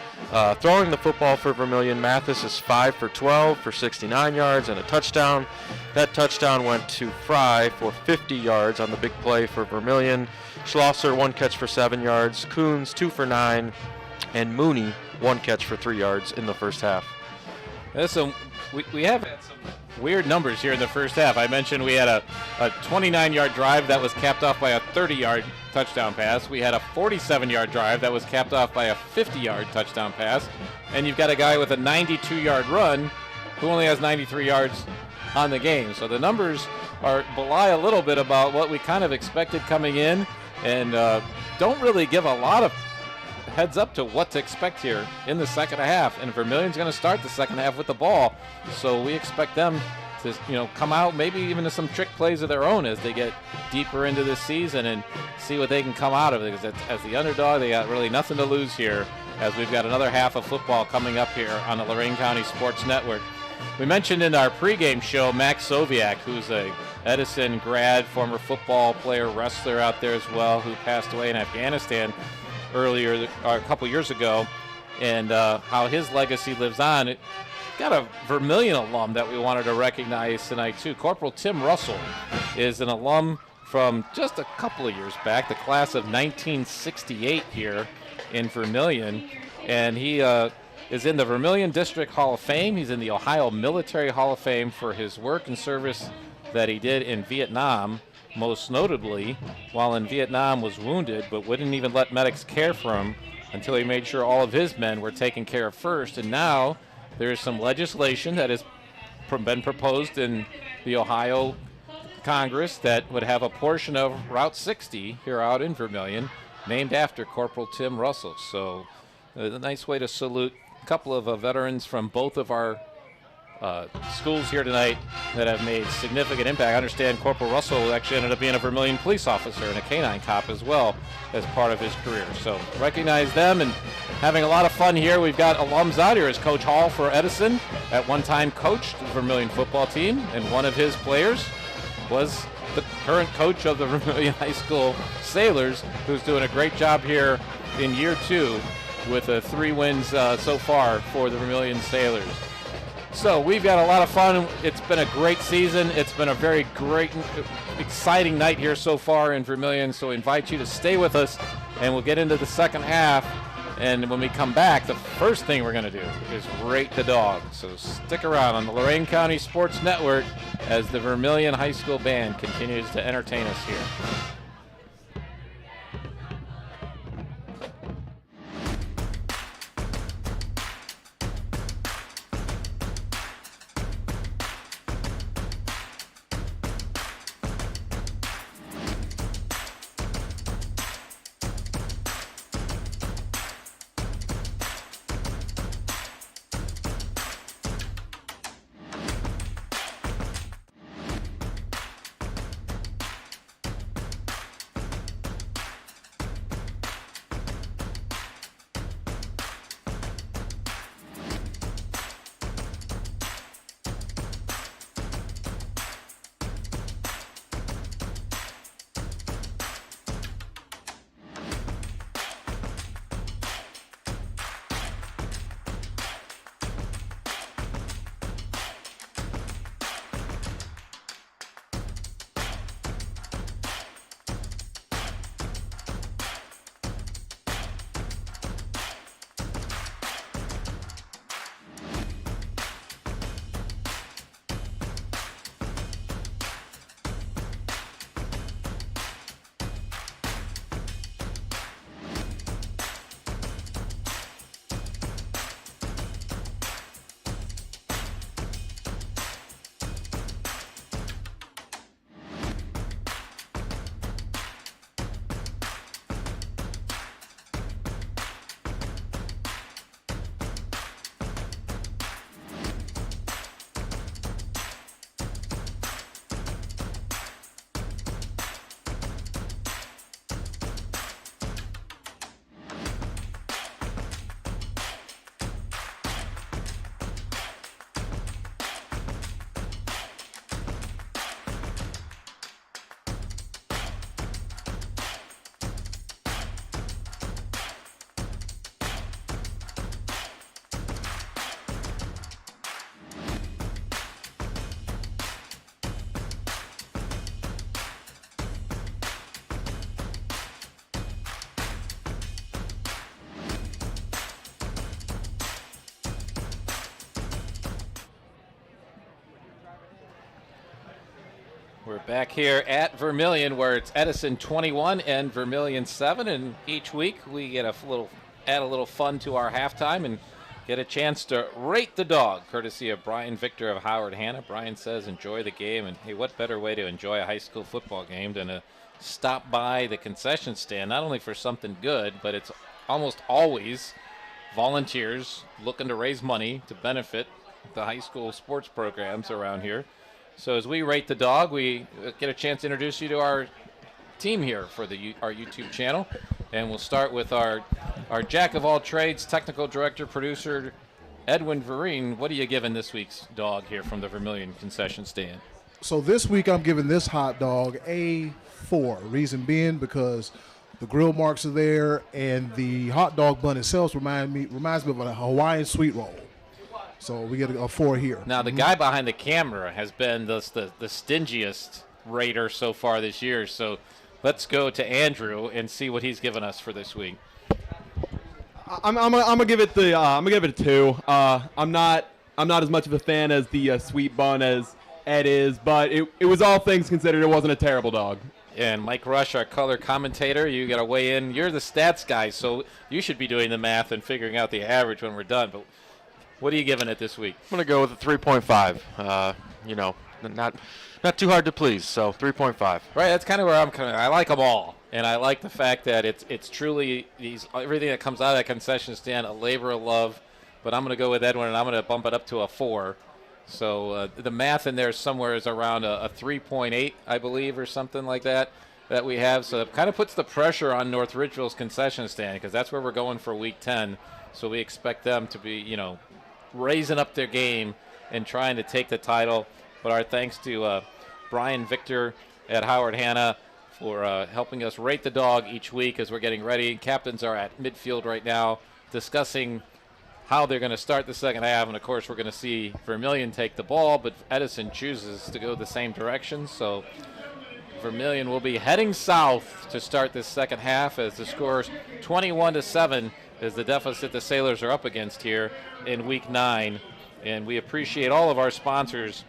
Throwing the football for Vermilion, Mathis is 5 for 12 for 69 yards and a touchdown. That touchdown went to Fry for 50 yards on the big play for Vermilion. Schlosser, 1 catch for 7 yards. Coons, 2 for 9. And Mooney, 1 catch for 3 yards in the first half. We have had some weird numbers here in the first half. I mentioned we had a 29-yard drive that was capped off by a 30-yard touchdown pass. We had a 47-yard drive that was capped off by a 50-yard touchdown pass. And you've got a guy with a 92-yard run who only has 93 yards on the game. So the numbers belie a little bit about what we kind of expected coming in, and don't really give a lot of heads up to what to expect here in the second half. And Vermilion's going to start the second half with the ball, so we expect them to come out maybe even to some trick plays of their own as they get deeper into this season and see what they can come out of it, because as the underdog they got really nothing to lose here, as we've got another half of football coming up here on the Lorain County Sports Network. We mentioned in our pregame show Max Soviak, who's a Edison grad, former football player, wrestler out there as well, who passed away in Afghanistan a couple years ago, and how his legacy lives on. It got a Vermilion alum that we wanted to recognize tonight too. Corporal Tim Russell is an alum from just a couple of years back, the class of 1968 here in Vermilion, and he is in the Vermilion District Hall of Fame. He's in the Ohio Military Hall of Fame for his work and service that he did in Vietnam. Most notably, while in Vietnam, was wounded, but wouldn't even let medics care for him until he made sure all of his men were taken care of first. And now there is some legislation that has been proposed in the Ohio Congress that would have a portion of Route 60 here out in Vermilion named after Corporal Tim Russell. So a nice way to salute a couple of veterans from both of our schools here tonight that have made significant impact. I understand Corporal Russell actually ended up being a Vermilion police officer and a canine cop as well as part of his career. So recognize them and having a lot of fun here. We've got alums out here as Coach Hall for Edison at one time coached the Vermilion football team, and one of his players was the current coach of the Vermilion High School Sailors, who's doing a great job here in year 2 with 3 wins so far for the Vermilion Sailors. So we've got a lot of fun. It's been a great season. It's been a very great, exciting night here so far in Vermilion. So we invite you to stay with us, and we'll get into the second half. And when we come back, the first thing we're going to do is rate the dog. So stick around on the Lorain County Sports Network as the Vermilion High School Band continues to entertain us here. We're back here at Vermilion, where it's Edison 21 and Vermilion 7, and each week we get add a little fun to our halftime and get a chance to rate the dog, courtesy of Brian Victor of Howard Hanna. Brian says enjoy the game, and hey, what better way to enjoy a high school football game than to stop by the concession stand, not only for something good, but it's almost always volunteers looking to raise money to benefit the high school sports programs around here. So as we rate the dog, we get a chance to introduce you to our team here for our YouTube channel. And we'll start with our jack of all trades, technical director, producer, Edwin Vereen. What are you giving this week's dog here from the Vermilion concession stand? So this week I'm giving this hot dog a 4. Reason being because the grill marks are there, and the hot dog bun itself reminds me of a Hawaiian sweet roll. So we get a 4 here. Now, the guy behind the camera has been the stingiest rater so far this year. So let's go to Andrew and see what he's given us for this week. I'm gonna give it a 2. I'm not as much of a fan as the sweet bun as Ed is, but it was, all things considered, it wasn't a terrible dog. And Mike Rush, our color commentator, you got to weigh in. You're the stats guy, so you should be doing the math and figuring out the average when we're done. But what are you giving it this week? I'm going to go with a 3.5. Not too hard to please, so 3.5. Right, that's kind of where I'm coming. I like them all, and I like the fact that it's truly everything that comes out of that concession stand, a labor of love. But I'm going to go with Edwin, and I'm going to bump it up to a 4. So the math in there somewhere is around a 3.8, I believe, or something like that we have. So it kind of puts the pressure on North Ridgeville's concession stand, because that's where we're going for Week 10. So we expect them to be, raising up their game and trying to take the title. But our thanks to Brian Victor at Howard Hanna for helping us rate the dog each week as we're getting ready. Captains are at midfield right now discussing how they're going to start the second half. And, of course, we're going to see Vermilion take the ball, but Edison chooses to go the same direction. So Vermilion will be heading south to start this second half as the score is 21-7 is the deficit the Sailors are up against here in Week 9. And we appreciate all of our sponsors,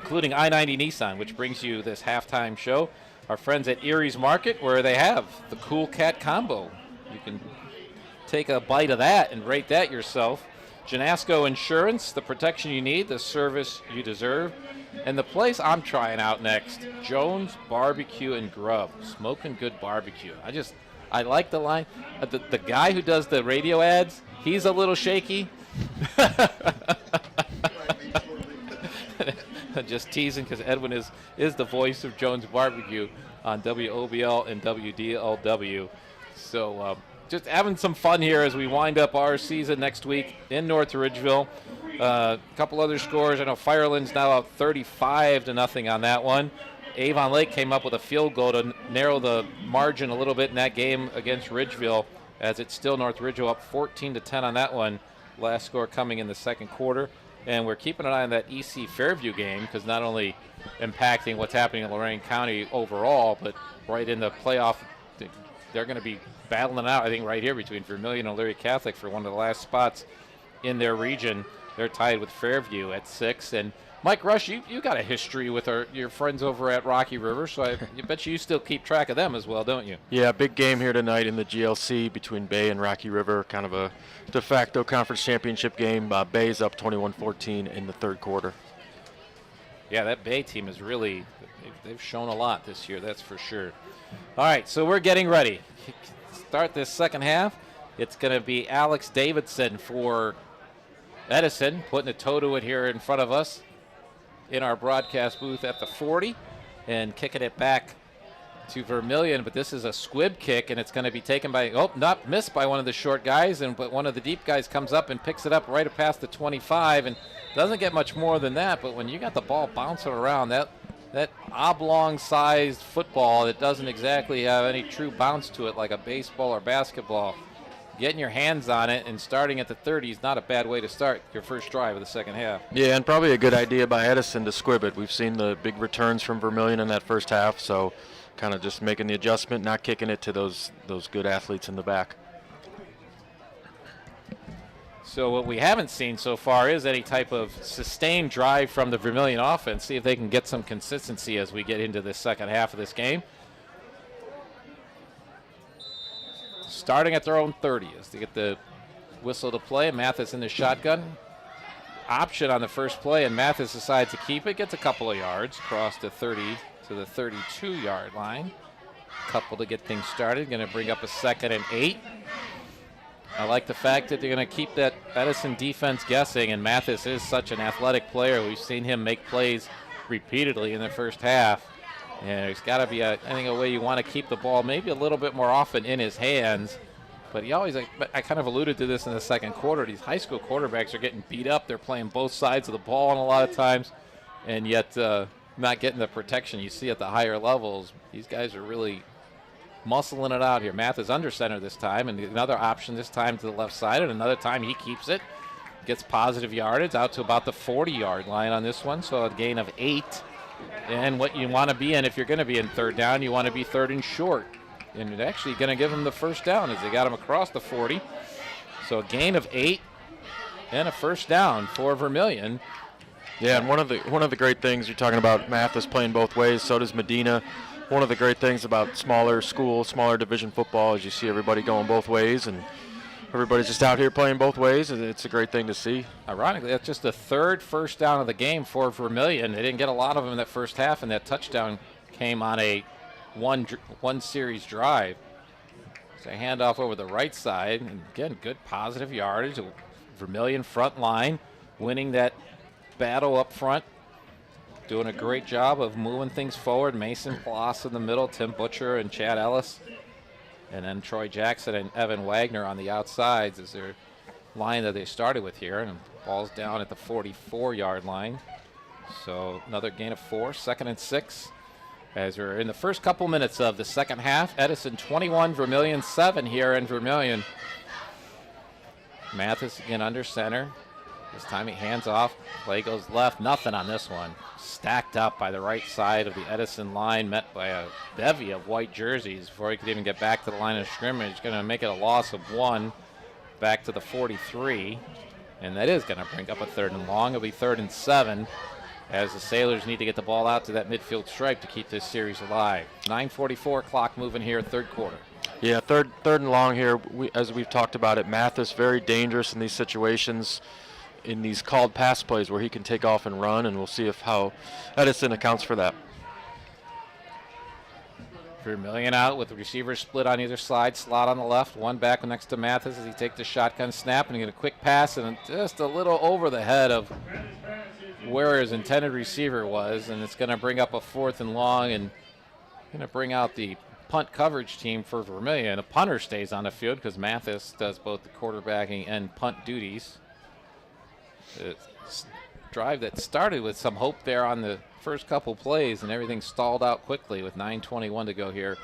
including I-90 Nissan, which brings you this halftime show. Our friends at Erie's Market, where they have the Cool Cat Combo. You can take a bite of that and rate that yourself. Janasco Insurance, the protection you need, the service you deserve. And the place I'm trying out next, Jones Barbecue and Grub. Smoking good barbecue. I like the line. The guy who does the radio ads, he's a little shaky. Just teasing, because Edwin is the voice of Jones Barbecue on WOBL and WDLW. So just having some fun here as we wind up our season next week in North Ridgeville. A couple other scores. I know Fireland's now up 35-0 on that one. Avon Lake came up with a field goal to narrow the margin a little bit in that game against Ridgeville, as it's still North Ridgeville up 14-10 on that one. Last score coming in the second quarter. And we're keeping an eye on that EC Fairview game, because not only impacting what's happening in Lorain County overall, but right in the playoff, they're going to be battling out, I think, right here between Vermilion and Elyria Catholic for one of the last spots in their region. They're tied with Fairview at 6. And Mike Rush, you got a history with your friends over at Rocky River, so I bet you still keep track of them as well, don't you? Yeah, big game here tonight in the GLC between Bay and Rocky River, kind of a de facto conference championship game. Bay's up 21-14 in the third quarter. Yeah, that Bay team is really, they've shown a lot this year, that's for sure. All right, so we're getting ready. Start this second half. It's going to be Alex Davidson for Edison, putting a toe to it here in front of us in our broadcast booth at the 40, and kicking it back to Vermilion. But this is a squib kick, and it's going to be taken by, not missed by one of the short guys, but one of the deep guys comes up and picks it up right past the 25, and doesn't get much more than that. But when you got the ball bouncing around, that oblong-sized football that doesn't exactly have any true bounce to it like a baseball or basketball, getting your hands on it and starting at the 30 is not a bad way to start your first drive of the second half. Yeah, and probably a good idea by Edison to squib it. We've seen the big returns from Vermilion in that first half, so kind of just making the adjustment, not kicking it to those good athletes in the back. So what we haven't seen so far is any type of sustained drive from the Vermilion offense. See if they can get some consistency as we get into the second half of this game. Starting at their own 30 as they get the whistle to play. Mathis in the shotgun. Option on the first play, and Mathis decides to keep it. Gets a couple of yards across the 30 to the 32-yard line. Couple to get things started. Going to bring up a 2nd and 8. I like the fact that they're going to keep that Edison defense guessing, and Mathis is such an athletic player. We've seen him make plays repeatedly in the first half. And there's got to be, I think, a way you want to keep the ball maybe a little bit more often in his hands. But he always, I kind of alluded to this in the second quarter. These high school quarterbacks are getting beat up. They're playing both sides of the ball and a lot of times, and yet not getting the protection you see at the higher levels. These guys are really muscling it out here. Math is under center this time, and another option this time to the left side, and another time he keeps it. Gets positive yardage out to about the 40-yard line on this one, so a gain of 8. And what you want to be in if you're going to be in third down, you want to be 3rd and short. And it's actually going to give them the first down as they got him across the 40. So a gain of 8 and a first down for Vermilion. Yeah, and one of the great things you're talking about, Mathis playing both ways, so does Medina. One of the great things about smaller school, smaller division football is you see everybody going both ways, and everybody's just out here playing both ways, and it's a great thing to see. Ironically, that's just the 3rd first down of the game for Vermilion. They didn't get a lot of them in that first half, and that touchdown came on a one series drive. It's a handoff over the right side, and again, good positive yardage. Vermilion front line winning that battle up front, doing a great job of moving things forward. Mason Ploss in the middle, Tim Butcher and Chad Ellis, and then Troy Jackson and Evan Wagner on the outsides is their line that they started with here, and ball's down at the 44-yard line. So another gain of 4, 2nd and 6. As we're in the first couple minutes of the second half, Edison 21, Vermilion 7 here in Vermilion. Mathis again under center. This time he hands off. Play goes left. Nothing on this one. Stacked up by the right side of the Edison line, met by a bevy of white jerseys before he could even get back to the line of scrimmage. Going to make it a loss of 1 back to the 43. And that is going to bring up a 3rd and long. It'll be 3rd and 7. As the Sailors need to get the ball out to that midfield stripe to keep this series alive. 9:44 clock moving here, 3rd quarter. Yeah, third and long here. As we've talked about it, Mathis very dangerous in these situations, in these called pass plays where he can take off and run, and we'll see how Edison accounts for that. Vermilion out with the receivers split on either side, slot on the left, one back next to Mathis as he takes the shotgun snap and get a quick pass and just a little over the head of where his intended receiver was, and it's going to bring up a 4th and long and going to bring out the punt coverage team for Vermilion. A punter stays on the field because Mathis does both the quarterbacking and punt duties. It's a drive that started with some hope there on the first couple plays, and everything stalled out quickly with 9:21 to go here,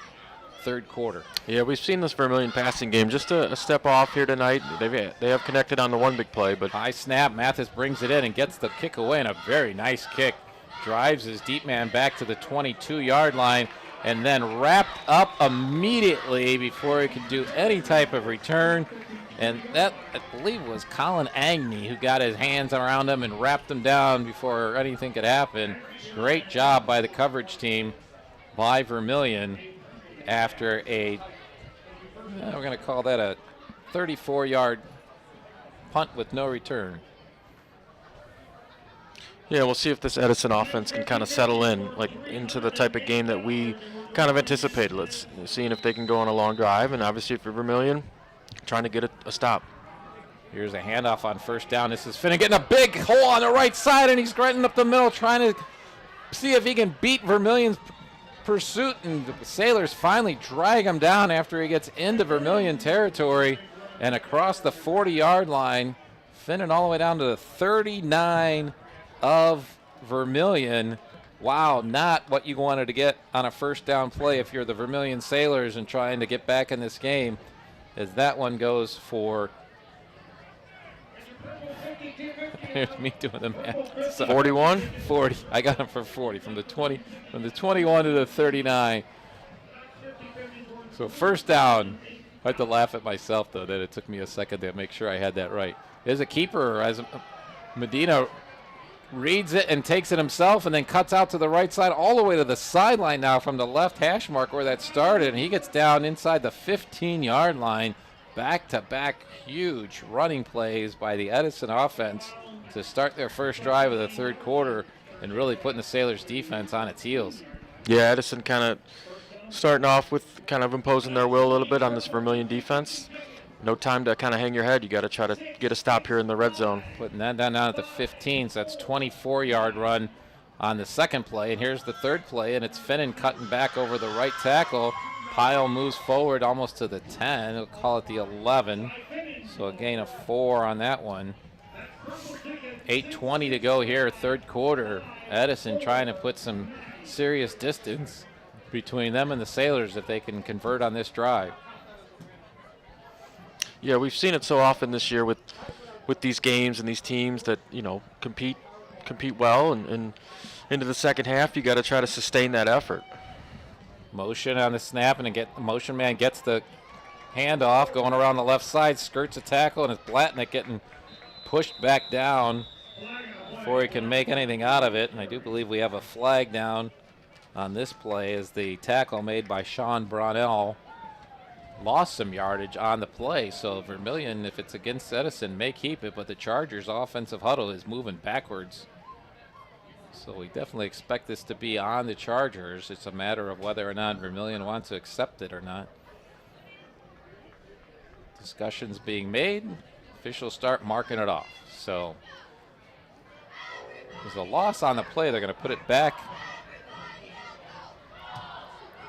3rd quarter. Yeah, we've seen this Vermilion passing game just a step off here tonight. They have connected on the one big play, but high snap. Mathis brings it in and gets the kick away, and a very nice kick. Drives his deep man back to the 22-yard line, and then wrapped up immediately before he could do any type of return. And that, I believe, was Colin Agnew who got his hands around him and wrapped him down before anything could happen. Great job by the coverage team by Vermilion after we're going to call that a 34-yard punt with no return. Yeah, we'll see if this Edison offense can kind of settle in, into the type of game that we kind of anticipated. Let's seeing if they can go on a long drive, and obviously for Vermilion, trying to get a stop. Here's a handoff on first down. This is Finnegan getting a big hole on the right side, and he's running up the middle trying to see if he can beat Vermilion's pursuit, and the Sailors finally drag him down after he gets into Vermilion territory and across the 40-yard line. Finnegan all the way down to the 39 of Vermilion. Wow, not what you wanted to get on a first down play if you're the Vermilion Sailors and trying to get back in this game, as that one goes for here's me doing the math. Sorry. 41? 40. I got him for 40 from the 21 to the 39. So first down. I had to laugh at myself though that it took me a second to make sure I had that right. is a keeper as Medina reads it and takes it himself and then cuts out to the right side all the way to the sideline now from the left hash mark where that started. And he gets down inside the 15-yard line. Back-to-back huge running plays by the Edison offense to start their first drive of the third quarter and really putting the Sailors defense on its heels. Yeah, Edison kind of starting off with kind of imposing their will a little bit on this Vermilion defense. No time to kind of hang your head. You got to try to get a stop here in the red zone. Putting that down at the 15, so that's 24-yard run on the second play. And here's the third play, and it's Finnan cutting back over the right tackle. Pyle moves forward almost to the 10. We'll call it the 11. So a gain of 4 on that one. 8:20 to go here, third quarter. Edison trying to put some serious distance between them and the Sailors if they can convert on this drive. Yeah, we've seen it so often this year with these games and these teams that, you know, compete well, and into the second half you got to try to sustain that effort. Motion on the snap, and the motion man gets the handoff going around the left side, skirts a tackle, and it's Blatnick getting pushed back down before he can make anything out of it. And I do believe we have a flag down on this play as the tackle made by Sean Brownell lost some yardage on the play. So Vermilion, if it's against Edison, may keep it, but the Chargers' offensive huddle is moving backwards. So we definitely expect this to be on the Chargers. It's a matter of whether or not Vermilion wants to accept it or not. Discussions being made. Officials start marking it off. So there's a loss on the play. They're going to put it back.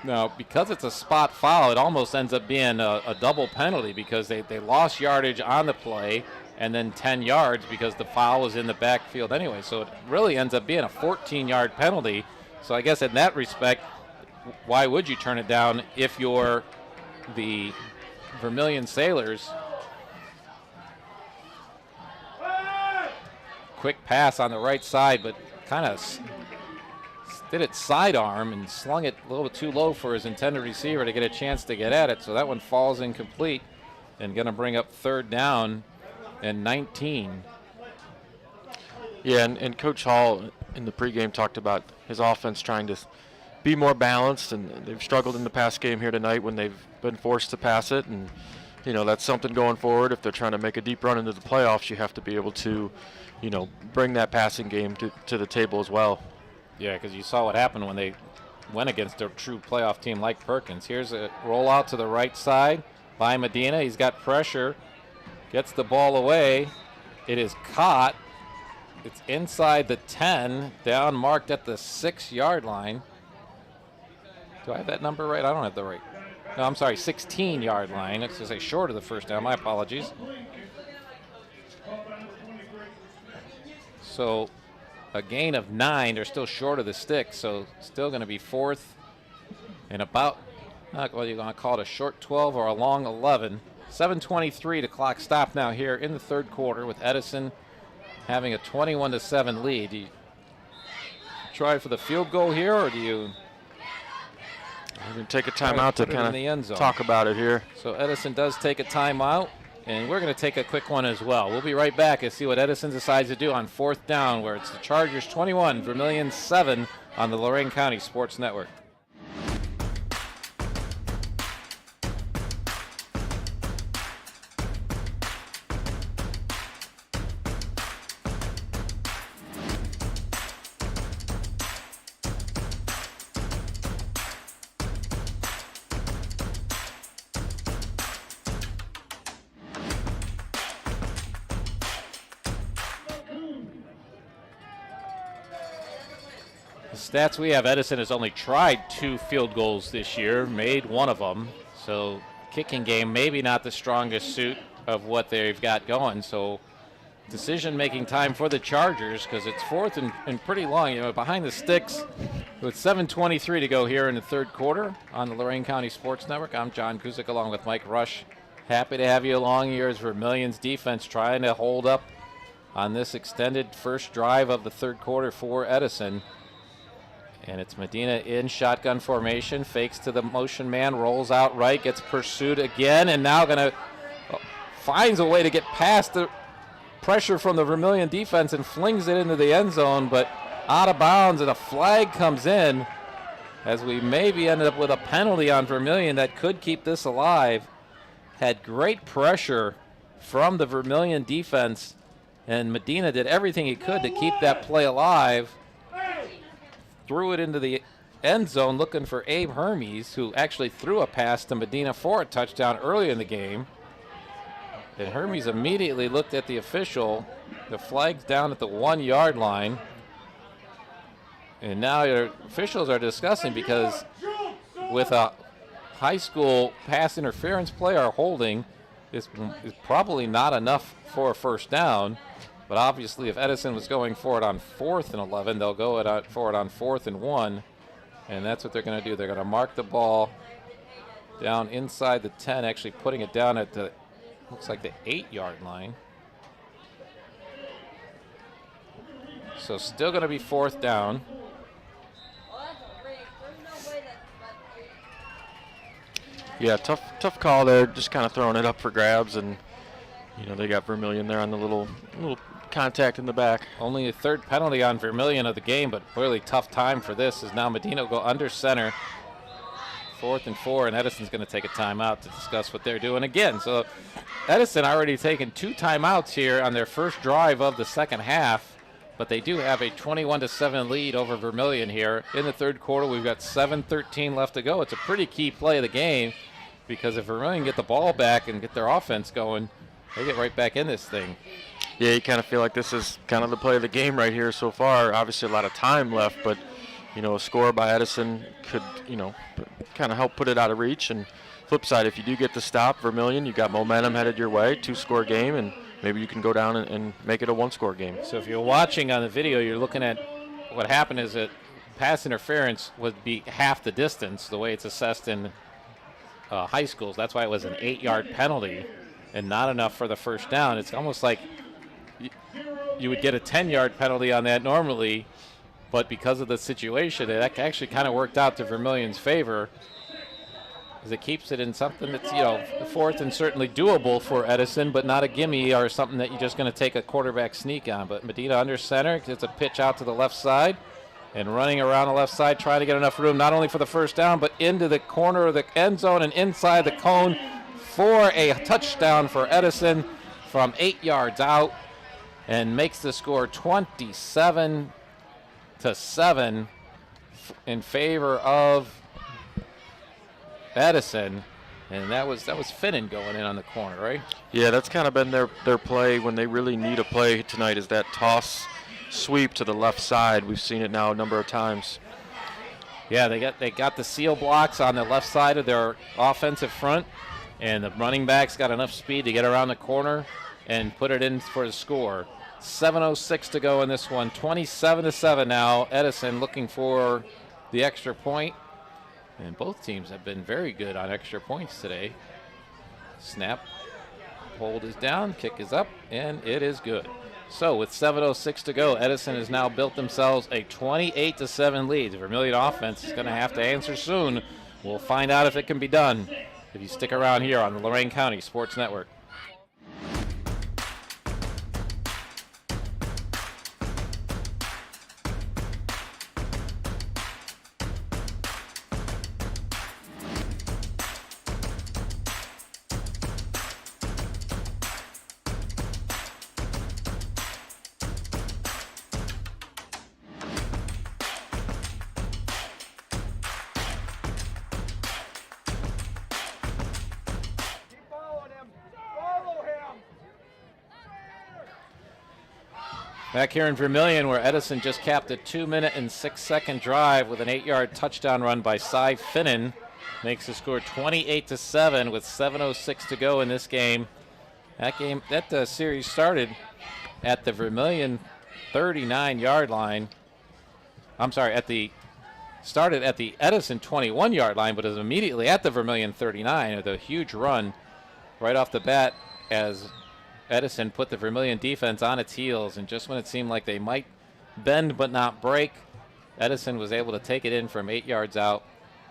Now, because it's a spot foul, it almost ends up being a double penalty because they lost yardage on the play and then 10 yards because the foul was in the backfield anyway. So it really ends up being a 14-yard penalty. So I guess in that respect, why would you turn it down if you're the Vermilion Sailors? Quick pass on the right side, but kind of did it sidearm and slung it a little bit too low for his intended receiver to get a chance to get at it. So that one falls incomplete and going to bring up third down and 19. Yeah, and Coach Hall in the pregame talked about his offense trying to be more balanced, and they've struggled in the pass game here tonight when they've been forced to pass it. And, you know, that's something going forward. If they're trying to make a deep run into the playoffs, you have to be able to, you know, bring that passing game to the table as well. Yeah, because you saw what happened when they went against a true playoff team like Perkins. Here's a rollout to the right side by Medina. He's got pressure, gets the ball away. It is caught. It's inside the 10, down marked at the 6-yard line. Do I have that number right? I don't have the right. No, I'm sorry, 16-yard line. It's to say short of the first down. My apologies. So a gain of 9. They're still short of the stick, so still going to be fourth and about, well, you're going to call it a short 12 or a long 11. 7:23 to clock stop now here in the third quarter with Edison having a 21-7 lead. Do you try for the field goal here, or do you can take a timeout to kind of talk about it here? So Edison does take a timeout, and we're going to take a quick one as well. We'll be right back and see what Edison decides to do on fourth down, where it's the Chargers 21, Vermilion 7 on the Lorain County Sports Network. Stats we have, Edison has only tried 2 field goals this year, made one of them. So kicking game maybe not the strongest suit of what they've got going. So decision-making time for the Chargers, because it's fourth and pretty long. You know, behind the sticks with 7:23 to go here in the third quarter on the Lorain County Sports Network. I'm John Kuzik along with Mike Rush. Happy to have you along here as Vermilion's defense trying to hold up on this extended first drive of the third quarter for Edison. And it's Medina in shotgun formation, fakes to the motion man, rolls out right, gets pursued again, and now finds a way to get past the pressure from the Vermilion defense and flings it into the end zone, but out of bounds, and a flag comes in as we maybe ended up with a penalty on Vermilion that could keep this alive. Had great pressure from the Vermilion defense, and Medina did everything he could to keep that play alive. Threw it into the end zone looking for Abe Hermes, who actually threw a pass to Medina for a touchdown early in the game. And Hermes immediately looked at the official. The flag's down at the 1 yard line. And now your officials are discussing, because with a high school pass interference play or holding is probably not enough for a first down. But obviously if Edison was going for it on 4th and 11, they'll go for it on 4th and 1. And that's what they're going to do. They're going to mark the ball down inside the 10, actually putting it down at the, looks like the 8 yard line. So still going to be 4th down. Yeah, tough call there. Just kind of throwing it up for grabs, and they got Vermilion there on the little contact in the back. Only a 3rd penalty on Vermilion of the game, but really tough time for this as now Medina will go under center. 4th and 4, and Edison's going to take a timeout to discuss what they're doing again. So Edison already taken 2 timeouts here on their first drive of the second half, but they do have a 21-7 lead over Vermilion here. In the 3rd quarter, we've got 7:13 left to go. It's a pretty key play of the game, because if Vermilion get the ball back and get their offense going, they get right back in this thing. Yeah, you kind of feel like this is kind of the play of the game right here so far. Obviously a lot of time left, but a score by Edison could, kind of help put it out of reach. And flip side, if you do get the stop, Vermilion, you got momentum headed your way, 2-score game, and maybe you can go down and make it a 1-score game. So if you're watching on the video, you're looking at what happened is that pass interference would be half the distance, the way it's assessed in high schools. That's why it was an 8-yard penalty and not enough for the first down. It's almost like you would get a 10-yard penalty on that normally, but because of the situation, it actually kind of worked out to Vermilion's favor, because it keeps it in something that's, 4th and certainly doable for Edison, but not a gimme or something that you're just going to take a quarterback sneak on. But Medina under center, it's a pitch out to the left side, and running around the left side, trying to get enough room, not only for the first down, but into the corner of the end zone and inside the cone for a touchdown for Edison from 8 yards out, and makes the score 27-7 in favor of Edison. And that was Finnan going in on the corner, right? Yeah, that's kind of been their play when they really need a play tonight, is that toss sweep to the left side. We've seen it now a number of times. Yeah, they got the seal blocks on the left side of their offensive front, and the running backs got enough speed to get around the corner and put it in for the score. 7:06 to go in this one. 27-7 now. Edison looking for the extra point. And both teams have been very good on extra points today. Snap. Hold is down. Kick is up. And it is good. So with 7:06 to go, Edison has now built themselves a 28-7 lead. The Vermilion offense is going to have to answer soon. We'll find out if it can be done if you stick around here on the Lorain County Sports Network. Back here in Vermilion, where Edison just capped a 2-minute and 6-second drive with an 8-yard touchdown run by Cy Finnan, makes the score 28-7 with 7:06 to go in this game. That series started at the Vermilion 39-yard line. I'm sorry, started at the Edison 21-yard line, but is immediately at the Vermilion 39 with a huge run right off the bat as Edison put the Vermilion defense on its heels, and just when it seemed like they might bend but not break, Edison was able to take it in from 8 yards out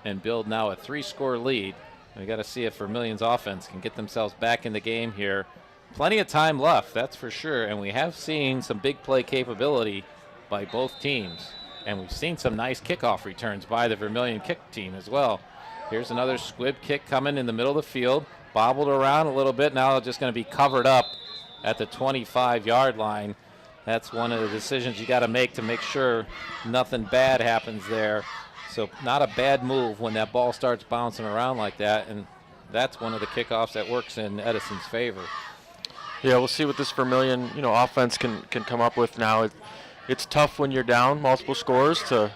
and build now a 3-score lead. We got to see if Vermilion's offense can get themselves back in the game here plenty of time left, that's for sure. And we have seen some big play capability by both teams. And we've seen some nice kickoff returns by the Vermilion kick team as well. Here's another squib kick coming in the middle of the field. Bobbled around a little bit. Now just going to be covered up at the 25-yard line. That's one of the decisions you got to make sure nothing bad happens there. So not a bad move when that ball starts bouncing around like that. And that's one of the kickoffs that works in Edison's favor. Yeah, we'll see what this Vermilion, offense can come up with now. It's tough when you're down multiple scores to,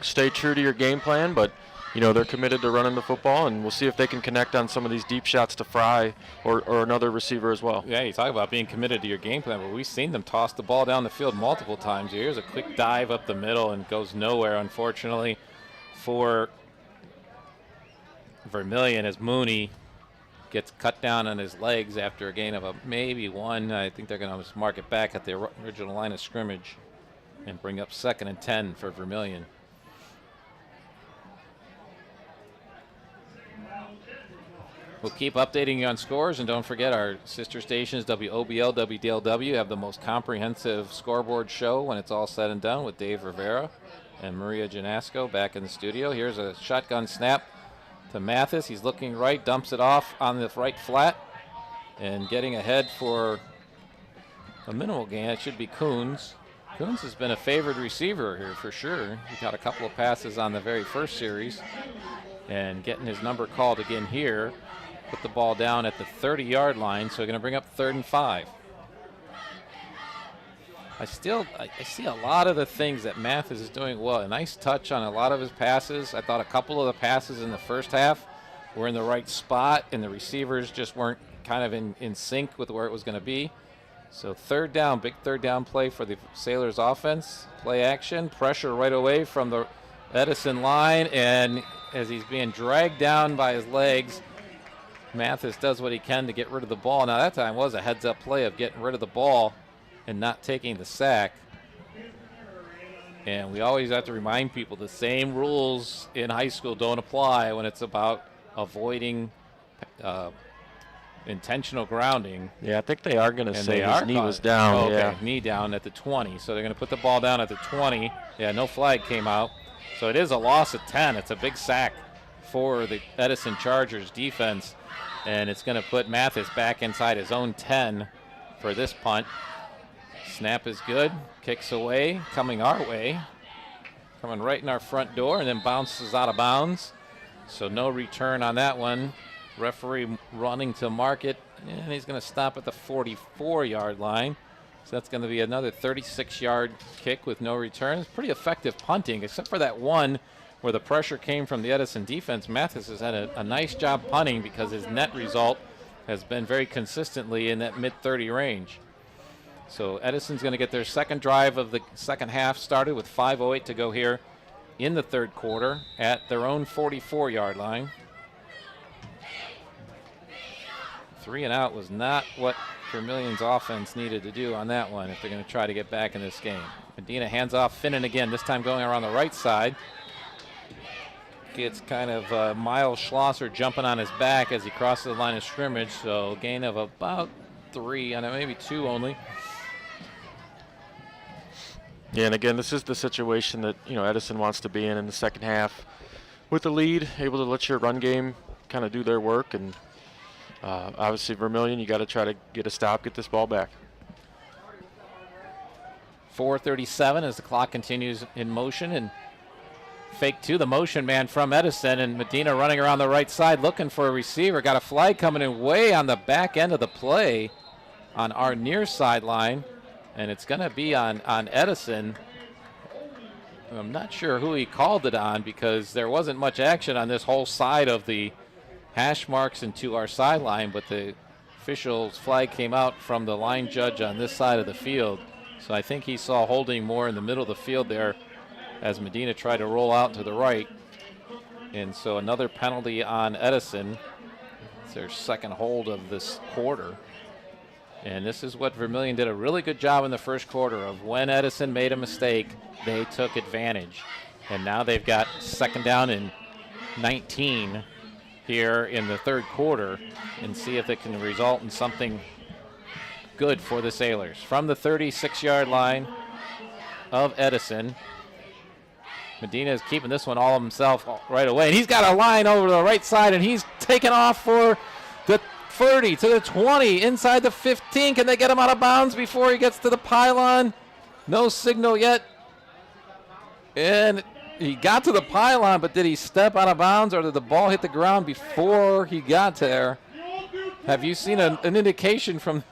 stay true to your game plan, but, they're committed to running the football, and we'll see if they can connect on some of these deep shots to Fry or another receiver as well. Yeah, you talk about being committed to your game plan, but we've seen them toss the ball down the field multiple times. Here's a quick dive up the middle and goes nowhere, unfortunately, for Vermilion as Mooney gets cut down on his legs after a gain of maybe one. I think they're going to just mark it back at the original line of scrimmage and bring up 2nd and 10 for Vermilion. We'll keep updating you on scores, and don't forget our sister stations, WOBL, WDLW, have the most comprehensive scoreboard show when it's all said and done with Dave Rivera and Maria Janasco back in the studio. Here's a shotgun snap to Mathis. He's looking right, dumps it off on the right flat, and getting ahead for a minimal gain. It should be Coons. Coons has been a favored receiver here for sure. He got a couple of passes on the very first series, and getting his number called again here. Put the ball down at the 30-yard line, so we're going to bring up 3rd and 5. I see a lot of the things that Mathis is doing well. A nice touch on a lot of his passes. I thought a couple of the passes in the first half were in the right spot, and the receivers just weren't kind of in sync with where it was going to be. So 3rd down, big 3rd down play for the Sailors offense. Play action, pressure right away from the Edison line, and as he's being dragged down by his legs, Mathis does what he can to get rid of the ball. Now that time was a heads-up play of getting rid of the ball and not taking the sack. And we always have to remind people the same rules in high school don't apply when it's about avoiding intentional grounding. Yeah, I think they are going to say his knee was down. Oh, okay, yeah. Knee down at the 20. So they're going to put the ball down at the 20. Yeah, no flag came out. So it is a loss of 10. It's a big sack for the Edison Chargers defense. And it's going to put Mathis back inside his own 10 for this punt. Snap is good. Kicks away. Coming our way. Coming right in our front door and then bounces out of bounds. So no return on that one. Referee running to mark it. And he's going to stop at the 44-yard line. So that's going to be another 36-yard kick with no return. It's pretty effective punting, except for that one where the pressure came from the Edison defense. Mathis has had a nice job punting because his net result has been very consistently in that mid-30 range. So Edison's going to get their second drive of the second half started with 5:08 to go here in the 3rd quarter at their own 44-yard line. 3 and out was not what Vermilion's offense needed to do on that one if they're going to try to get back in this game. Medina hands off Finnan again, this time going around the right side. Gets kind of Miles Schlosser jumping on his back as he crosses the line of scrimmage, so gain of about 3, and maybe 2 only. Yeah, and again, this is the situation that Edison wants to be in the second half. With the lead, able to let your run game kind of do their work, and obviously Vermilion, you got to try to get a stop, get this ball back. 4:37 as the clock continues in motion, and fake to the motion man from Edison, and Medina running around the right side looking for a receiver. Got a flag coming in way on the back end of the play on our near sideline, and it's going to be on Edison. I'm not sure who he called it on because there wasn't much action on this whole side of the hash marks and to our sideline, but the official's flag came out from the line judge on this side of the field. So I think he saw holding more in the middle of the field there as Medina tried to roll out to the right. And so another penalty on Edison. It's their second hold of this quarter. And this is what Vermilion did a really good job in the first quarter of when Edison made a mistake, they took advantage. And now they've got 2nd down and 19 here in the 3rd quarter, and see if it can result in something good for the Sailors. From the 36-yard line of Edison, Medina is keeping this one all himself right away. And he's got a line over to the right side, and he's taken off for the 30 to the 20, inside the 15. Can they get him out of bounds before he gets to the pylon? No signal yet. And he got to the pylon, but did he step out of bounds, or did the ball hit the ground before he got there? Have you seen an indication from...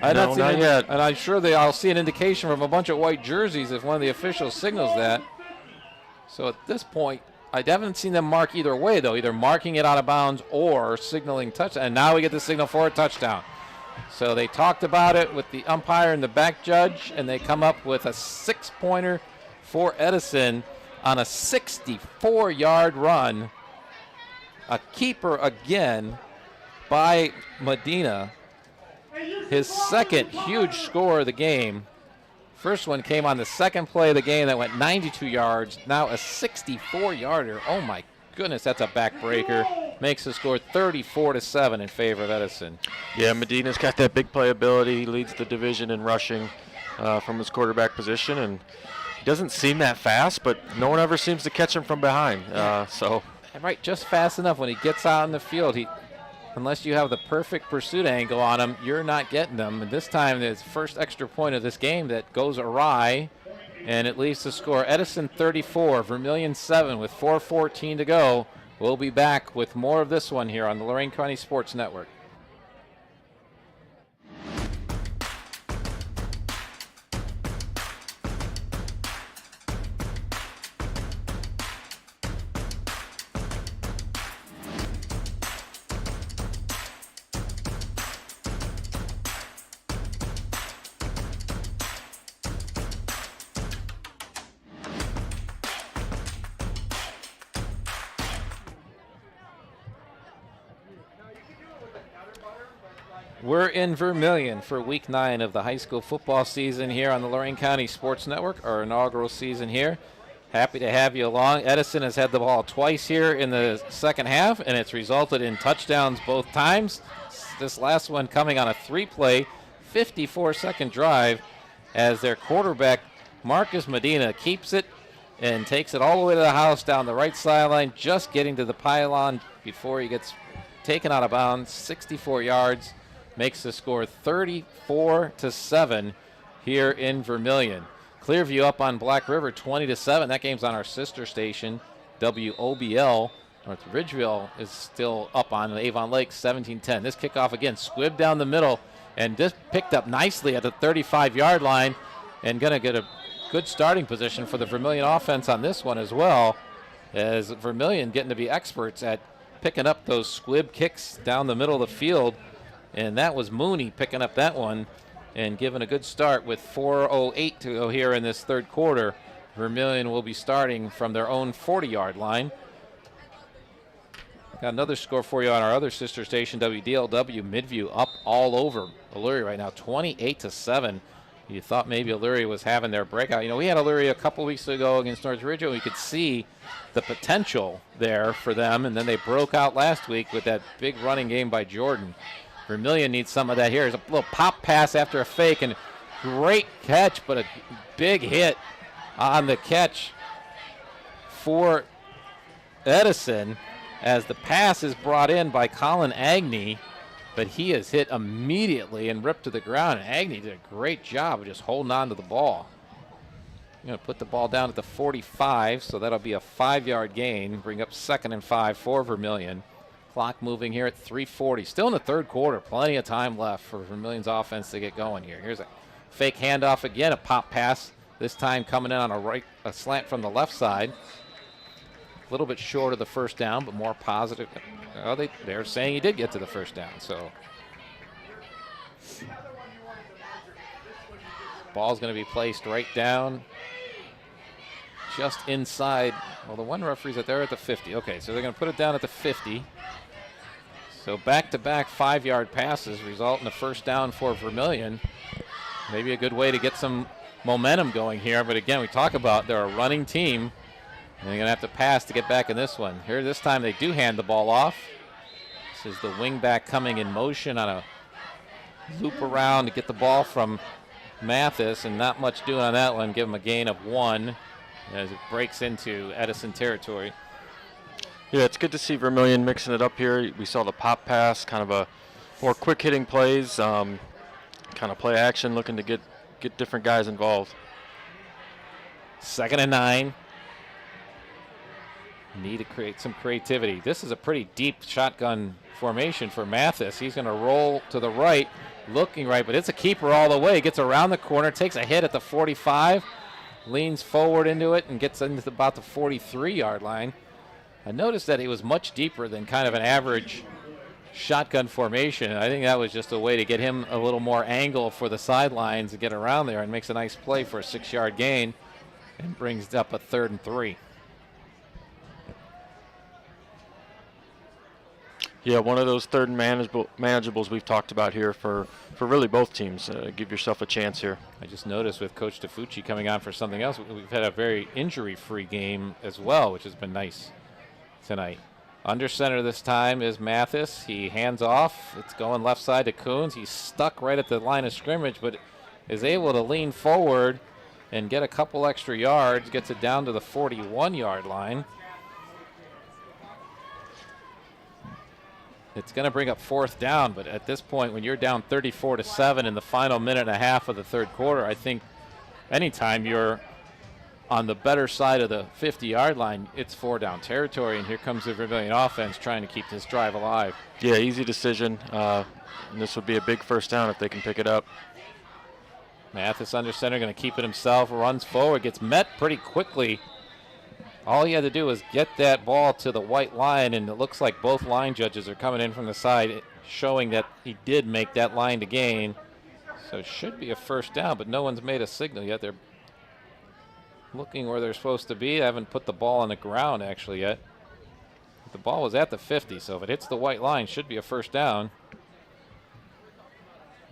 No, not yet. And I'm sure I'll see an indication from a bunch of white jerseys if one of the officials signals that. So at this point, I haven't seen them mark either way, though, either marking it out of bounds or signaling touchdown. And now we get the signal for a touchdown. So they talked about it with the umpire and the back judge, and they come up with a 6-pointer for Edison on a 64-yard run. A keeper again by Medina. His second huge score of the game. First one came on the second play of the game that went 92 yards. Now a 64-yarder. Oh, my goodness, that's a backbreaker. Makes the score 34-7 in favor of Edison. Yeah, Medina's got that big playability. He leads the division in rushing from his quarterback position, and he doesn't seem that fast, but no one ever seems to catch him from behind. Right, just fast enough when he gets out in the field. Unless you have the perfect pursuit angle on him, you're not getting them. And this time, there's first extra point of this game that goes awry, and it leaves the score Edison 34, Vermilion 7 with 4:14 to go. We'll be back with more of this one here on the Lorain County Sports Network. We're in Vermilion for week 9 of the high school football season here on the Lorain County Sports Network, our inaugural season here. Happy to have you along. Edison has had the ball twice here in the second half, and it's resulted in touchdowns both times. This last one coming on a 3-play, 54-second drive as their quarterback, Marcus Medina, keeps it and takes it all the way to the house down the right sideline, just getting to the pylon before he gets taken out of bounds, 64 yards. Makes the score 34-7 here in Vermilion. Clearview up on Black River 20-7. That game's on our sister station, WOBL. North Ridgeville is still up on Avon Lake 17-10. This kickoff again, squibbed down the middle and just picked up nicely at the 35-yard line, and going to get a good starting position for the Vermilion offense on this one as well, as Vermilion getting to be experts at picking up those squib kicks down the middle of the field. And that was Mooney picking up that one and giving a good start with 4:08 to go here in this third quarter. Vermilion will be starting from their own 40-yard line. Got another score for you on our other sister station, WDLW. Midview up all over Elyria right now, 28-7. You thought maybe Elyria was having their breakout. You know, we had Elyria a couple weeks ago against North Ridgeville. We could see the potential there for them, and then they broke out last week with that big running game by Jordan. Vermilion needs some of that here. There's a little pop pass after a fake, and great catch, but a big hit on the catch for Edison as the pass is brought in by Colin Agnew, but he is hit immediately and ripped to the ground. And Agnew did a great job of just holding on to the ball. I'm going to put the ball down at the 45, so that'll be a 5-yard gain, bring up 2nd and 5 for Vermilion. Clock moving here at 3:40. Still in the third quarter. Plenty of time left for Vermilion's offense to get going here. Here's a fake handoff again, a pop pass. This time coming in on a slant from the left side. A little bit short of the first down, but more positive. Well, they're saying he did get to the first down. So ball's going to be placed right down just inside. Well, the one referee's that they're at the 50. Okay, so they're going to put it down at the 50. So back-to-back 5-yard passes result in a first down for Vermilion. Maybe a good way to get some momentum going here. But again, we talk about they're a running team, and they're going to have to pass to get back in this one. Here this time they do hand the ball off. This is the wing back coming in motion on a loop around to get the ball from Mathis, and not much doing on that one. Give him a gain of 1 as it breaks into Edison territory. Yeah, it's good to see Vermilion mixing it up here. We saw the pop pass, kind of a more quick hitting plays, kind of play action, looking to get different guys involved. 2nd and 9. Need to create some creativity. This is a pretty deep shotgun formation for Mathis. He's going to roll to the right, looking right, but it's a keeper all the way. Gets around the corner, takes a hit at the 45, leans forward into it, and gets into about the 43-yard line. I noticed that he was much deeper than kind of an average shotgun formation. I think that was just a way to get him a little more angle for the sidelines to get around there, and makes a nice play for a 6-yard gain and brings up a 3rd and 3. Yeah, one of those third and manageables we've talked about here for really both teams. Give yourself a chance here. I just noticed with Coach DeFucci coming on for something else, we've had a very injury-free game as well, which has been nice tonight. Under center this time is Mathis. He hands off. It's going left side to Coons. He's stuck right at the line of scrimmage, but is able to lean forward and get a couple extra yards. Gets it down to the 41-yard line. It's going to bring up 4th down, but at this point, when you're down 34-7 in the final minute and a half of the 3rd quarter, I think anytime you're on the better side of the 50-yard line, it's 4-down territory, and here comes the Vermilion offense trying to keep this drive alive. Yeah, easy decision. And this would be a big 1st down if they can pick it up. Mathis under center, going to keep it himself, runs forward, gets met pretty quickly. All he had to do was get that ball to the white line, and it looks like both line judges are coming in from the side, showing that he did make that line to gain. So it should be a 1st down, but no one's made a signal yet. They're looking where they're supposed to be. They haven't put the ball on the ground actually yet. The ball was at the 50, so if it hits the white line, should be a 1st down.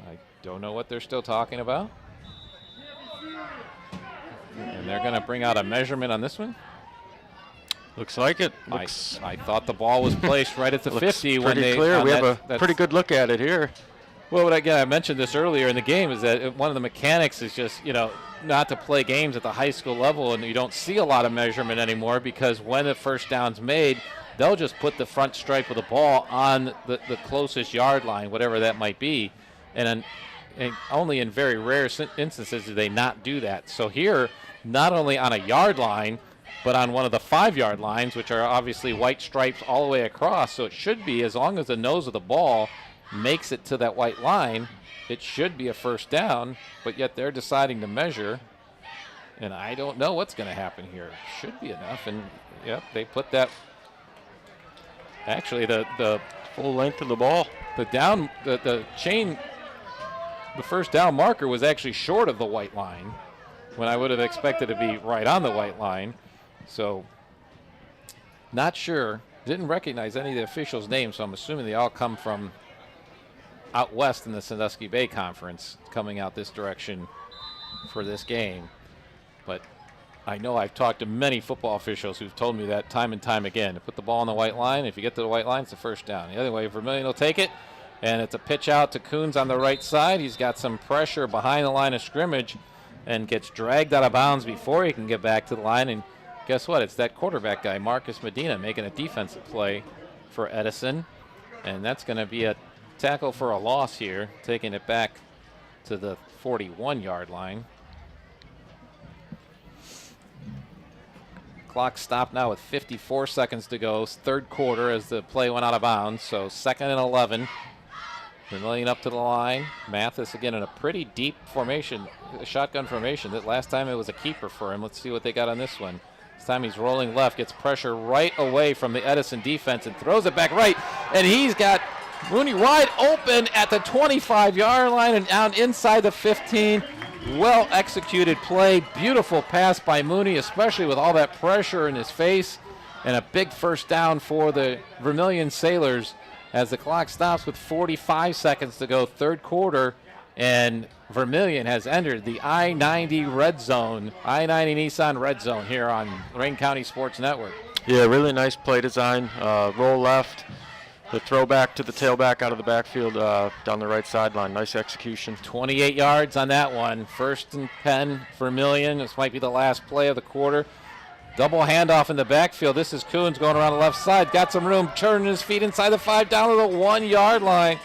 I don't know what they're still talking about. And they're going to bring out a measurement on this one. Looks like it. I thought the ball was placed right at the 50 when pretty they clear. We have a pretty good look at it here. Well, I mentioned this earlier in the game, is that one of the mechanics is just, not to play games at the high school level, and you don't see a lot of measurement anymore, because when the 1st down's made, they'll just put the front stripe of the ball on the closest yard line, whatever that might be, and only in very rare instances do they not do that. So here, not only on a yard line, but on one of the 5-yard lines, which are obviously white stripes all the way across. So it should be, as long as the nose of the ball makes it to that white line, it should be a 1st down, but yet they're deciding to measure, and I don't know what's going to happen here. Should be enough, and yep, they put that. Actually, the full length of the ball, the chain, the 1st down marker was actually short of the white line, when I would have expected to be right on the white line. So, not sure. Didn't recognize any of the officials' names, so I'm assuming they all come from out west in the Sandusky Bay Conference, coming out this direction for this game. But I know I've talked to many football officials who've told me that time and time again. To put the ball on the white line, if you get to the white line, it's a 1st down. The other way, Vermilion will take it, and it's a pitch out to Coons on the right side. He's got some pressure behind the line of scrimmage and gets dragged out of bounds before he can get back to the line. And guess what? It's that quarterback guy, Marcus Medina, making a defensive play for Edison. And that's going to be a tackle for a loss here, taking it back to the 41-yard line. Clock stopped now with 54 seconds to go. 3rd quarter as the play went out of bounds. So 2nd and 11. Vermilion up to the line. Mathis again in a pretty deep formation, a shotgun formation. That last time it was a keeper for him. Let's see what they got on this one. This time he's rolling left, gets pressure right away from the Edison defense and throws it back right. And he's got Mooney wide open at the 25-yard line and down inside the 15. Well executed play. Beautiful pass by Mooney, especially with all that pressure in his face. And a big 1st down for the Vermilion Sailors as the clock stops with 45 seconds to go, 3rd quarter. And Vermilion has entered the I-90 red zone, I-90 Nissan red zone here on Lorain County Sports Network. Yeah, really nice play design. Roll left. The throwback to the tailback out of the backfield down the right sideline. Nice execution. 28 yards on that one. 1st and 10 for Vermilion. This might be the last play of the quarter. Double handoff in the backfield. This is Coons going around the left side. Got some room, turning his feet inside the 5, down to the 1-yard line.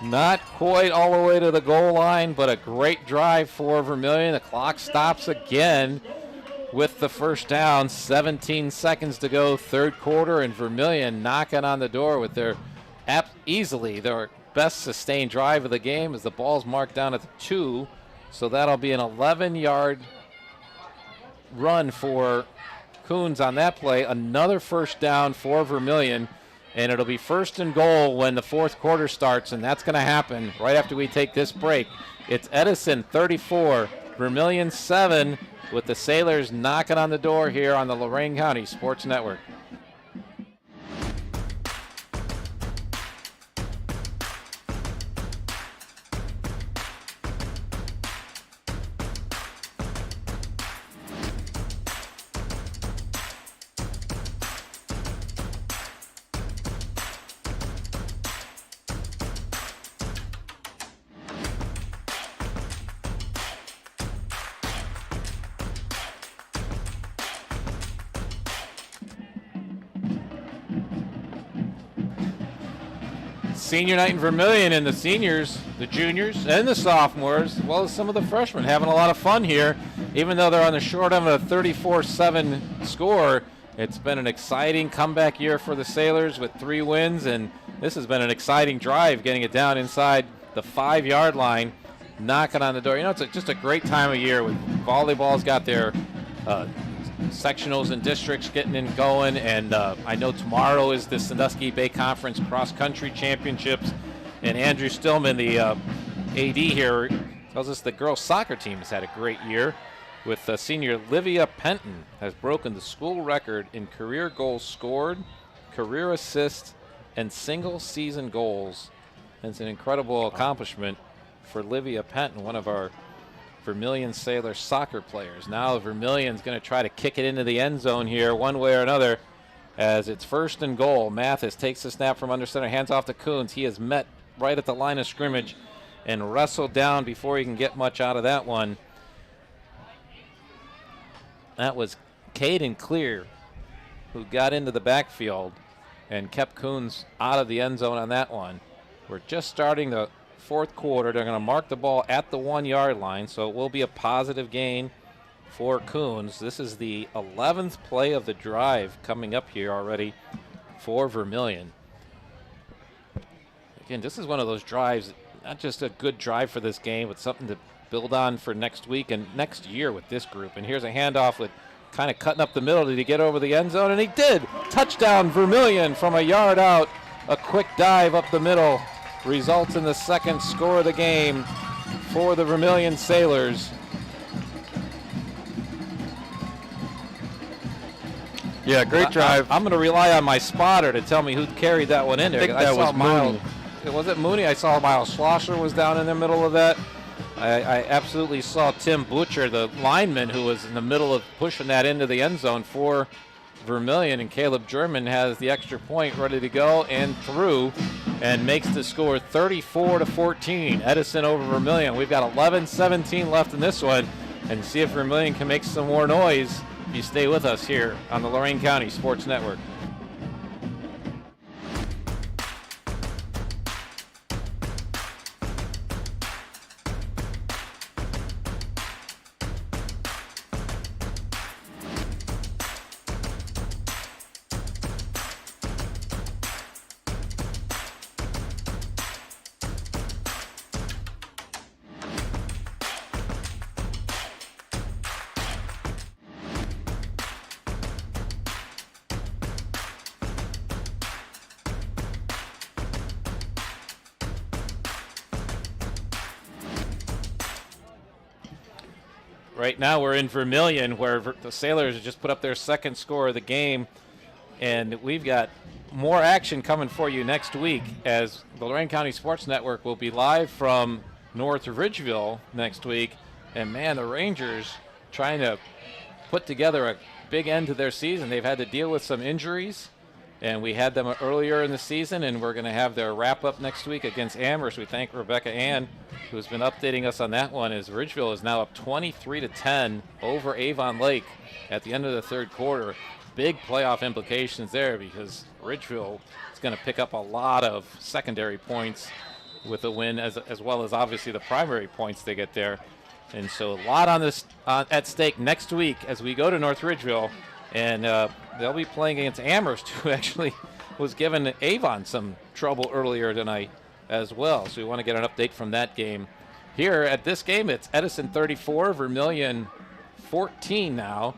Not quite all the way to the goal line, but a great drive for Vermilion. The clock stops again with the first down. 17 seconds to go, third quarter, and Vermilion knocking on the door with their easily their best sustained drive of the game as the ball's marked down at the 2. So that'll be an 11-yard run for Coons on that play. Another first down for Vermilion, and it'll be 1st and goal when the fourth quarter starts, and that's going to happen right after we take this break. It's Edison 34, Vermilion 7, with the Sailors knocking on the door here on the Lorain County Sports Network. Senior night in Vermilion, and the seniors, the juniors, and the sophomores, as well as some of the freshmen, having a lot of fun here. Even though they're on the short end of a 34-7 score, it's been an exciting comeback year for the Sailors with 3 wins, and this has been an exciting drive, getting it down inside the 5-yard line, knocking on the door. You know, it's just a great time of year with volleyball's got their sectionals and districts getting in going, and I know tomorrow is the Sandusky Bay Conference Cross Country Championships, and Andrew Stillman, the AD here, tells us the girls soccer team has had a great year with senior Livia Penton has broken the school record in career goals scored, career assists, and single season goals. And it's an incredible accomplishment for Livia Penton, one of our Vermilion Sailor soccer players. Now Vermilion's going to try to kick it into the end zone here one way or another as it's 1st and goal. Mathis takes the snap from under center, hands off to Coons. He is met right at the line of scrimmage and wrestled down before he can get much out of that one. That was Caden Clear who got into the backfield and kept Coons out of the end zone on that one. We're just starting the fourth quarter. They're going to mark the ball at the 1-yard line, so it will be a positive gain for Coons. This is the 11th play of the drive coming up here already for Vermilion. Again, this is one of those drives, not just a good drive for this game, but something to build on for next week and next year with this group. And here's a handoff with kind of cutting up the middle. Did he get over the end zone? And he did. Touchdown Vermilion from a yard out. A quick dive up the middle results in the second score of the game for the Vermilion Sailors. Yeah, great drive. I'm going to rely on my spotter to tell me who carried that one in there. I think that was Mooney. Was it Mooney? I saw Miles Schlosser was down in the middle of that. I absolutely saw Tim Butcher, the lineman, who was in the middle of pushing that into the end zone for Vermilion, and Caleb German has the extra point ready to go and through and makes the score 34-14. Edison over Vermilion. We've got 11-17 left in this one, and see if Vermilion can make some more noise if you stay with us here on the Lorain County Sports Network. Right now we're in Vermilion, where the Sailors just put up their second score of the game, and we've got more action coming for you next week as the Lorain County Sports Network will be live from North Ridgeville next week. And man, the Rangers trying to put together a big end to their season. They've had to deal with some injuries, And we had them earlier in the season, and we're going to have their wrap-up next week against Amherst. We thank Rebecca Ann, who has been updating us on that one, as Ridgeville is now up 23-10 over Avon Lake at the end of the third quarter. Big playoff implications there because Ridgeville is going to pick up a lot of secondary points with a win, as well as obviously the primary points they get there. And so a lot on this at stake next week as we go to North Ridgeville. And they'll be playing against Amherst, who actually was giving Avon some trouble earlier tonight as well. So we want to get an update from that game. Here at this game, it's Edison 34, Vermilion 14 now.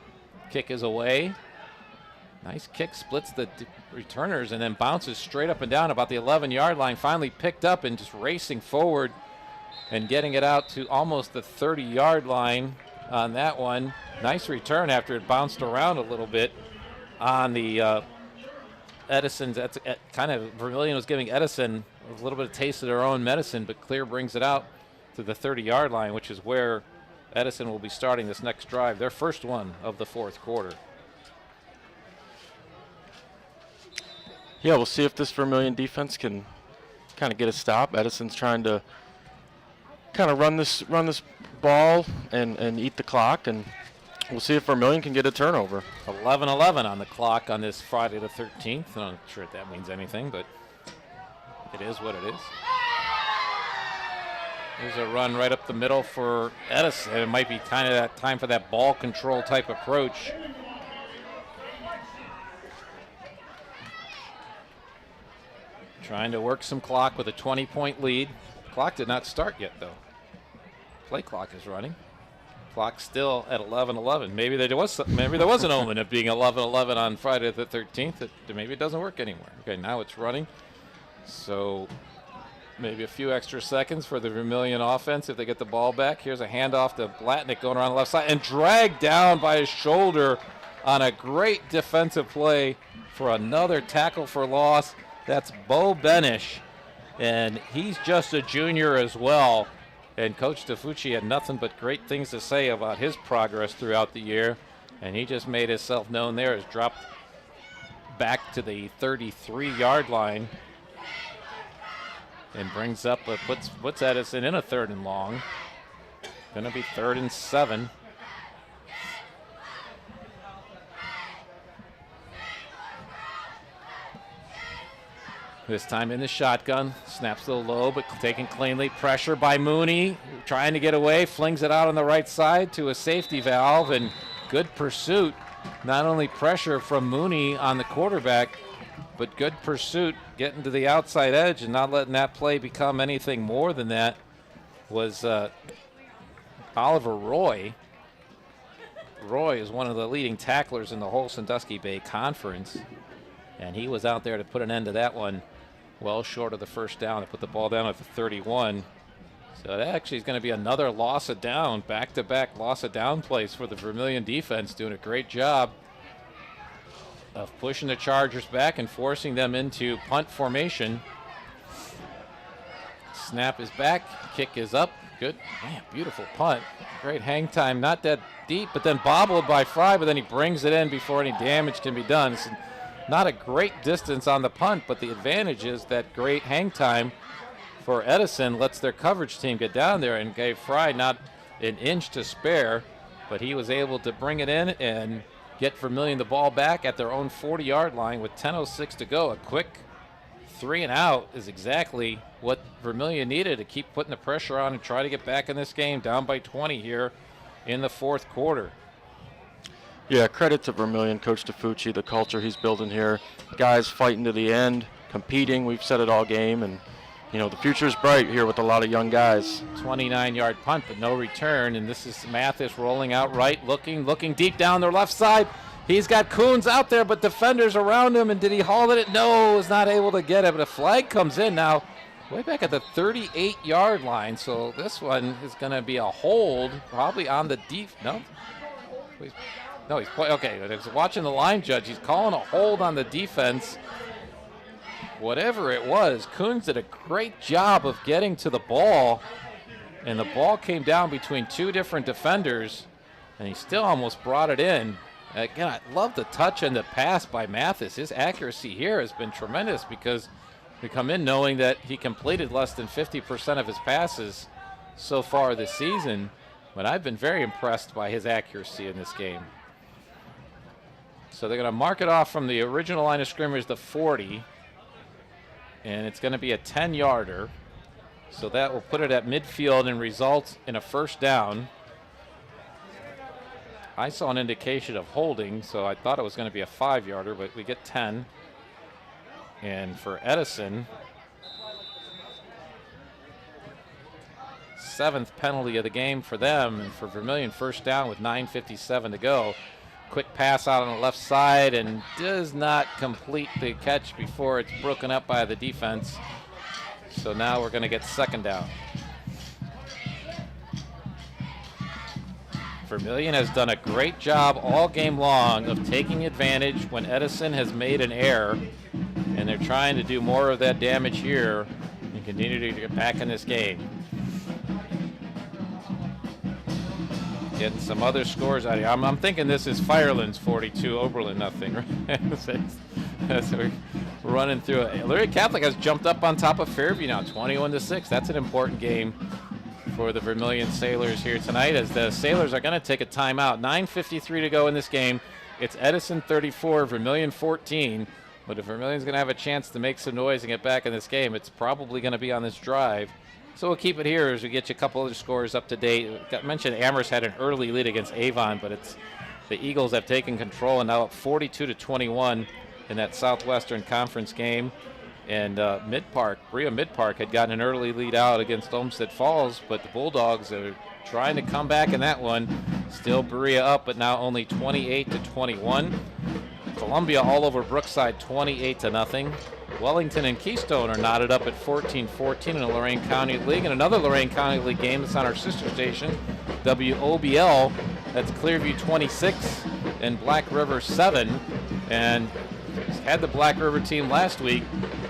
Kick is away. Nice kick, splits the returners and then bounces straight up and down about the 11-yard line. Finally picked up and just racing forward and getting it out to almost the 30-yard line on that one. Nice return after it bounced around a little bit on the Edison's. That's kind of Vermilion was giving Edison a little bit of taste of their own medicine, but Clear brings it out to the 30-yard line, which is where Edison will be starting this next drive, their first one of the fourth quarter. Yeah, we'll see if this Vermilion defense can kind of get a stop. Edison's trying to kind of run this ball and eat the clock, and we'll see if Vermilion can get a turnover. 11-11 on the clock on this Friday the 13th. I'm not sure if that means anything, but it is what it is. There's a run right up the middle for Edison. It might be kind of that time for that ball control type approach. Trying to work some clock with a 20-point lead. Clock did not start yet, though. Play clock is running. Clock still at 11-11. Maybe there was an omen of being 11-11 on Friday the 13th. Maybe it doesn't work anymore. Okay, now it's running. So maybe a few extra seconds for the Vermilion offense if they get the ball back. Here's a handoff to Blatnick going around the left side and dragged down by his shoulder on a great defensive play for another tackle for loss. That's Bo Benish, and he's just a junior as well. And Coach DeFucci had nothing but great things to say about his progress throughout the year, and he just made himself known there. Has dropped back to the 33-yard line and brings up, puts Edison in a 3rd and long. Going to be 3rd and 7. This time in the shotgun, snaps a little low, but taken cleanly. Pressure by Mooney, trying to get away, flings it out on the right side to a safety valve, and good pursuit. Not only pressure from Mooney on the quarterback, but good pursuit getting to the outside edge and not letting that play become anything more than that was Oliver Roy. Roy is one of the leading tacklers in the whole Sandusky Bay Conference, and he was out there to put an end to that one. Well short of the first down. They put the ball down at the 31. So that actually is going to be another loss of down, back-to-back loss of down plays for the Vermilion defense, doing a great job of pushing the Chargers back and forcing them into punt formation. Snap is back, kick is up. Good, man, beautiful punt. Great hang time, not that deep, but then bobbled by Fry, but then he brings it in before any damage can be done. It's not a great distance on the punt, but the advantage is that great hang time for Edison lets their coverage team get down there and gave Fry not an inch to spare, but he was able to bring it in and get Vermilion the ball back at their own 40-yard line with 10:06 to go. A quick 3 and out is exactly what Vermilion needed to keep putting the pressure on and try to get back in this game, down by 20 here in the fourth quarter. Yeah, credit to Vermilion, Coach DeFucci, the culture he's building here. Guys fighting to the end, competing. We've said it all game, and you know the future's bright here with a lot of young guys. 29-yard punt, but no return, and this is Mathis rolling out right, looking deep down their left side. He's got Coons out there, but defenders around him, and did he haul it? No, was not able to get it, but a flag comes in now way back at the 38-yard line, so this one is going to be a hold, probably on the deep. No, he's okay. He's watching the line judge. He's calling a hold on the defense. Whatever it was, Coons did a great job of getting to the ball, and the ball came down between two different defenders, and he still almost brought it in. Again, I love the touch and the pass by Mathis. His accuracy here has been tremendous because we come in knowing that he completed less than 50% of his passes so far this season, but I've been very impressed by his accuracy in this game. So they're going to mark it off from the original line of scrimmage, the 40, and it's going to be a 10-yarder. So that will put it at midfield and result in a first down. I saw an indication of holding, so I thought it was going to be a 5-yarder, but we get 10. And for Edison, 7th penalty of the game for them, and for Vermilion, first down with 9:57 to go. Quick pass out on the left side and does not complete the catch before it's broken up by the defense. So now we're going to get second down. Vermilion has done a great job all game long of taking advantage when Edison has made an error, and they're trying to do more of that damage here and continue to get back in this game. Getting some other scores out here. I'm thinking this is Firelands 42, Oberlin nothing. Right? So we're running through it. Elyria Catholic has jumped up on top of Fairview now, 21-6. That's an important game for the Vermilion Sailors here tonight, as the Sailors are going to take a timeout. 9:53 to go in this game. It's Edison 34, Vermilion 14. But if Vermilion's going to have a chance to make some noise and get back in this game, it's probably going to be on this drive. So we'll keep it here as we get you a couple other scores up to date. Got mentioned Amherst had an early lead against Avon, but it's the Eagles have taken control and now up 42-21 in that Southwestern Conference game. And Berea Mid-Park had gotten an early lead out against Olmsted Falls, but the Bulldogs are trying to come back in that one. Still Berea up, but now only 28-21. Columbia all over Brookside, 28-0. Wellington and Keystone are knotted up at 14-14 in the Lorain County League. And another Lorain County League game that's on our sister station, WOBL. That's Clearview 26 and Black River 7. And had the Black River team last week,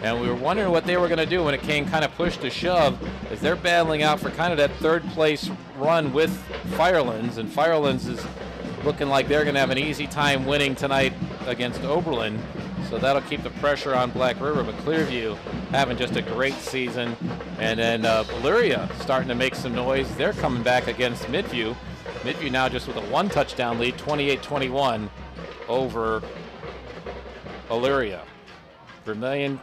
and we were wondering what they were going to do when it came kind of push to shove, as they're battling out for kind of that third place run with Firelands, and Firelands is looking like they're going to have an easy time winning tonight against Oberlin, so that'll keep the pressure on Black River. But Clearview having just a great season, and then Elyria starting to make some noise. They're coming back against Midview. Midview now just with a 1-touchdown lead, 28-21 over Elyria. Vermilion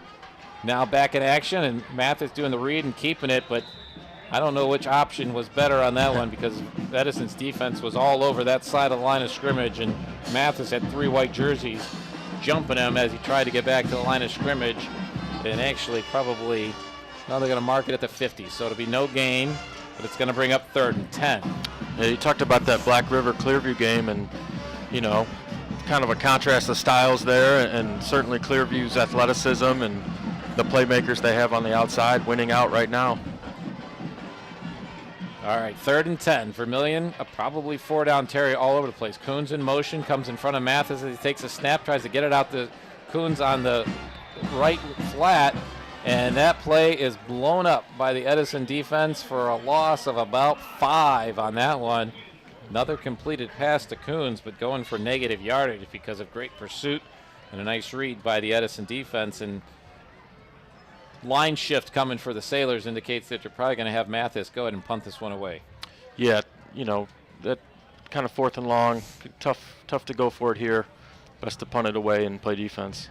now back in action, and Mathis doing the read and keeping it, but I don't know which option was better on that one, because Edison's defense was all over that side of the line of scrimmage, and Mathis had 3 white jerseys jumping him as he tried to get back to the line of scrimmage. And actually probably, now they're going to mark it at the 50, so it'll be no gain, but it's going to bring up 3rd and 10. Yeah, you talked about that Black River Clearview game, and kind of a contrast of styles there, and certainly Clearview's athleticism and the playmakers they have on the outside winning out right now. All right, 3rd and 10. Vermilion, a probably 4-down Terry all over the place. Coons in motion, comes in front of Mathis as he takes a snap, tries to get it out to Coons on the right flat, and that play is blown up by the Edison defense for a loss of about 5 on that one. Another completed pass to Coons, but going for negative yardage because of great pursuit and a nice read by the Edison defense. And line shift coming for the Sailors indicates that you're probably going to have Mathis go ahead and punt this one away. Yeah, that kind of 4th and long, tough to go for it here. Best to punt it away and play defense.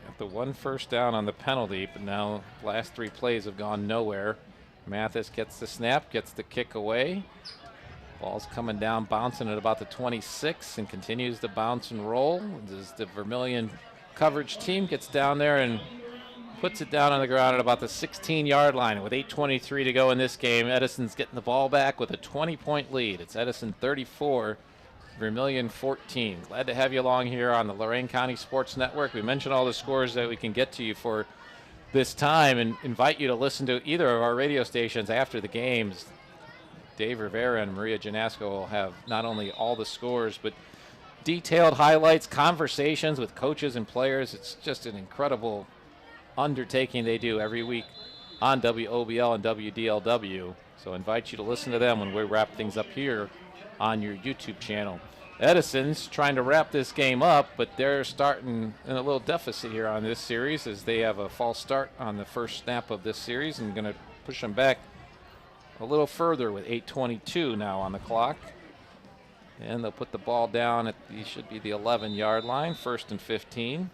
Got the 1 first down on the penalty, but now last 3 plays have gone nowhere. Mathis gets the snap, gets the kick away. Ball's coming down, bouncing at about the 26, and continues to bounce and roll. As the Vermilion coverage team gets down there and puts it down on the ground at about the 16-yard line. With 8:23 to go in this game, Edison's getting the ball back with a 20-point lead. It's Edison 34, Vermilion 14. Glad to have you along here on the Lorain County Sports Network. We mentioned all the scores that we can get to you for this time, and invite you to listen to either of our radio stations after the games. Dave Rivera and Maria Janasco will have not only all the scores, but detailed highlights, conversations with coaches and players. It's just an incredible undertaking they do every week on WOBL and WDLW. So I invite you to listen to them when we wrap things up here on your YouTube channel. Edison's trying to wrap this game up, but they're starting in a little deficit here on this series as they have a false start on the first snap of this series and going to push them back a little further with 8:22 now on the clock. And they'll put the ball down at should be the 11-yard line, 1st and 15.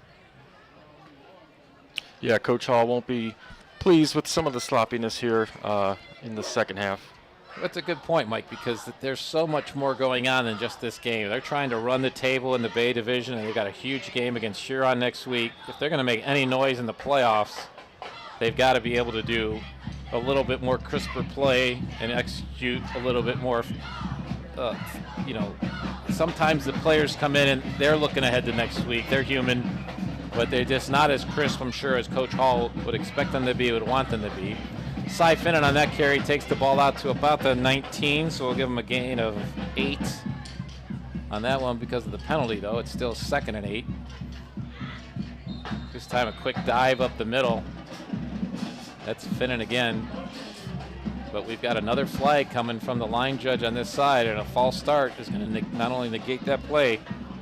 Yeah, Coach Hall won't be pleased with some of the sloppiness here in the second half. That's a good point, Mike, because there's so much more going on than just this game. They're trying to run the table in the Bay Division, and they've got a huge game against Huron next week. If they're going to make any noise in the playoffs, they've got to be able to do a little bit more crisper play and execute a little bit more. Sometimes the players come in and they're looking ahead to next week. They're human, but they're just not as crisp, I'm sure, as Coach Hall would expect them to be, would want them to be. Cy Finnan on that carry takes the ball out to about the 19, so we'll give him a gain of 8 on that one because of the penalty, though. It's still 2nd and 8. This time a quick dive up the middle. That's Finnan again. But we've got another flag coming from the line judge on this side, and a false start is going to not only negate that play,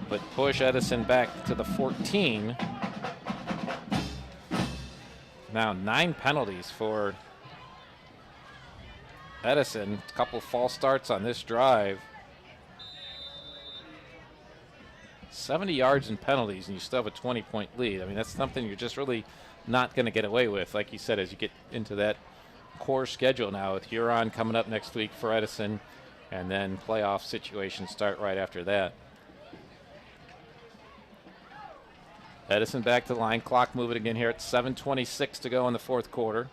but push Edison back to the 14. Now 9 penalties for Edison. A couple false starts on this drive. 70 yards in penalties, and you still have a 20-point lead. I mean, that's something you're just really not going to get away with, like you said, as you get into that core schedule now with Huron coming up next week for Edison, and then playoff situations start right after that. Edison back to the line. Clock moving again here at 7:26 to go in the 4th quarter.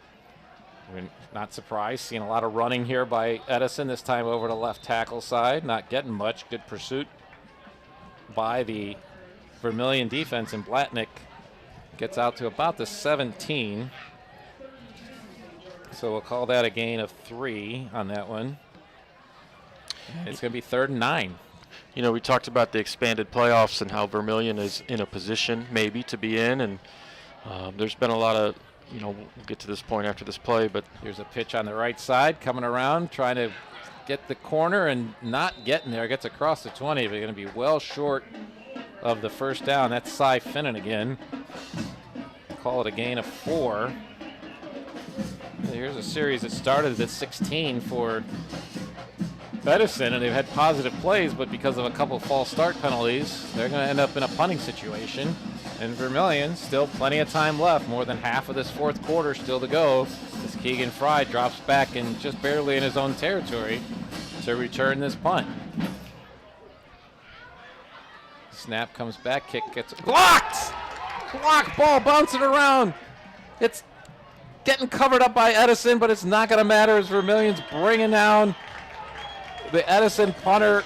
We're not surprised, seeing a lot of running here by Edison, this time over the left tackle side. Not getting much. Good pursuit by the Vermilion defense, and Blatnick gets out to about the 17. So we'll call that a gain of 3 on that one. It's going to be 3rd and 9. You know, we talked about the expanded playoffs and how Vermilion is in a position maybe to be in, and there's been a lot of, we'll get to this point after this play, but here's a pitch on the right side, coming around, trying to get the corner and not getting there. Gets across the 20, but going to be well short of the first down. That's Cy Finnan again. Call it a gain of 4. Here's a series that started at 16 for Edison, and they've had positive plays, but because of a couple false start penalties, they're going to end up in a punting situation. And Vermilion, still plenty of time left, more than half of this 4th quarter still to go, as Keegan Fry drops back and just barely in his own territory to return this punt. Snap comes back, kick gets blocked! Blocked ball bouncing around. It's getting covered up by Edison, but it's not going to matter as Vermilion's bringing down the Edison punter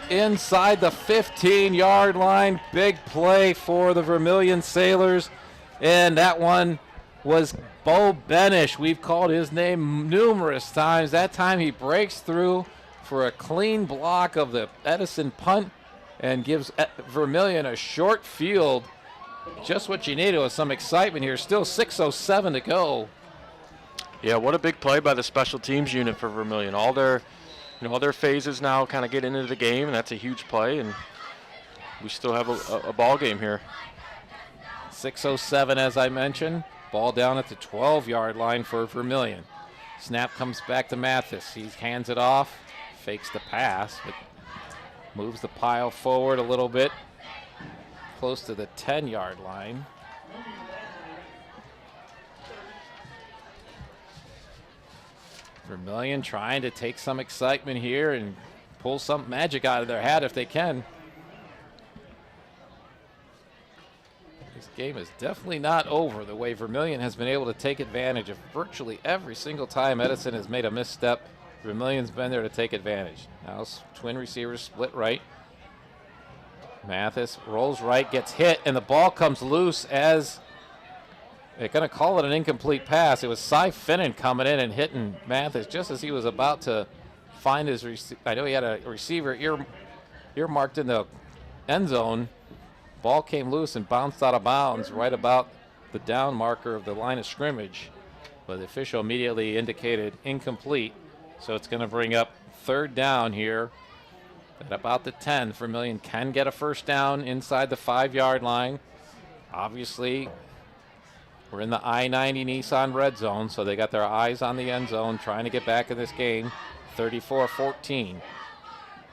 inside the 15-yard line. Big play for the Vermilion Sailors, and that one was Bo Benish. We've called his name numerous times. That time he breaks through for a clean block of the Edison punt and gives Vermilion a short field. Just what you needed with some excitement here. Still 6:07 to go. Yeah, what a big play by the special teams unit for Vermilion. All their phases now kind of get into the game, and that's a huge play, and we still have a ball game here. 6:07, as I mentioned. Ball down at the 12-yard line for Vermilion. Snap comes back to Mathis. He hands it off, fakes the pass, but moves the pile forward a little bit, close to the 10-yard line. Vermilion trying to take some excitement here and pull some magic out of their hat if they can. This game is definitely not over. The way Vermilion has been able to take advantage of virtually every single time Edison has made a misstep, Vermilion's been there to take advantage. Now twin receivers split right. Mathis rolls right, gets hit, and the ball comes loose as they're going to call it an incomplete pass. It was Cy Finnan coming in and hitting Mathis just as he was about to find his receiver. I know he had a receiver earmarked in the end zone. Ball came loose and bounced out of bounds right about the down marker of the line of scrimmage. But the official immediately indicated incomplete. So it's going to bring up 3rd down here At about the 10, Vermilion can get a first down inside the 5-yard line. Obviously, we're in the I-90 Nissan red zone, so they got their eyes on the end zone, trying to get back in this game. 34-14.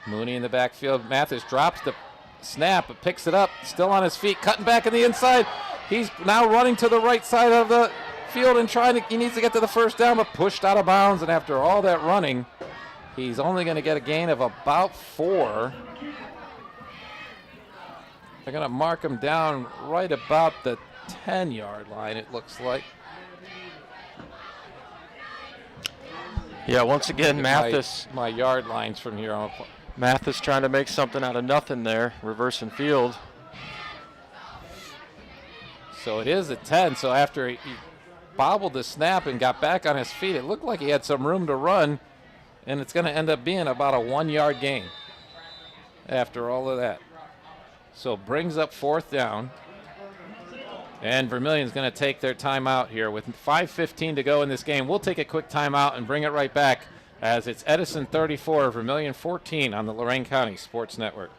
Mooney in the backfield. Mathis drops the snap, but picks it up, still on his feet, cutting back in the inside. He's now running to the right side of the field and he needs to get to the first down, but pushed out of bounds, and after all that running, he's only going to get a gain of about 4. They're going to mark him down right about the 10-yard line, it looks like. Yeah, once again, Mathis. My yard lines from here on. Mathis trying to make something out of nothing there, reversing field. So it is a 10. So after he bobbled the snap and got back on his feet, it looked like he had some room to run, and it's going to end up being about a 1-yard gain after all of that. So brings up 4th down. And Vermilion's going to take their timeout here with 5:15 to go in this game. We'll take a quick timeout and bring it right back as it's Edison 34, Vermilion 14 on the Lorain County Sports Network.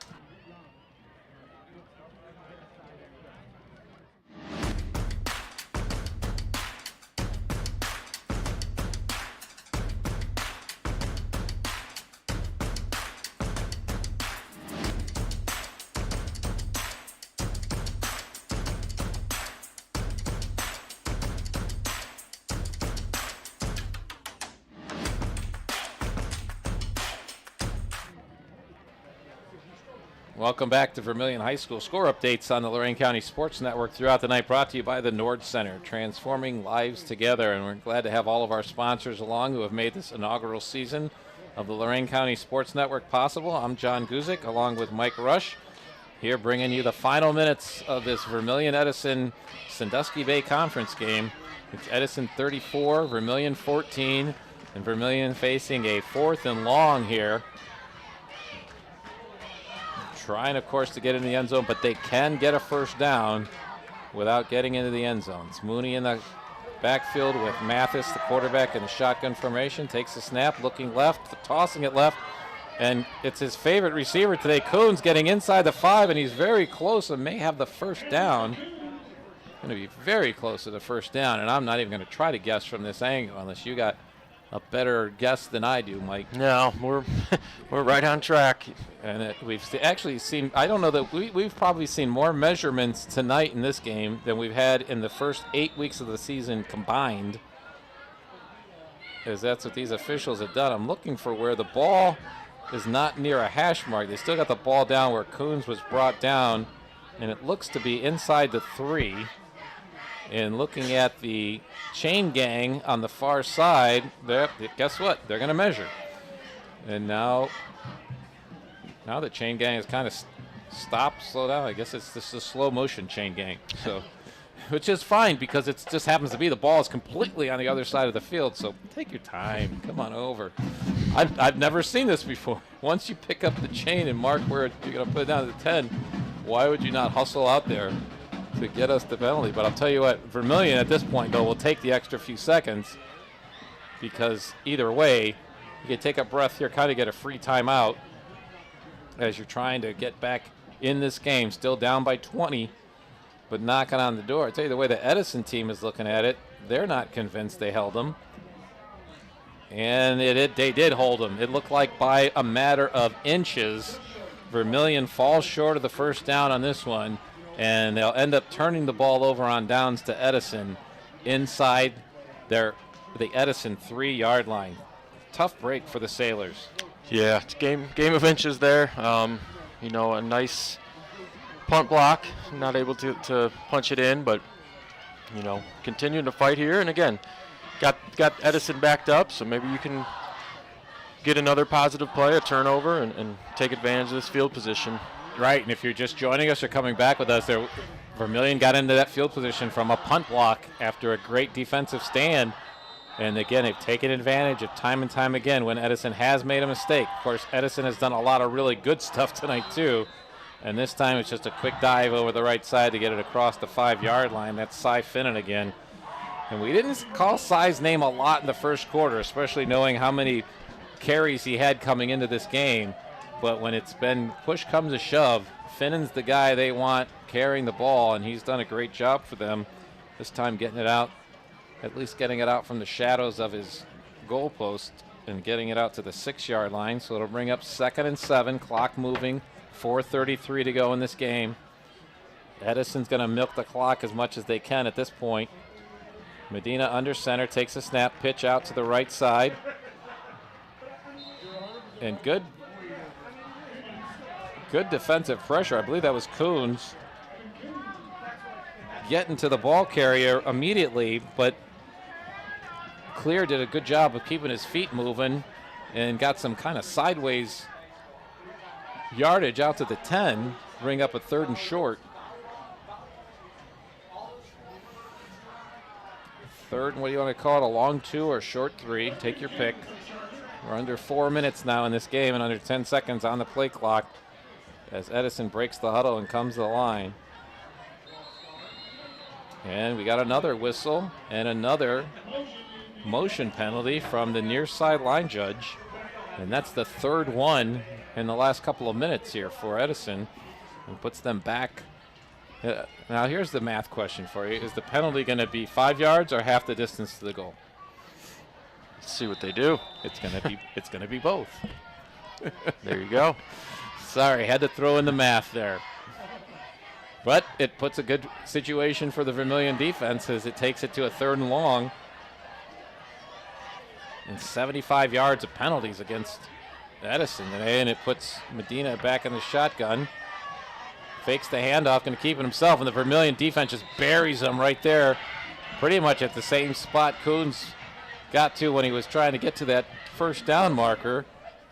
Welcome back to Vermilion High School. Score updates on the Lorain County Sports Network throughout the night, brought to you by the Nord Center, transforming lives together. And we're glad to have all of our sponsors along who have made this inaugural season of the Lorain County Sports Network possible. I'm John Guzik, along with Mike Rush, here bringing you the final minutes of this Vermilion-Edison Sandusky Bay Conference game. It's Edison 34, Vermilion 14, and Vermilion facing a 4th and long here. Trying, of course, to get in the end zone, but they can get a first down without getting into the end zone. It's Mooney in the backfield with Mathis, the quarterback, in the shotgun formation. Takes the snap, looking left, tossing it left, and it's his favorite receiver today, Coons, getting inside the 5, and he's very close and may have the first down. Going to be very close to the first down, and I'm not even going to try to guess from this angle unless you got a better guess than I do, Mike. No, we're right on track. And we've actually seen, I don't know that we've probably seen more measurements tonight in this game than we've had in the first 8 weeks of the season combined, as that's what these officials have done. I'm looking for where the ball is not near a hash mark. They still got the ball down where Coons was brought down, and it looks to be inside the 3. And looking at the chain gang on the far side, guess what? They're going to measure. And now the chain gang has kind of stopped, slow down. I guess it's just a slow motion chain gang. So, which is fine because it just happens to be the ball is completely on the other side of the field. So take your time. Come on over. I've never seen this before. Once you pick up the chain and mark where you're going to put it down to the 10, why would you not hustle out there to get us the penalty? But I'll tell you what, Vermilion at this point, though, will take the extra few seconds because either way, you can take a breath here, kind of get a free timeout as you're trying to get back in this game, still down by 20, but knocking on the door. I'll tell you the way the Edison team is looking at it, they're not convinced they held them. And they did hold them. It looked like by a matter of inches, Vermilion falls short of the first down on this one, and they'll end up turning the ball over on downs to Edison inside the Edison 3-yard line. Tough break for the Sailors. Yeah, it's game of inches there. A nice punt block, not able to punch it in, but continuing to fight here. And again, got Edison backed up, so maybe you can get another positive play, a turnover, and take advantage of this field position. Right, and if you're just joining us or coming back with us, Vermilion got into that field position from a punt block after a great defensive stand. And again, they've taken advantage of time and time again when Edison has made a mistake. Of course, Edison has done a lot of really good stuff tonight too. And this time it's just a quick dive over the right side to get it across the 5-yard line. That's Cy Finnan again. And we didn't call Cy's name a lot in the first quarter, especially knowing how many carries he had coming into this game. but when it's been push comes to shove, Finnan's the guy they want carrying the ball, and he's done a great job for them this time getting it out, at least getting it out from the shadows of his goalpost and getting it out to the 6-yard line. So it'll bring up 2nd and 7, clock moving, 4:33 to go in this game. Edison's going to milk the clock as much as they can at this point. Medina under center, takes a snap, pitch out to the right side. And good defensive pressure. I believe that was Coons getting to the ball carrier immediately, but Clear did a good job of keeping his feet moving and got some kind of sideways yardage out to the 10, bring up a 3rd and short. 3rd, what do you want to call it, a long 2 or short 3? Take your pick. We're under 4 minutes now in this game and under 10 seconds on the play clock as Edison breaks the huddle and comes to the line. And we got another whistle and another motion penalty from the near sideline judge. And that's the 3rd one in the last couple of minutes here for Edison, and puts them back. Now here's the math question for you. Is the penalty going to be 5 yards or half the distance to the goal? Let's see what they do. It's going to be both. There you go. Sorry, had to throw in the math there. But it puts a good situation for the Vermilion defense as it takes it to a 3rd and long. And 75 yards of penalties against Edison today, and it puts Medina back in the shotgun. Fakes the handoff, going to keep it himself, and the Vermilion defense just buries him right there, pretty much at the same spot Coons got to when he was trying to get to that 1st down marker.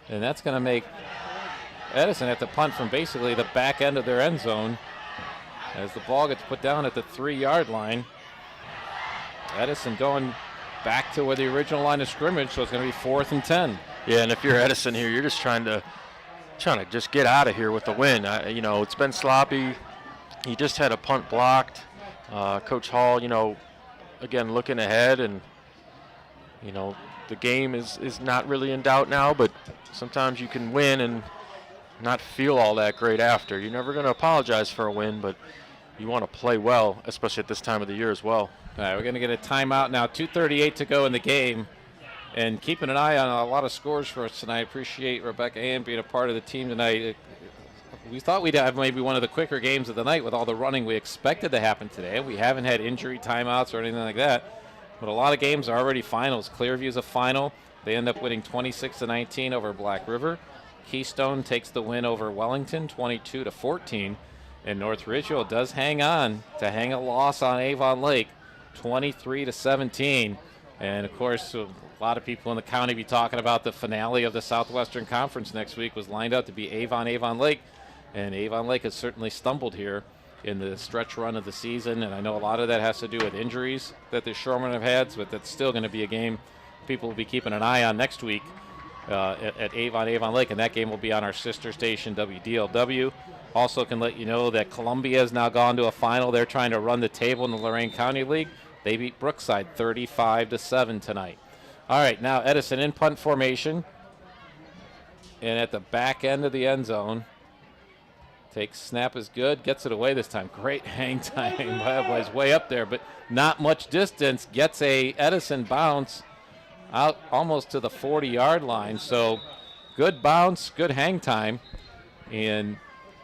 And that's going to make Edison have to punt from basically the back end of their end zone as the ball gets put down at the 3-yard line. Edison going back to where the original line of scrimmage, so it's going to be 4th and 10. Yeah, and if you're Edison here, you're just trying to just get out of here with the win. It's been sloppy. He just had a punt blocked. Coach Hall, again, looking ahead, and, the game is not really in doubt now, but sometimes you can win and not feel all that great after. You're never going to apologize for a win, but you want to play well, especially at this time of the year as well. All right, we're going to get a timeout now. 2:38 to go in the game. And keeping an eye on a lot of scores for us tonight. Appreciate Rebecca Ann being a part of the team tonight. We thought we'd have maybe one of the quicker games of the night with all the running we expected to happen today. We haven't had injury timeouts or anything like that. But a lot of games are already finals. Clearview's a final. They end up winning 26-19 over Black River. Keystone takes the win over Wellington, 22-14. And North Ridgeville does hang on to hang a loss on Avon Lake, 23-17. And, of course, a lot of people in the county be talking about the finale of the Southwestern Conference next week was lined up to be Avon Lake. And Avon Lake has certainly stumbled here in the stretch run of the season. And I know a lot of that has to do with injuries that the Shoremen have had, but that's still going to be a game people will be keeping an eye on next week at Avon Lake. And that game will be on our sister station, WDLW. Also can let you know that Columbia has now gone to a final. They're trying to run the table in the Lorain County League. They beat Brookside 35-7 tonight. All right, now Edison in punt formation. And at the back end of the end zone. Takes snap is good. Gets it away this time. Great hang time. Was way up there, but not much distance. Gets a Edison bounce out almost to the 40-yard line. So good bounce, good hang time. And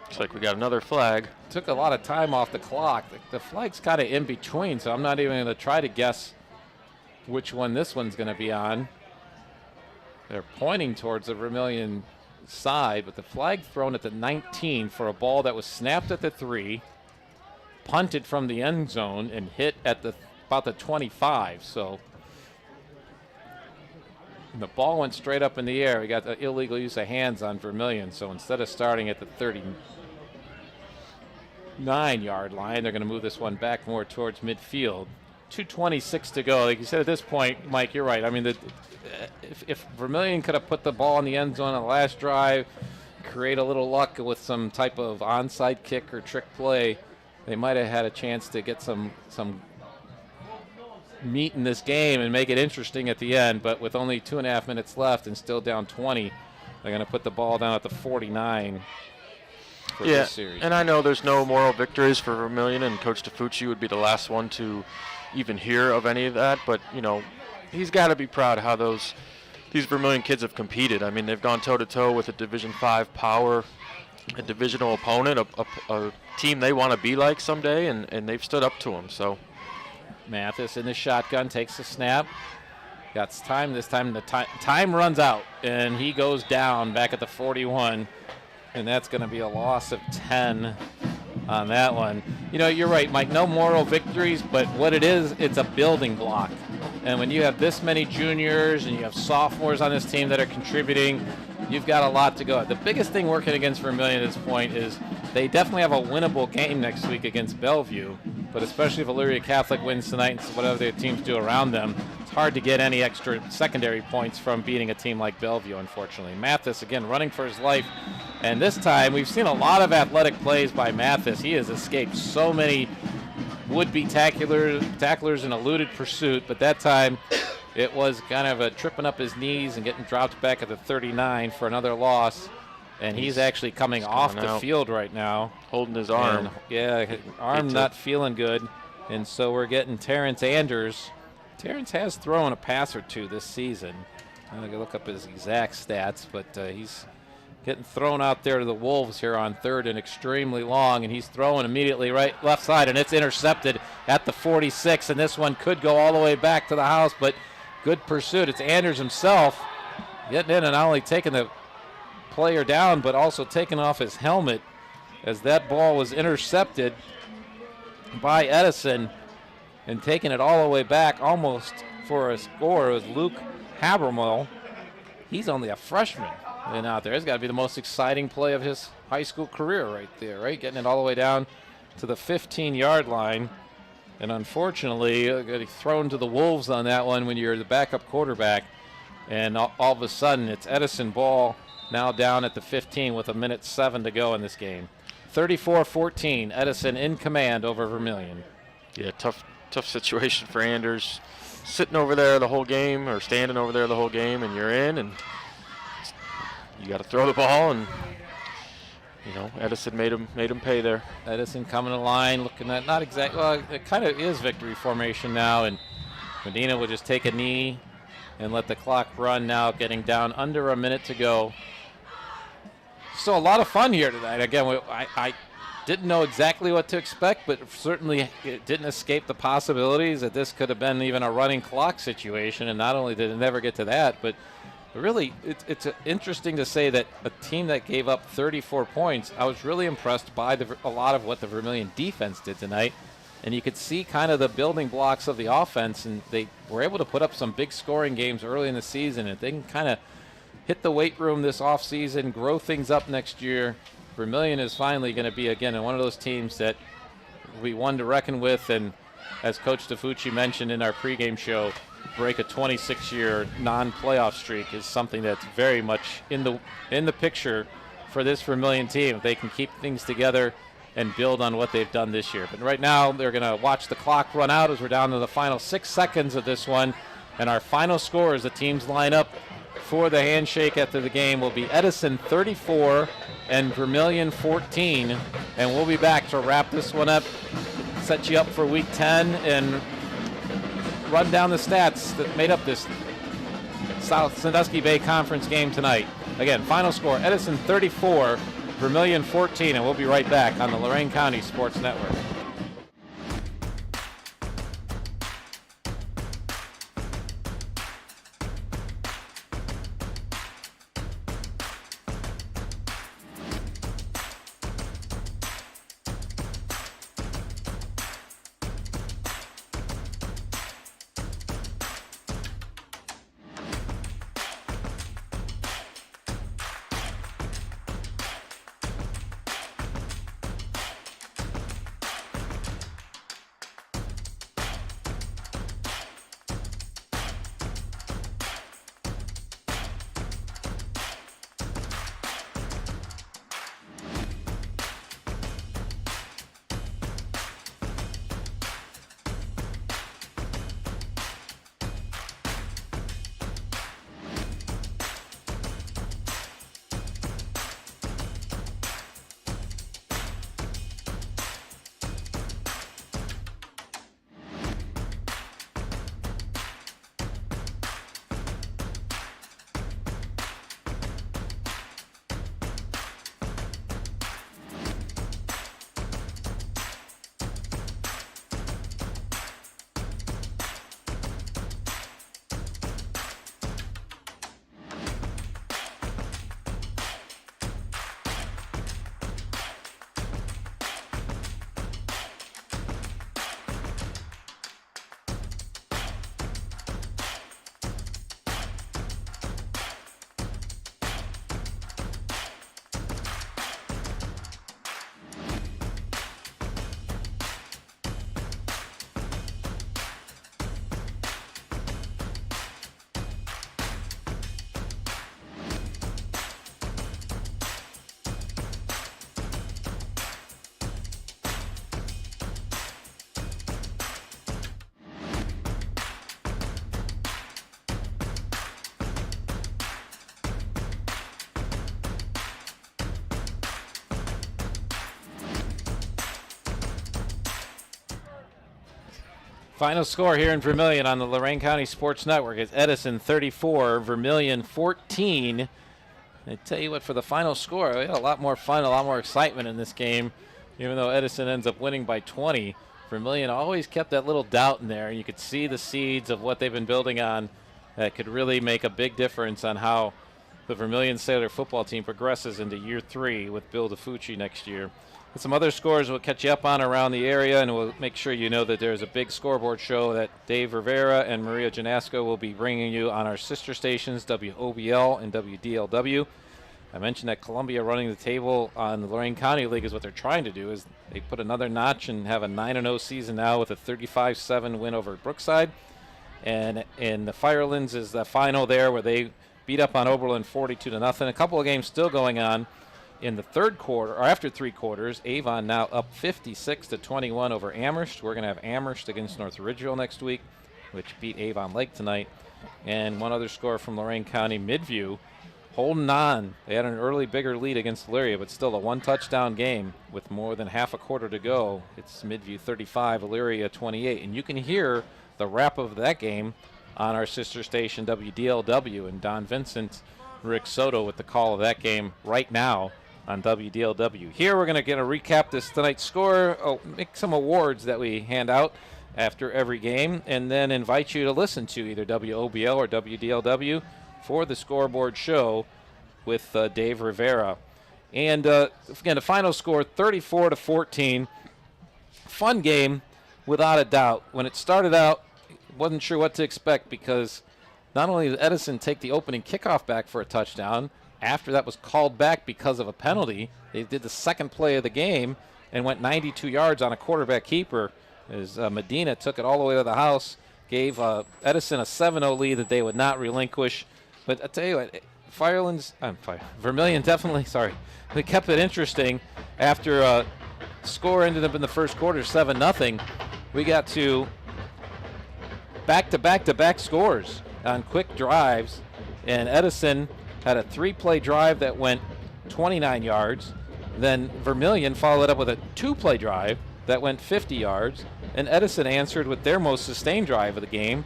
looks like we got another flag. Took a lot of time off the clock. The flag's kind of in between, so I'm not even going to try to guess which one this one's going to be on. They're pointing towards the Vermilion side, but the flag thrown at the 19 for a ball that was snapped at the 3, punted from the end zone, and hit at about the 25. So the ball went straight up in the air. We got the illegal use of hands on Vermilion, so instead of starting at the 39-yard line, they're going to move this one back more towards midfield. 2:26 to go. Like you said, at this point, Mike, you're right. I mean, if Vermilion could have put the ball in the end zone on the last drive, create a little luck with some type of onside kick or trick play, they might have had a chance to get some meat in this game and make it interesting at the end. But with only 2.5 minutes left and still down 20, They're going to put the ball down at the 49 for Yeah, this series. and I know there's no moral victories for Vermilion, and Coach DeFucci would be the last one to even hear of any of that. But, you know, he's got to be proud of how these Vermilion kids have competed. I mean, they've gone toe-to-toe with a Division V power, a divisional opponent, a team they want to be like someday, and they've stood up to them. So Mathis in the shotgun takes the snap. Got time. This time the time runs out, and he goes down back at the 41, and that's going to be a loss of 10 on that one. You know, you're right, Mike. No moral victories, but what it is, it's a building block. And when you have this many juniors and you have sophomores on this team that are contributing, you've got a lot to go. The biggest thing working against Vermilion at this point is they definitely have a winnable game next week against Bellevue, but especially if Elyria Catholic wins tonight and whatever their teams do around them, it's hard to get any extra secondary points from beating a team like Bellevue, unfortunately. Mathis, again, running for his life. And this time, we've seen a lot of athletic plays by Mathis. He has escaped so many would-be tacklers and eluded pursuit, but that time it was kind of a tripping up his knees and getting dropped back at the 39 for another loss. And he's actually coming off the field right now. Holding his arm. And, yeah, his arm not feeling good. And so we're getting Terrence Anders. Terrence has thrown a pass or two this season. I'm going to look up his exact stats, but he's getting thrown out there to the Wolves here on third and extremely long, and he's throwing immediately left side, and it's intercepted at the 46, and this one could go all the way back to the house, but good pursuit. It's Anders himself getting in and not only taking the player down, but also taking off his helmet as that ball was intercepted by Edison and taking it all the way back almost for a score. It was Luke Habermal. He's only a freshman and out there. It's got to be the most exciting play of his high school career right there, right? Getting it all the way down to the 15-yard line. And unfortunately, getting thrown to the Wolves on that one when you're the backup quarterback. And all of a sudden, it's Edison ball now down at the 15 with 1:07 to go in this game. 34-14, Edison in command over Vermilion. Yeah, tough situation for Anders. Sitting over there the whole game or standing over there the whole game, and you're in, and you got to throw the ball, and you know Edison made him pay there. Edison coming to line, looking at not exactly. Well, it kind of is victory formation now, and Medina will just take a knee and let the clock run now, getting down under a minute to go. So a lot of fun here tonight. Again, I didn't know exactly what to expect, but certainly it didn't escape the possibilities that this could have been even a running clock situation. And not only did it never get to that, but really it's interesting to say that a team that gave up 34 points, I was really impressed by a lot of what the Vermilion defense did tonight. And you could see kind of the building blocks of the offense, and they were able to put up some big scoring games early in the season. And they can kind of hit the weight room this offseason, grow things up next year. Vermilion is finally going to be, again, one of those teams that will be one to reckon with. And as Coach DeFucci mentioned in our pregame show, break a 26-year non-playoff streak is something that's very much in the picture for this Vermilion team. If they can keep things together and build on what they've done this year. But right now, they're going to watch the clock run out as we're down to the final 6 seconds of this one. And our final score as the teams line up for the handshake after the game will be Edison 34 and Vermilion 14. And we'll be back to wrap this one up, set you up for week 10, and run down the stats that made up this South Sandusky Bay Conference game tonight. Again, final score, Edison 34, Vermilion 14, and we'll be right back on the Lorain County Sports Network. Final score here in Vermilion on the Lorain County Sports Network is Edison 34, Vermilion 14. I tell you what, for the final score, we had a lot more fun, a lot more excitement in this game. Even though Edison ends up winning by 20, Vermilion always kept that little doubt in there. You could see the seeds of what they've been building on that could really make a big difference on how the Vermilion Sailor football team progresses into year 3 with Bill DeFucci next year. And some other scores we'll catch you up on around the area, and we'll make sure you know that there's a big scoreboard show that Dave Rivera and Maria Janasco will be bringing you on our sister stations, WOBL and WDLW. I mentioned that Columbia running the table on the Lorain County League is what they're trying to do, is they put another notch and have a 9-0 season now with a 35-7 win over Brookside. And in the Firelands is the final there where they beat up on Oberlin 42-0. A couple of games still going on in the third quarter, or after 3 quarters. Avon now up 56-21 over Amherst. We're going to have Amherst against North Ridgeville next week, which beat Avon Lake tonight. And one other score from Lorain County, Midview holding on. They had an early bigger lead against Elyria, but still a 1-touchdown game with more than half a quarter to go. It's Midview 35, Elyria 28. And you can hear the wrap of that game on our sister station WDLW, and Don Vincent, Rick Soto with the call of that game right now on WDLW. Here we're going to recap this tonight's score, make some awards that we hand out after every game, and then invite you to listen to either WOBL or WDLW for the scoreboard show with Dave Rivera. And again, the final score 34-14. Fun game without a doubt. When it started out, wasn't sure what to expect, because not only did Edison take the opening kickoff back for a touchdown, after that was called back because of a penalty, they did the second play of the game and went 92 yards on a quarterback keeper as Medina took it all the way to the house, gave Edison a 7-0 lead that they would not relinquish. But I tell you what, Vermilion definitely, they kept it interesting. After score ended up in the first quarter 7-0, we got to back-to-back scores on quick drives, and Edison had a 3-play drive that went 29 yards. Then Vermilion followed up with a 2-play drive that went 50 yards, and Edison answered with their most sustained drive of the game,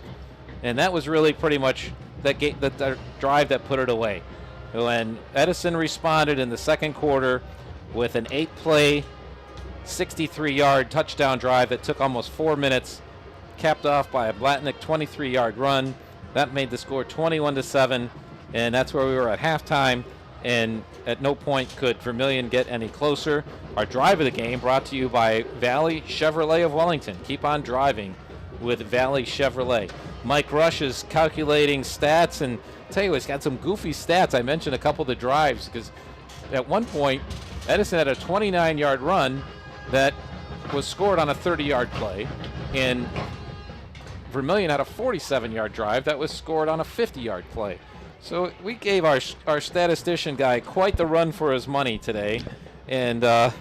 and that was really pretty much the drive that put it away. When Edison responded in the second quarter with an 8-play, 63-yard touchdown drive that took almost 4 minutes, capped off by a Blatnick 23-yard run. That made the score 21-7, and that's where we were at halftime, and at no point could Vermilion get any closer. Our drive of the game brought to you by Valley Chevrolet of Wellington. Keep on driving with Valley Chevrolet. Mike Rush is calculating stats, and I'll tell you, he's got some goofy stats. I mentioned a couple of the drives, because at one point, Edison had a 29-yard run that was scored on a 30-yard play, and Vermilion had a 47-yard drive that was scored on a 50-yard play. So we gave our statistician guy quite the run for his money today. And a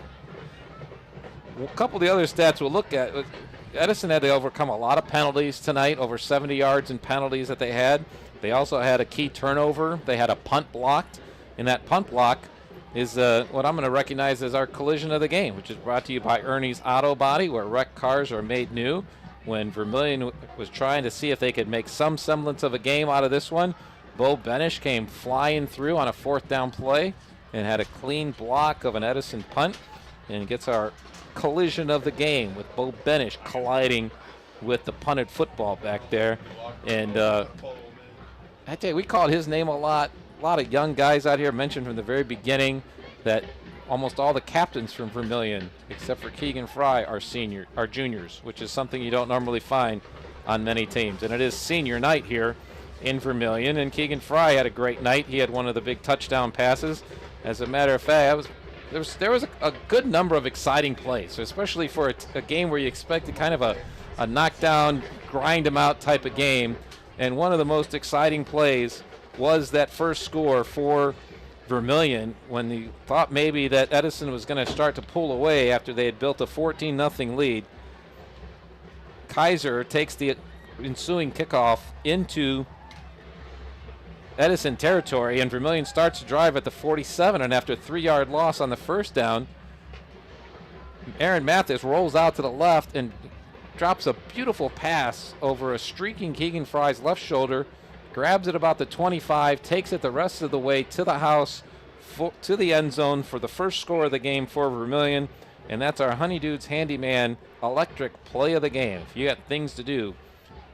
couple of the other stats we'll look at. Edison had to overcome a lot of penalties tonight, over 70 yards in penalties that they had. They also had a key turnover. They had a punt blocked, and that punt block is what I'm going to recognize as our collision of the game, which is brought to you by Ernie's Auto Body, where wrecked cars are made new. When Vermilion was trying to see if they could make some semblance of a game out of this one, Bo Benish came flying through on a 4th down play and had a clean block of an Edison punt, and gets our collision of the game with Bo Benish colliding with the punted football back there. And I tell you, we called his name a lot. A lot of young guys out here mentioned from the very beginning that almost all the captains from Vermilion, except for Keegan Fry, are juniors, which is something you don't normally find on many teams. And it is senior night here in Vermilion, and Keegan Fry had a great night. He had one of the big touchdown passes. As a matter of fact, there was a good number of exciting plays, so especially for a game where you expected kind of a knockdown, grind them out type of game. And one of the most exciting plays was that first score for Vermilion, when they thought maybe that Edison was going to start to pull away after they had built a 14-0 lead. Kaiser takes the ensuing kickoff into Edison territory, and Vermilion starts to drive at the 47, and after a 3-yard loss on the first down, Aaron Mathis rolls out to the left and drops a beautiful pass over a streaking Keegan Fry's left shoulder, grabs it about the 25, takes it the rest of the way to the house, to the end zone for the first score of the game for Vermilion. And that's our Honey Dudes Handyman Electric Play of the Game. If you got things to do,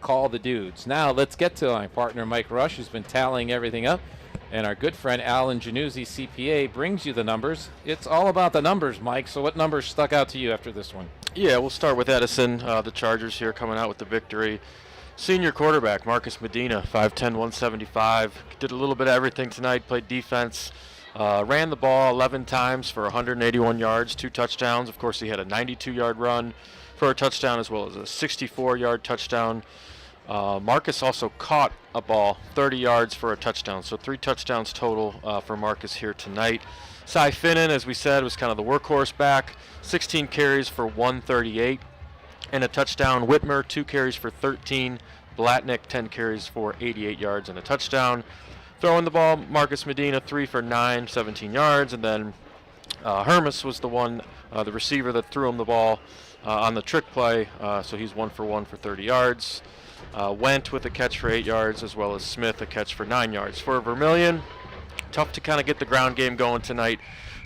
call the dudes. Now let's get to my partner Mike Rush, who's been tallying everything up. And our good friend Alan Januzzi, CPA, brings you the numbers. It's all about the numbers, Mike. So what numbers stuck out to you after this one? Yeah, we'll start with Edison, the Chargers here coming out with the victory. Senior quarterback Marcus Medina, 5'10", 175. Did a little bit of everything tonight, played defense. Ran the ball 11 times for 181 yards, 2 touchdowns. Of course, he had a 92-yard run for a touchdown as well as a 64-yard touchdown. Marcus also caught a ball 30 yards for a touchdown, so 3 touchdowns total for Marcus here tonight. Cy Finnan, as we said, was kind of the workhorse back, 16 carries for 138 and a touchdown. Whitmer, 2 carries for 13. Blatnick, 10 carries for 88 yards and a touchdown. Throwing the ball, Marcus Medina, 3 for 9, 17 yards. And then Hermes was the one, the receiver that threw him the ball on the trick play. So he's 1 for 1 for 30 yards. Went with a catch for 8 yards, as well as Smith, a catch for 9 yards. For Vermilion, tough to kind of get the ground game going tonight.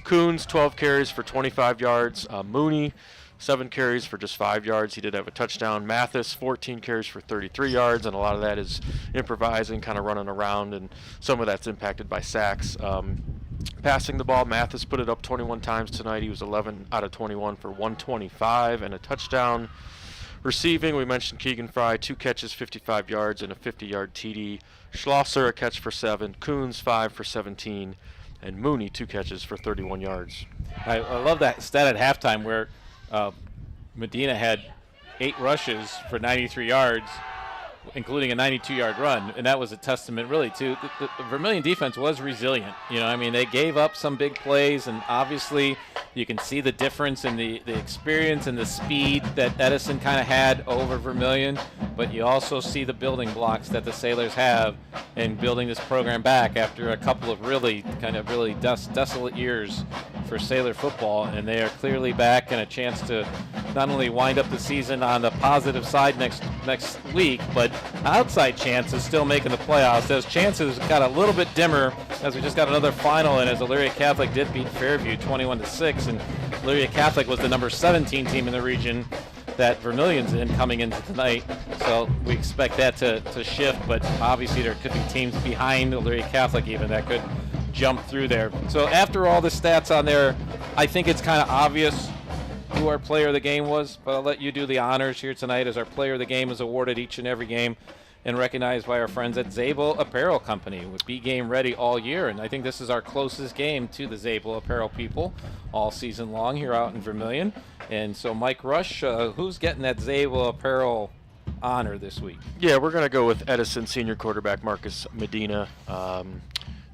Coons, 12 carries for 25 yards. Mooney, 7 carries for just 5 yards. He did have a touchdown. Mathis, 14 carries for 33 yards, and a lot of that is improvising, kind of running around, and some of that's impacted by sacks. Passing the ball, Mathis put it up 21 times tonight. He was 11 out of 21 for 125 and a touchdown. Receiving, we mentioned Keegan Fry, 2 catches, 55 yards, and a 50-yard TD. Schlosser, a catch for 7. Coons, 5 for 17. And Mooney, 2 catches for 31 yards. I love that stat at halftime where Medina had 8 rushes for 93 yards, including a 92-yard run, and that was a testament really to the Vermilion defense was resilient. I mean, they gave up some big plays, and obviously you can see the difference in the experience and the speed that Edison kind of had over Vermilion, but you also see the building blocks that the Sailors have in building this program back after a couple of really desolate years for Sailor football, and they are clearly back and a chance to not only wind up the season on the positive side next week, but outside chance is still making the playoffs. Those chances got a little bit dimmer as we just got another final, and as Elyria Catholic did beat Fairview 21-6, and Elyria Catholic was the number 17 team in the region that Vermilion's in coming into tonight, so we expect that to shift, but obviously there could be teams behind Elyria Catholic even that could jump through there. So after all the stats on there, I think it's kind of obvious who our player of the game was, but I'll let you do the honors here tonight as our player of the game is awarded each and every game and recognized by our friends at Zabel Apparel Company with Be Game Ready all year. And I think this is our closest game to the Zabel Apparel people all season long here out in Vermilion. And so, Mike Rush, who's getting that Zabel Apparel honor this week? Yeah, we're going to go with Edison senior quarterback Marcus Medina.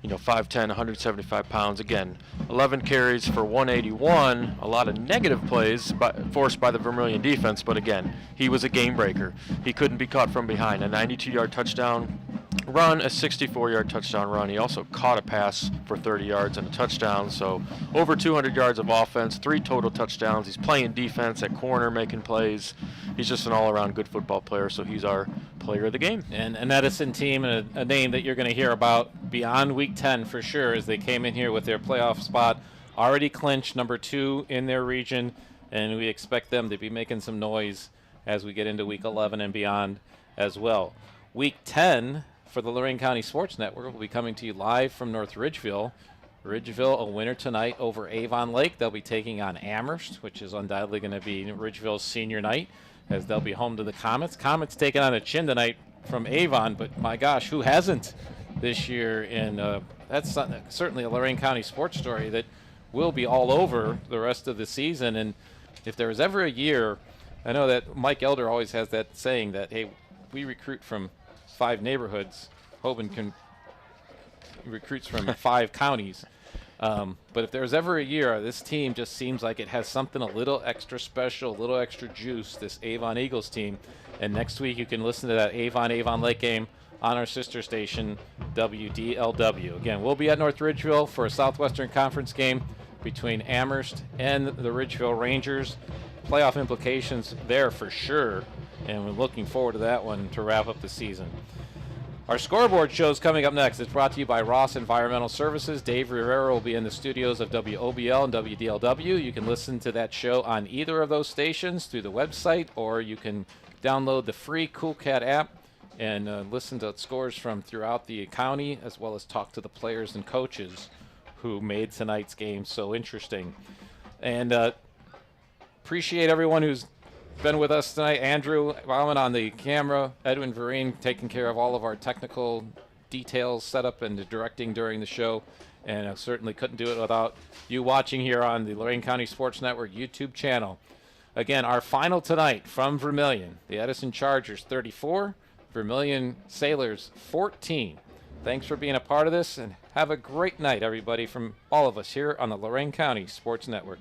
5'10", 175 pounds. Again, 11 carries for 181. A lot of negative plays forced by the Vermilion defense, but again, he was a game breaker. He couldn't be caught from behind. A 92-yard touchdown run, a 64-yard touchdown run. He also caught a pass for 30 yards and a touchdown, so over 200 yards of offense, 3 total touchdowns. He's playing defense at corner, making plays. He's just an all-around good football player, so he's our player of the game. And an Edison team, and a name that you're going to hear about beyond Week 10 for sure, as they came in here with their playoff spot already clinched, number 2 in their region, and we expect them to be making some noise as we get into Week 11 and beyond as well. Week 10 for the Lorain County Sports Network will be coming to you live from North Ridgeville. Ridgeville a winner tonight over Avon Lake. They'll be taking on Amherst, which is undoubtedly going to be Ridgeville's senior night, as they'll be home to the Comets. Comets taking on a chin tonight from Avon, but my gosh, who hasn't this year? And that's certainly a Lorain County sports story that will be all over the rest of the season. And if there was ever a year, I know that Mike Elder always has that saying that, hey, we recruit from 5 neighborhoods. Hoban recruits from 5 counties. But if there's ever a year, this team just seems like it has something a little extra special, a little extra juice, this Avon Eagles team. And next week you can listen to that Avon Lake game on our sister station, WDLW. Again, we'll be at North Ridgeville for a Southwestern Conference game between Amherst and the Ridgeville Rangers. playoff implications there for sure, and we're looking forward to that one to wrap up the season. Our scoreboard show is coming up next. It's brought to you by Ross Environmental Services. Dave Rivera will be in the studios of WOBL and WDLW. You can listen to that show on either of those stations through the website, or you can download the free Cool Cat app and listen to scores from throughout the county, as well as talk to the players and coaches who made tonight's game so interesting. And appreciate everyone who's been with us tonight. Andrew Bauman on the camera, Edwin Vereen taking care of all of our technical details, setup, and directing during the show. And I certainly couldn't do it without you watching here on the Lorain County Sports Network YouTube channel. Again, our final tonight from Vermilion, the Edison Chargers 34, Vermilion Sailors 14. Thanks for being a part of this, and have a great night, everybody, from all of us here on the Lorain County Sports Network.